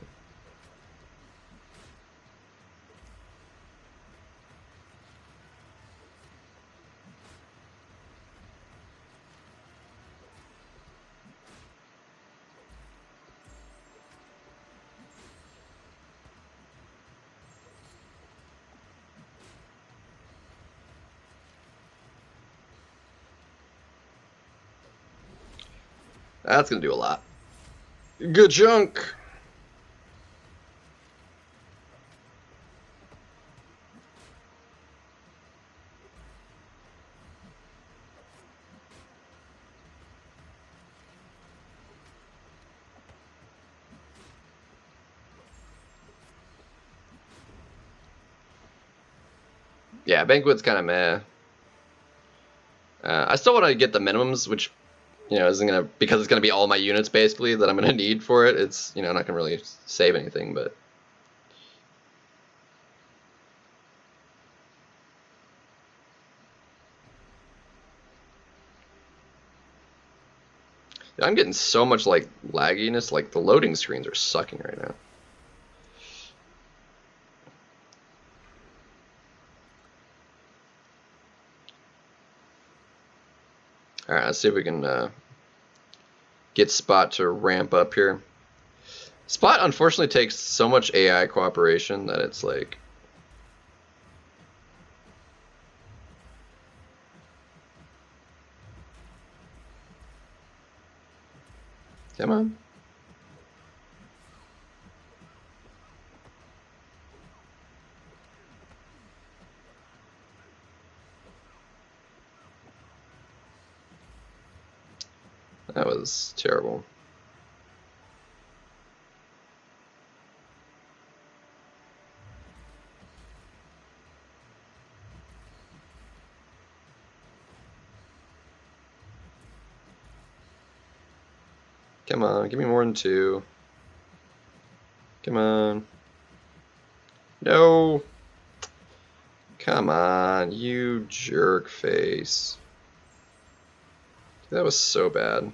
That's going to do a lot. Good chunk. Yeah, Banquet's kind of meh. I still want to get the minimums, which, you know, isn't gonna, because it's gonna be all my units basically that I'm gonna need for it. It's, you know, not gonna really save anything, but. Yeah, I'm getting so much like lagginess, like the loading screens are sucking right now. All right, let's see if we can get Spot to ramp up here. Spot unfortunately takes so much AI cooperation that it's like. Come on. That was terrible. Come on, give me more than 2. Come on. No. Come on, you jerk face. That was so bad.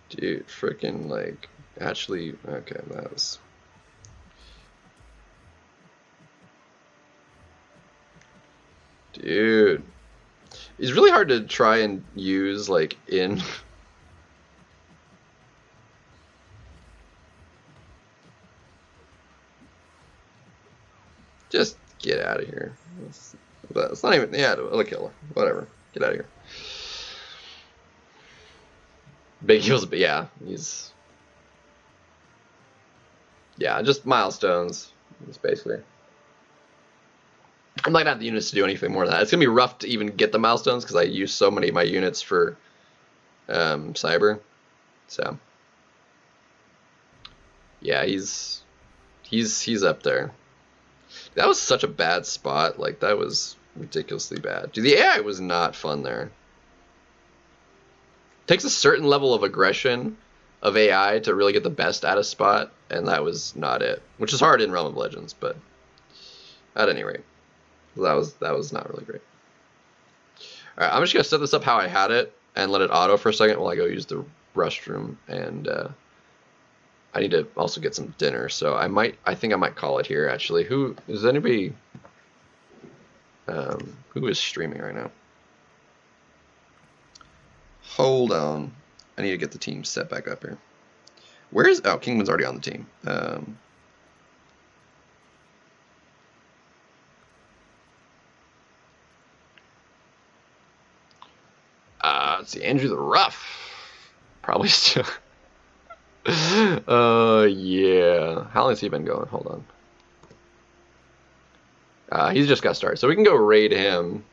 Dude, freaking like, actually, okay, that was. Dude. It's really hard to try and use like in. Just get out of here. It's not even, yeah, a killer. Whatever. Get out of here. Big heals, but yeah, he's. Yeah, just milestones. It's basically. I'm not gonna have the units to do anything more than that. It's gonna be rough to even get the milestones because I use so many of my units for Cyber. So yeah, he's up there. That was such a bad spot. Like that was ridiculously bad. Dude, the AI was not fun there. Takes a certain level of aggression of AI to really get the best out of Spot, and that was not it. Which is hard in Realm of Legends, but at any rate, that was not really great. All right, I'm just gonna set this up how I had it and let it auto for a second while I go use the restroom, and I need to also get some dinner. So I think I might call it here. Actually, who is anybody? Who is streaming right now? Hold on, I need to get the team set back up here. Where is? Oh, Kingman's already on the team. Let's see, Andrew the Rough. Probably still. Yeah. How long has he been going? Hold on. He's just got started, so we can go raid him.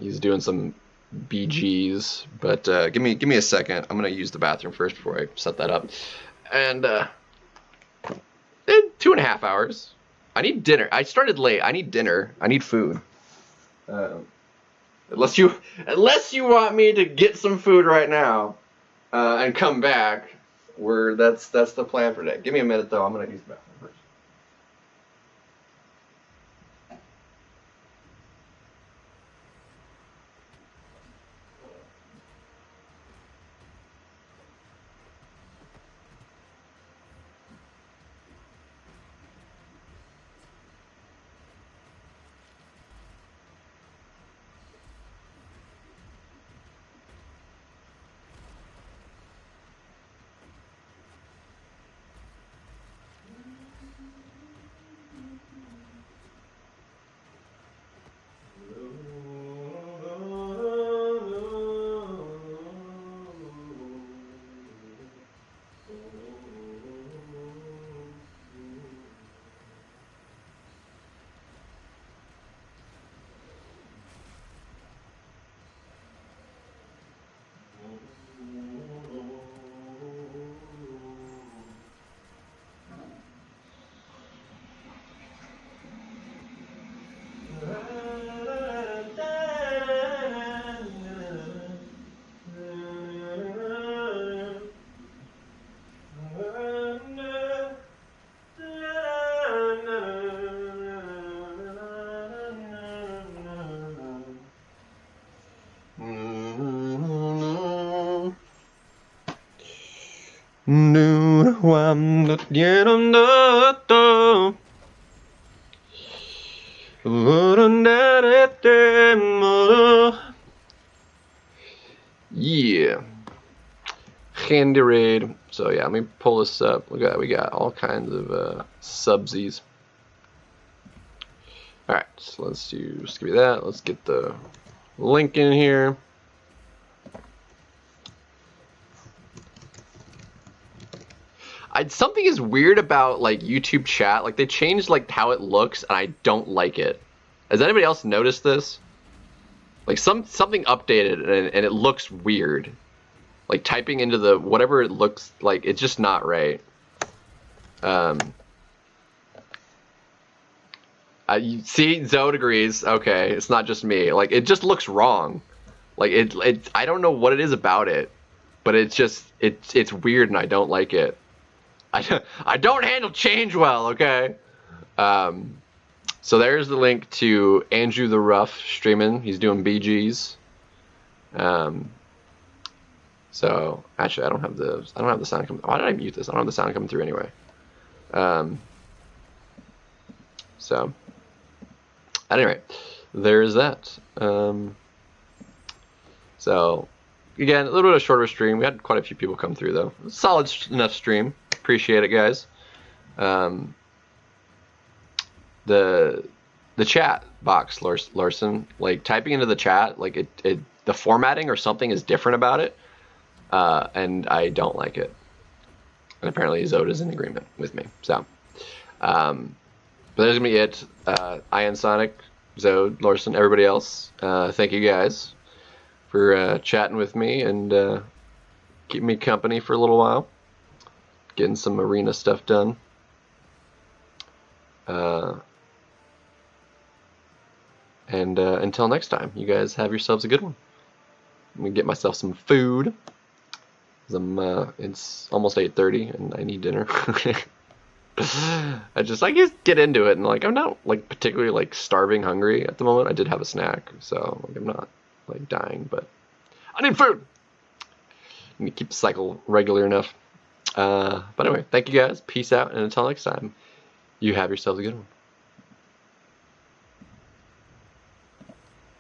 He's doing some BGs, but give me a second. I'm gonna use the bathroom first before I set that up. And 2.5 hours. I need dinner. I started late. I need dinner. I need food. Unless you want me to get some food right now and come back, that's the plan for today. Give me a minute though. I'm gonna use the bathroom first. Yeah. Handy raid. So yeah, let me pull this up. Look at that. We got all kinds of subsies. Alright, so let's give me that. Let's get the link in here. Something is weird about like YouTube chat. Like they changed like how it looks, and I don't like it. Has anybody else noticed this? Like something updated, and it looks weird. Like typing into the whatever it looks like, it's just not right. You see, Zode agrees. Okay, it's not just me. Like it just looks wrong. Like it I don't know what it is about it, but it's just it's weird, and I don't like it. I don't handle change well. Okay. So there's the link to Andrew the Rough streaming. He's doing BGs. So actually, I don't have the sound coming. Why did I mute this? I don't have the sound coming through anyway. So anyway, there's that. So again, a little bit of a shorter stream. We had quite a few people come through though. Solid enough stream. Appreciate it, guys. The chat box, Larson, like typing into the chat, like the formatting or something is different about it, and I don't like it. And apparently Zode is in agreement with me. So, but there's gonna be it. Ian Sonic, Zode, Larson, everybody else. Thank you guys for chatting with me and keeping me company for a little while. Getting some arena stuff done. And until next time, you guys have yourselves a good one. Let me get myself some food. It's almost 8:30 and I need dinner. I just get into it, and like I'm not like particularly like starving hungry at the moment. I did have a snack, so like I'm not like dying, but I need food. Let me keep the cycle regular enough. But anyway, thank you guys. Peace out, and until next time, you have yourselves a good one.